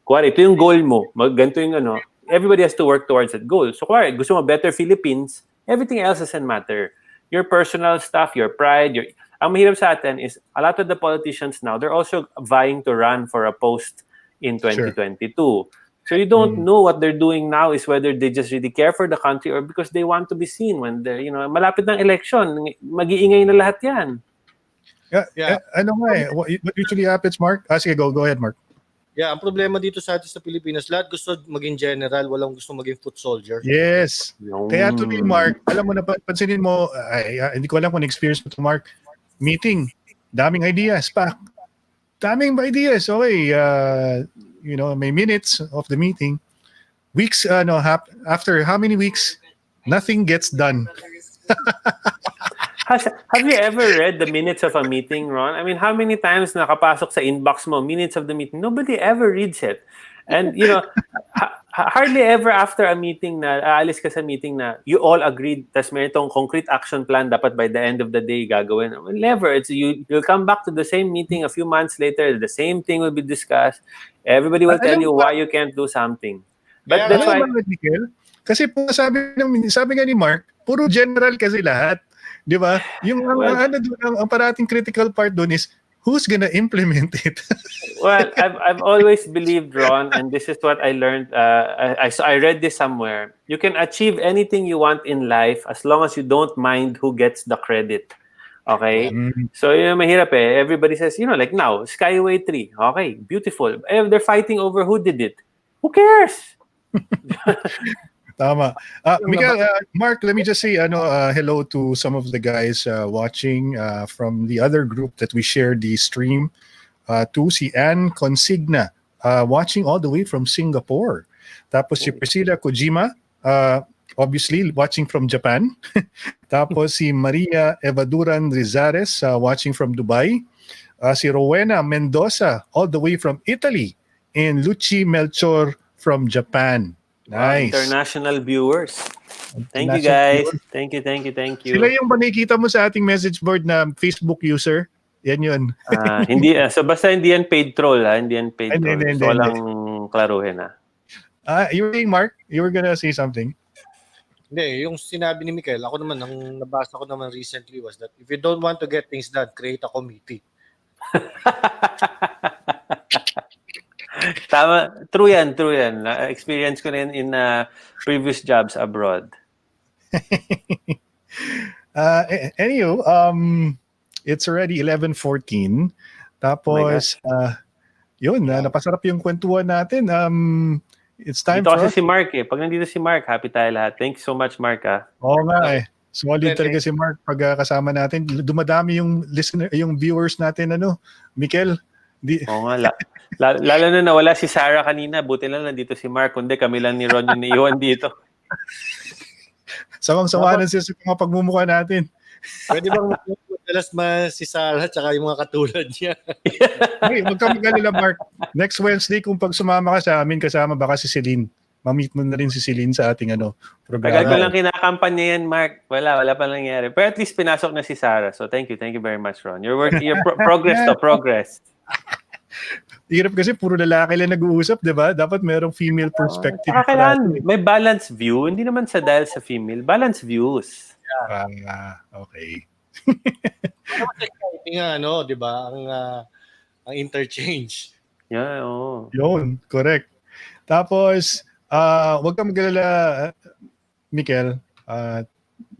kuwari, ito yung goal mo, ganito yung everybody has to work towards that goal. So kuwari, gusto mo better Philippines, everything else doesn't matter. Your personal stuff, your pride, ang mahirap sa atin is a lot of the politicians now, they're also vying to run for a post in 2022. Sure. So you don't know what they're doing now is whether they just really care for the country or because they want to be seen when they're, malapit ng election, mag-iingay na lahat yan. Yeah. What usually happens, Mark? Sige, go ahead, Mark. Yeah, ang problema dito sa atin sa Pilipinas, lahat gusto maging general, walang gusto maging foot soldier. Yes. Kaya tuloy, Mark, alam mo na, pansinin mo, hindi ko alam kung experience mo to, Mark, meeting, daming ideas, daming ideas, okay, may minutes of the meeting, weeks, after how many weeks, nothing gets done. Have you ever read the minutes of a meeting, Ron? I mean, how many times nakapasok sa inbox mo, minutes of the meeting? Nobody ever reads it. And, hardly ever after a meeting na, aalis ka sa meeting na, you all agreed, tas may itong concrete action plan dapat by the end of the day gagawin. Never. You'll come back to the same meeting a few months later, the same thing will be discussed. Everybody will tell you why you can't do something. But that's why... Kasi po sabi nga ni Mark, puro general kasi lahat. Di ba? Yung ang parating critical part doon is who's gonna implement it? Well, I've always believed, Ron, and this is what I learned. I read this somewhere. You can achieve anything you want in life as long as you don't mind who gets the credit. Okay? So, mahirap Everybody says, like now, Skyway 3. Okay, beautiful. They're fighting over who did it. Who cares? Tama. Miguel, Mark, let me just say hello to some of the guys watching from the other group that we shared the stream to. Si Ann Consigna, watching all the way from Singapore. Tapos si Priscilla Kojima, obviously watching from Japan. Tapos si Maria Evaduran Rizares, watching from Dubai. Si Rowena Mendoza, all the way from Italy. And Luchi Melchor from Japan. Nice. International viewers. Thank you, guys. Thank you. Sila yung nakikita mo sa ating message board na Facebook user? Yan yun. Hindi, so basta hindi yan paid troll, Hindi yan paid troll. So walang klaruhin, You were saying, Mark? You were gonna say something? Hindi, yung sinabi ni Mikel, ako naman, ang nabasa ko naman recently was that if you don't want to get things done, create a committee. Tama, true yan. Experience ko rin in previous jobs abroad. Anywho, it's already 11:14. Tapos, yun, napasarap yung kwentuhan natin. It's time Dito for kasi us. si Mark eh. Pag nandito si Mark, happy tayo lahat. Thank you so much, Mark. Oo nga eh. Solid talaga si Mark pag kasama natin. Dumadami yung listener, yung viewers natin, Mikel. Oo nga. Lalo na nawala si Sarah kanina. Buti lang nandito si Mark. Kundi kami lang ni Ron yung naiwan dito. Sawang-sawa na siya sa mga pagmumukha natin. Pwede bang madalas si Sarah tsaka yung mga katulad niya? Hey, huwag kang mag-alala, Mark. Next Wednesday, kung pag sumama ka sa amin, kasama baka si Celine. Ma-meet mo na rin si Celine sa ating programa. Tagal ko lang kinakampanya yan, Mark. Wala pa nangyari. Pero at least pinasok na si Sarah. So thank you very much, Ron. Your progress. Hirap kasi puro lalaki lang nag-uusap, di ba? Dapat merong female perspective. Kailangan may balanced view. Hindi naman dahil sa female. Balanced views. Okay. Di ba? Ang interchange. Yeah, oo. Yun, correct. Tapos, wag kang mag-alala, Mikel.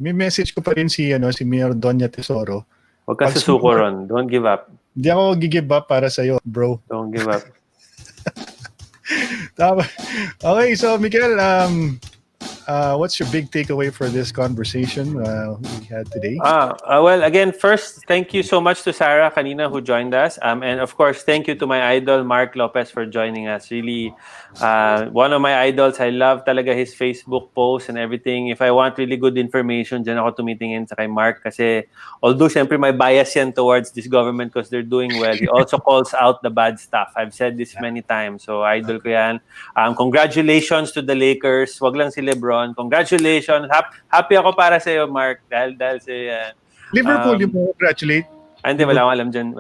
May message ko pa rin si Mayor Doña Tesoro. Wag ka susuko, Ron. Don't give up. Hindi ako give up para sa'yo, bro. Don't give up. Okay, so Mikel, what's your big takeaway for this conversation we had today? Well, again, first, thank you so much to Sarah kanina who joined us. And of course, thank you to my idol, Mark Lopez, for joining us. Really, one of my idols. I love talaga his Facebook posts and everything. If I want really good information, dyan ako tumitingin sa kay Mark kasi although siyempre may bias yan towards this government because they're doing well, he also calls out the bad stuff. I've said this many times. So, idol ko yan. Congratulations to the Lakers. Wag lang si LeBron. Congratulations. Happy ako para sa iyo, Mark. Dahil si Liverpool, you congratulate. Hindi, wala akong alam dyan.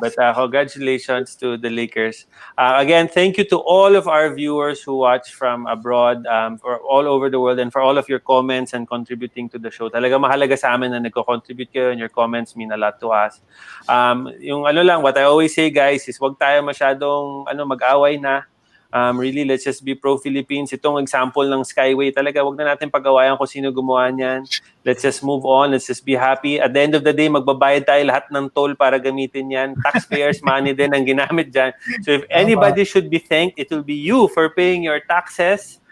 But congratulations to the Lakers. Again, thank you to all of our viewers who watch from abroad, for all over the world, and for all of your comments and contributing to the show. Talaga mahalaga sa amin na nagko-contribute kayo, and your comments mean a lot to us. What I always say, guys, is wag tayo masyadong mag-away na. Really, let's just be pro-Philippines. Itong example ng Skyway, talaga, wag na natin pag-awayan kung sino gumawa niyan. Let's just move on. Let's just be happy. At the end of the day, magbabayad tayo lahat ng toll para gamitin yan. Taxpayers' money din ang ginamit dyan. So if anybody should be thanked, it will be you for paying your taxes.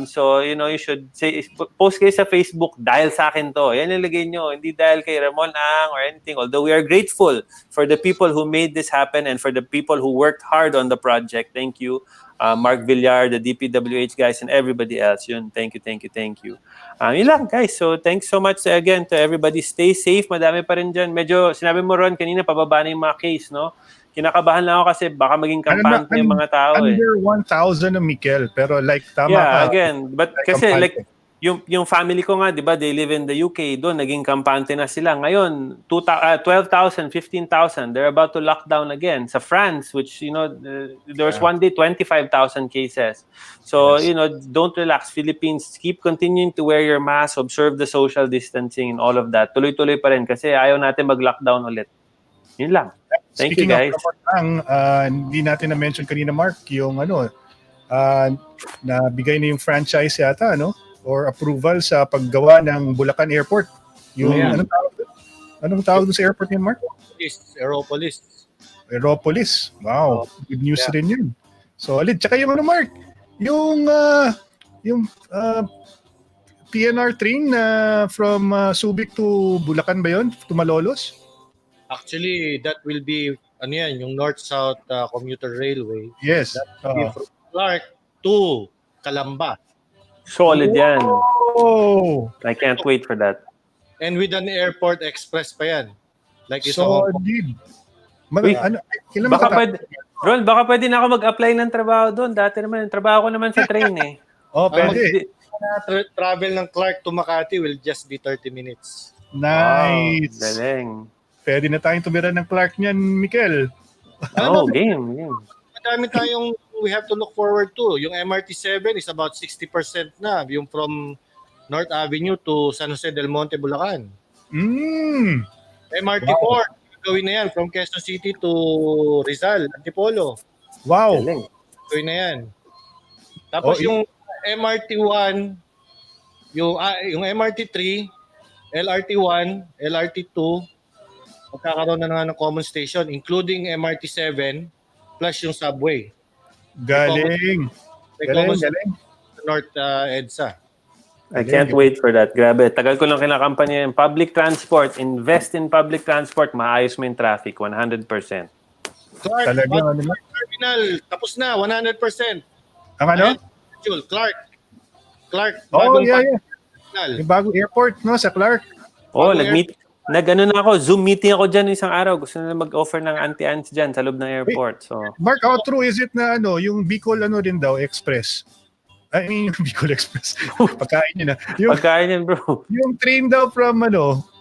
So, you should say, post kayo sa Facebook, dahil sa akin to. Yan nilagay nyo. Hindi dahil kay Ramon Ang or anything. Although we are grateful for the people who made this happen and for the people who worked hard on the project. Thank you. Mark Villar, the DPWH guys, and everybody else. Yun, thank you. Yun lang, guys. So, thanks so much again to everybody. Stay safe. Madami pa rin dyan. Medyo, sinabi mo, Ron, kanina, pababa na yung mga case, no? Kinakabahan lang ako kasi baka maging kampante yung mga tao. Under 1,000 na Mikel, pero tama ka. Again. But kasi, yung family ko nga, di ba, they live in the UK, doon, naging kampante na sila. Ngayon, 12,000, 15,000, they're about to lock down again. Sa France, which, there was one day 25,000 cases. So, don't relax. Philippines, keep continuing to wear your mask, observe the social distancing and all of that. Tuloy-tuloy pa rin kasi ayaw natin mag-lockdown ulit. Yun lang. Thank you, guys. Hindi natin na-mention kanina, Mark, yung nabigay na yung franchise yata, or approval sa paggawa ng Bulacan Airport. Yung anong tawag doon sa airport niyan, Mark? Aeropolis. Wow, good news rin yun. So, tsaka yung Mark, yung PNR train from Subic to Bulacan ba yun? To Malolos? Actually, that will be yung North-South Commuter Railway. Yes. That will be from Clark to Calamba. Solid yan. Oh! I can't wait for that. And with an airport express pa yan. Like solid. Ron, baka pwede na ako mag-apply ng trabaho doon. Dati naman, trabaho ko naman sa train eh. Pwede. Travel ng Clark to Makati will just be 30 minutes. Nice. Wow, galing. Pwede na tayong tumira ng Clark niyan, Mikel. Game. Madami tayong we have to look forward to. Yung MRT7 is about 60% na. Yung from North Avenue to San Jose del Monte, Bulacan. MRT4, gawin na yan. From Quezon City to Rizal, Antipolo. Wow. Gawin na yan. Tapos yung MRT1 yung MRT3, LRT1, LRT2, magkakaroon na nga ng common station including MRT7 plus yung subway. Galing. May Galing, common galing. North EDSA. I can't wait for that. Grabe. Tagal ko lang kinakampanya yung public transport. Invest in public transport. Maayos mo yung traffic. 100%. Clark, Talagang ano na? Terminal, tapos na, 100%. Ang ano? Ayan, Clark, Oh, yeah. terminal. Yung bagong airport, no, sa Clark. Oh, nag-ano na ako. Zoom meeting ako dyan isang araw. Gusto na mag-offer ng anti-ants dyan sa loob ng airport. So, Mark, how true is it na yung Bicol rin daw, Express? I mean, yung Bicol Express. Pagkain yun na. pagkain yan, bro. Yung train daw from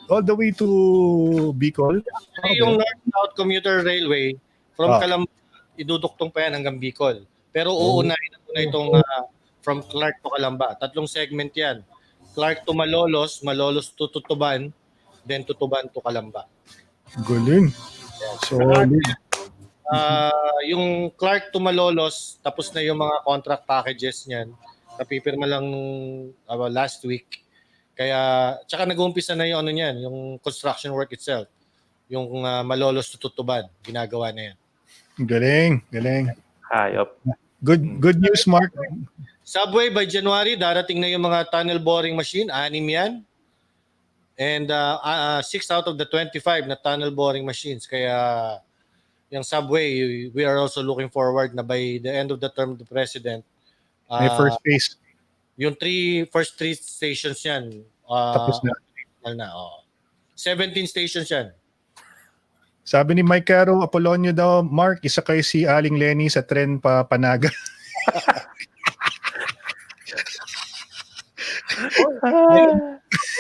all the way to Bicol. Yung North-South Commuter Railway, from Calamba, iduduktong pa yan hanggang Bicol. Pero uunahin na itong from Clark to Calamba. 3 segment yan. Clark to Malolos, Malolos to Tutuban, then Tutuban to Calamba. Galing. Solid. Yung Clark to Malolos, tapos na yung mga contract packages niyan. Napipirma lang last week. Kaya, tsaka nag-uumpisa na yung yung construction work itself. Yung Malolos to Tutuban, ginagawa na yan. Galing. Hayop. Good news, Mark. Subway by January, darating na yung mga tunnel boring machine, 6 yan. And 6 out of the 25 na tunnel boring machines. Kaya yung subway, we are also looking forward na by the end of the term of the president, May first phase. yung first 3 stations yan. Tapos na. 17 stations yan. Sabi ni Mike Caro, Apolonio daw, Mark, isa kay si Aling Lenny sa tren pa Panaga.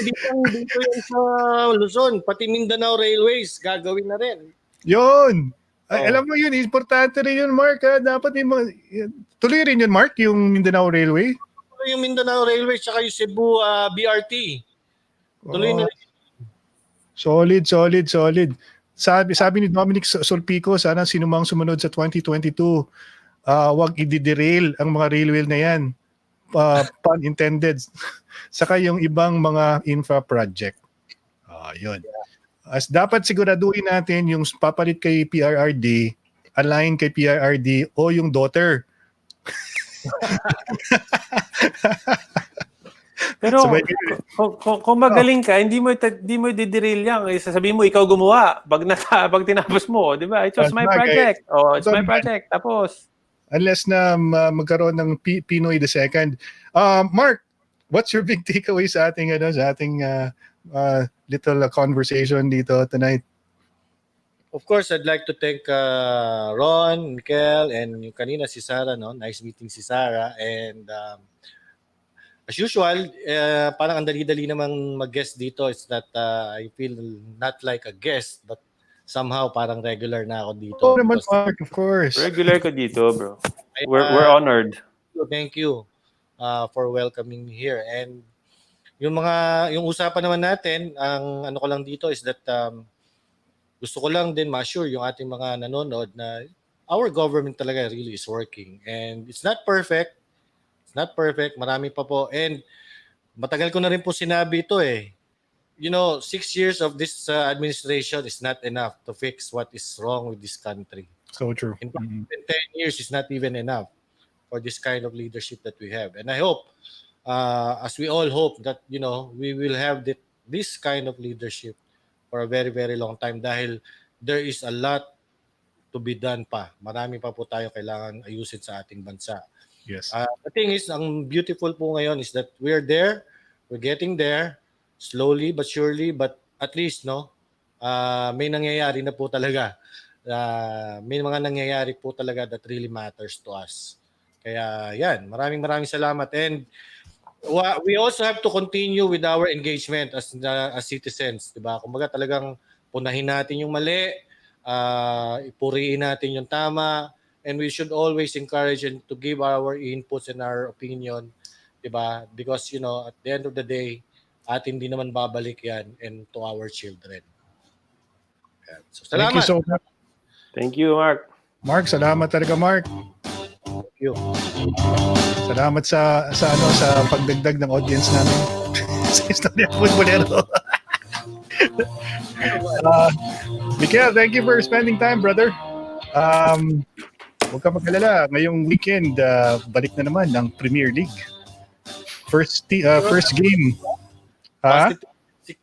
Dito yan sa Luzon, pati Mindanao Railways, gagawin na rin. Yun! Ay, alam mo yun, importante rin yun, Mark. Dapat tuloy rin yun, Mark, yung Mindanao Railway. Yung Mindanao Railway tsaka yung Cebu BRT. Tuloy na rin. Solid. Sabi ni Dominic Solpico, sana sinumang sumunod sa 2022, wag i-derail ang mga railway na yan. Pun intended. Saka yung ibang mga infra project. Yun. As dapat siguraduhin natin yung papalit kay PRRD, align kay PRRD o yung daughter. Pero kung magaling ka, hindi mo diderail yan. Sasabihin mo, ikaw gumawa. Pag tinapos mo, di ba? It was my project. It's my project. Tapos. Unless na magkaroon ng Pinoy the second. Mark, what's your big takeaway sa ating little conversation dito tonight? Of course, I'd like to thank Ron, Mikel, and yung kanina si Sarah. No? Nice meeting si Sarah. And as usual, parang ang dali-dali namang mag-guest dito. It's that I feel not like a guest, but somehow parang regular na ako dito. Oh, naman, Mark, of course. Regular ka dito, bro. We're honored. Thank you for welcoming me here. And yung usapan naman natin, ang ano ko lang dito is that gusto ko lang din ma-assure yung ating mga nanonood na our government talaga really is working. And it's not perfect. Marami pa po. And matagal ko na rin po sinabi ito eh. 6 years of this administration is not enough to fix what is wrong with this country. So true. In fact, 10 years is not even enough for this kind of leadership that we have. And I hope, as we all hope, that we will have this kind of leadership for a very, very long time dahil there is a lot to be done pa. Marami pa po tayo kailangan ayusin sa ating bansa. Yes. The thing is, ang beautiful po ngayon is that we're there, we're getting there, slowly but surely, but at least may nangyayari na po talaga. May mga nangyayari po talaga that really matters to us. Kaya yan, maraming salamat. And we also have to continue with our engagement as citizens, 'di ba? Kumbaga talagang punahin natin yung mali, ipuriin natin yung tama, and we should always encourage and to give our inputs and our opinion, 'di ba? Because at the end of the day, atin din naman babalik yan and to our children. So, salamat. Thank you so much. Thank you, Mark. Mark, salamat talaga, Mark. Thank you. Salamat sa pagdagdag ng audience namin. sa Istoryang Futbolero. Miguel, thank you for spending time, brother. Huwag ka mag-alala. Ngayong weekend, balik na naman ng Premier League. First game. Ha?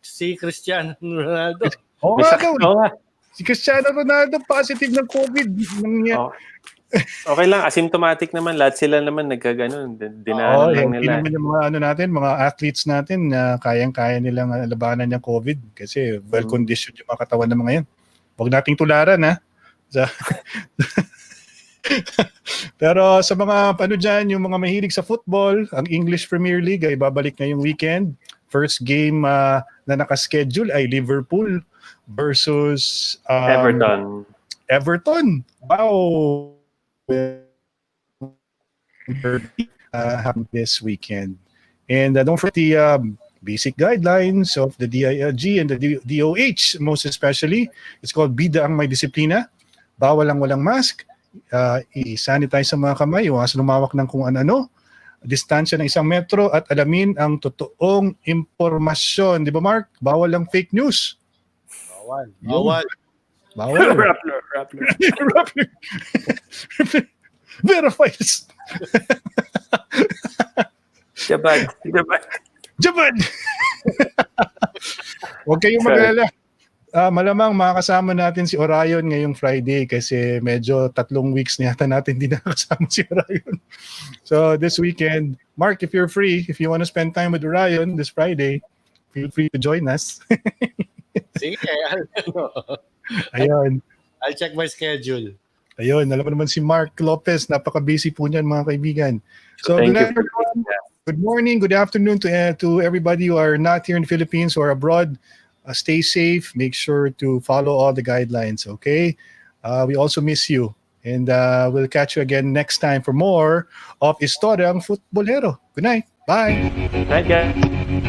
Si Cristiano Ronaldo. Oo nga daw. Si Cristiano Ronaldo positive ng COVID. Okay lang, asymptomatic naman. Lahat sila naman nagkaganon. Dinaanan lang nila. Hindi naman yung mga athletes natin na kayang-kaya nilang labanan yung COVID kasi well-conditioned yung mga katawan ng mga yan. Huwag nating tularan, ha? Pero sa mga dyan, yung mga mahilig sa football, ang English Premier League ay babalik ngayong weekend. First game na nakaschedule ay Liverpool versus Everton. Wow! This weekend. And don't forget the basic guidelines of the DILG and the DOH, most especially. It's called Bida ang May Disiplina. Bawal ang walang mask. I-sanitize ang mga kamay. Iwasan lumawak ng kung ano. Distansya ng 1 metro at alamin ang totoong impormasyon. Di ba, Mark? Bawal ang fake news. Bawal. Rappler. Verifies. Jabad. Huwag kayong mag-alala. Malamang makakasama natin si Orion ngayong Friday kasi medyo 3 weeks na yata natin hindi nakakasama si Orion. So this weekend, Mark, if you're free, if you want to spend time with Orion this Friday, feel free to join us. Sige, Ayun. I'll check my schedule. Ayun, alam mo naman si Mark Lopez, napaka-busy po niyan mga kaibigan. So Thank you. good morning, good afternoon to everybody who are not here in the Philippines or abroad. Stay safe, make sure to follow all the guidelines, okay? We also miss you. And we'll catch you again next time for more of Istoryang Futbolero. Good night. Bye. Night, guys.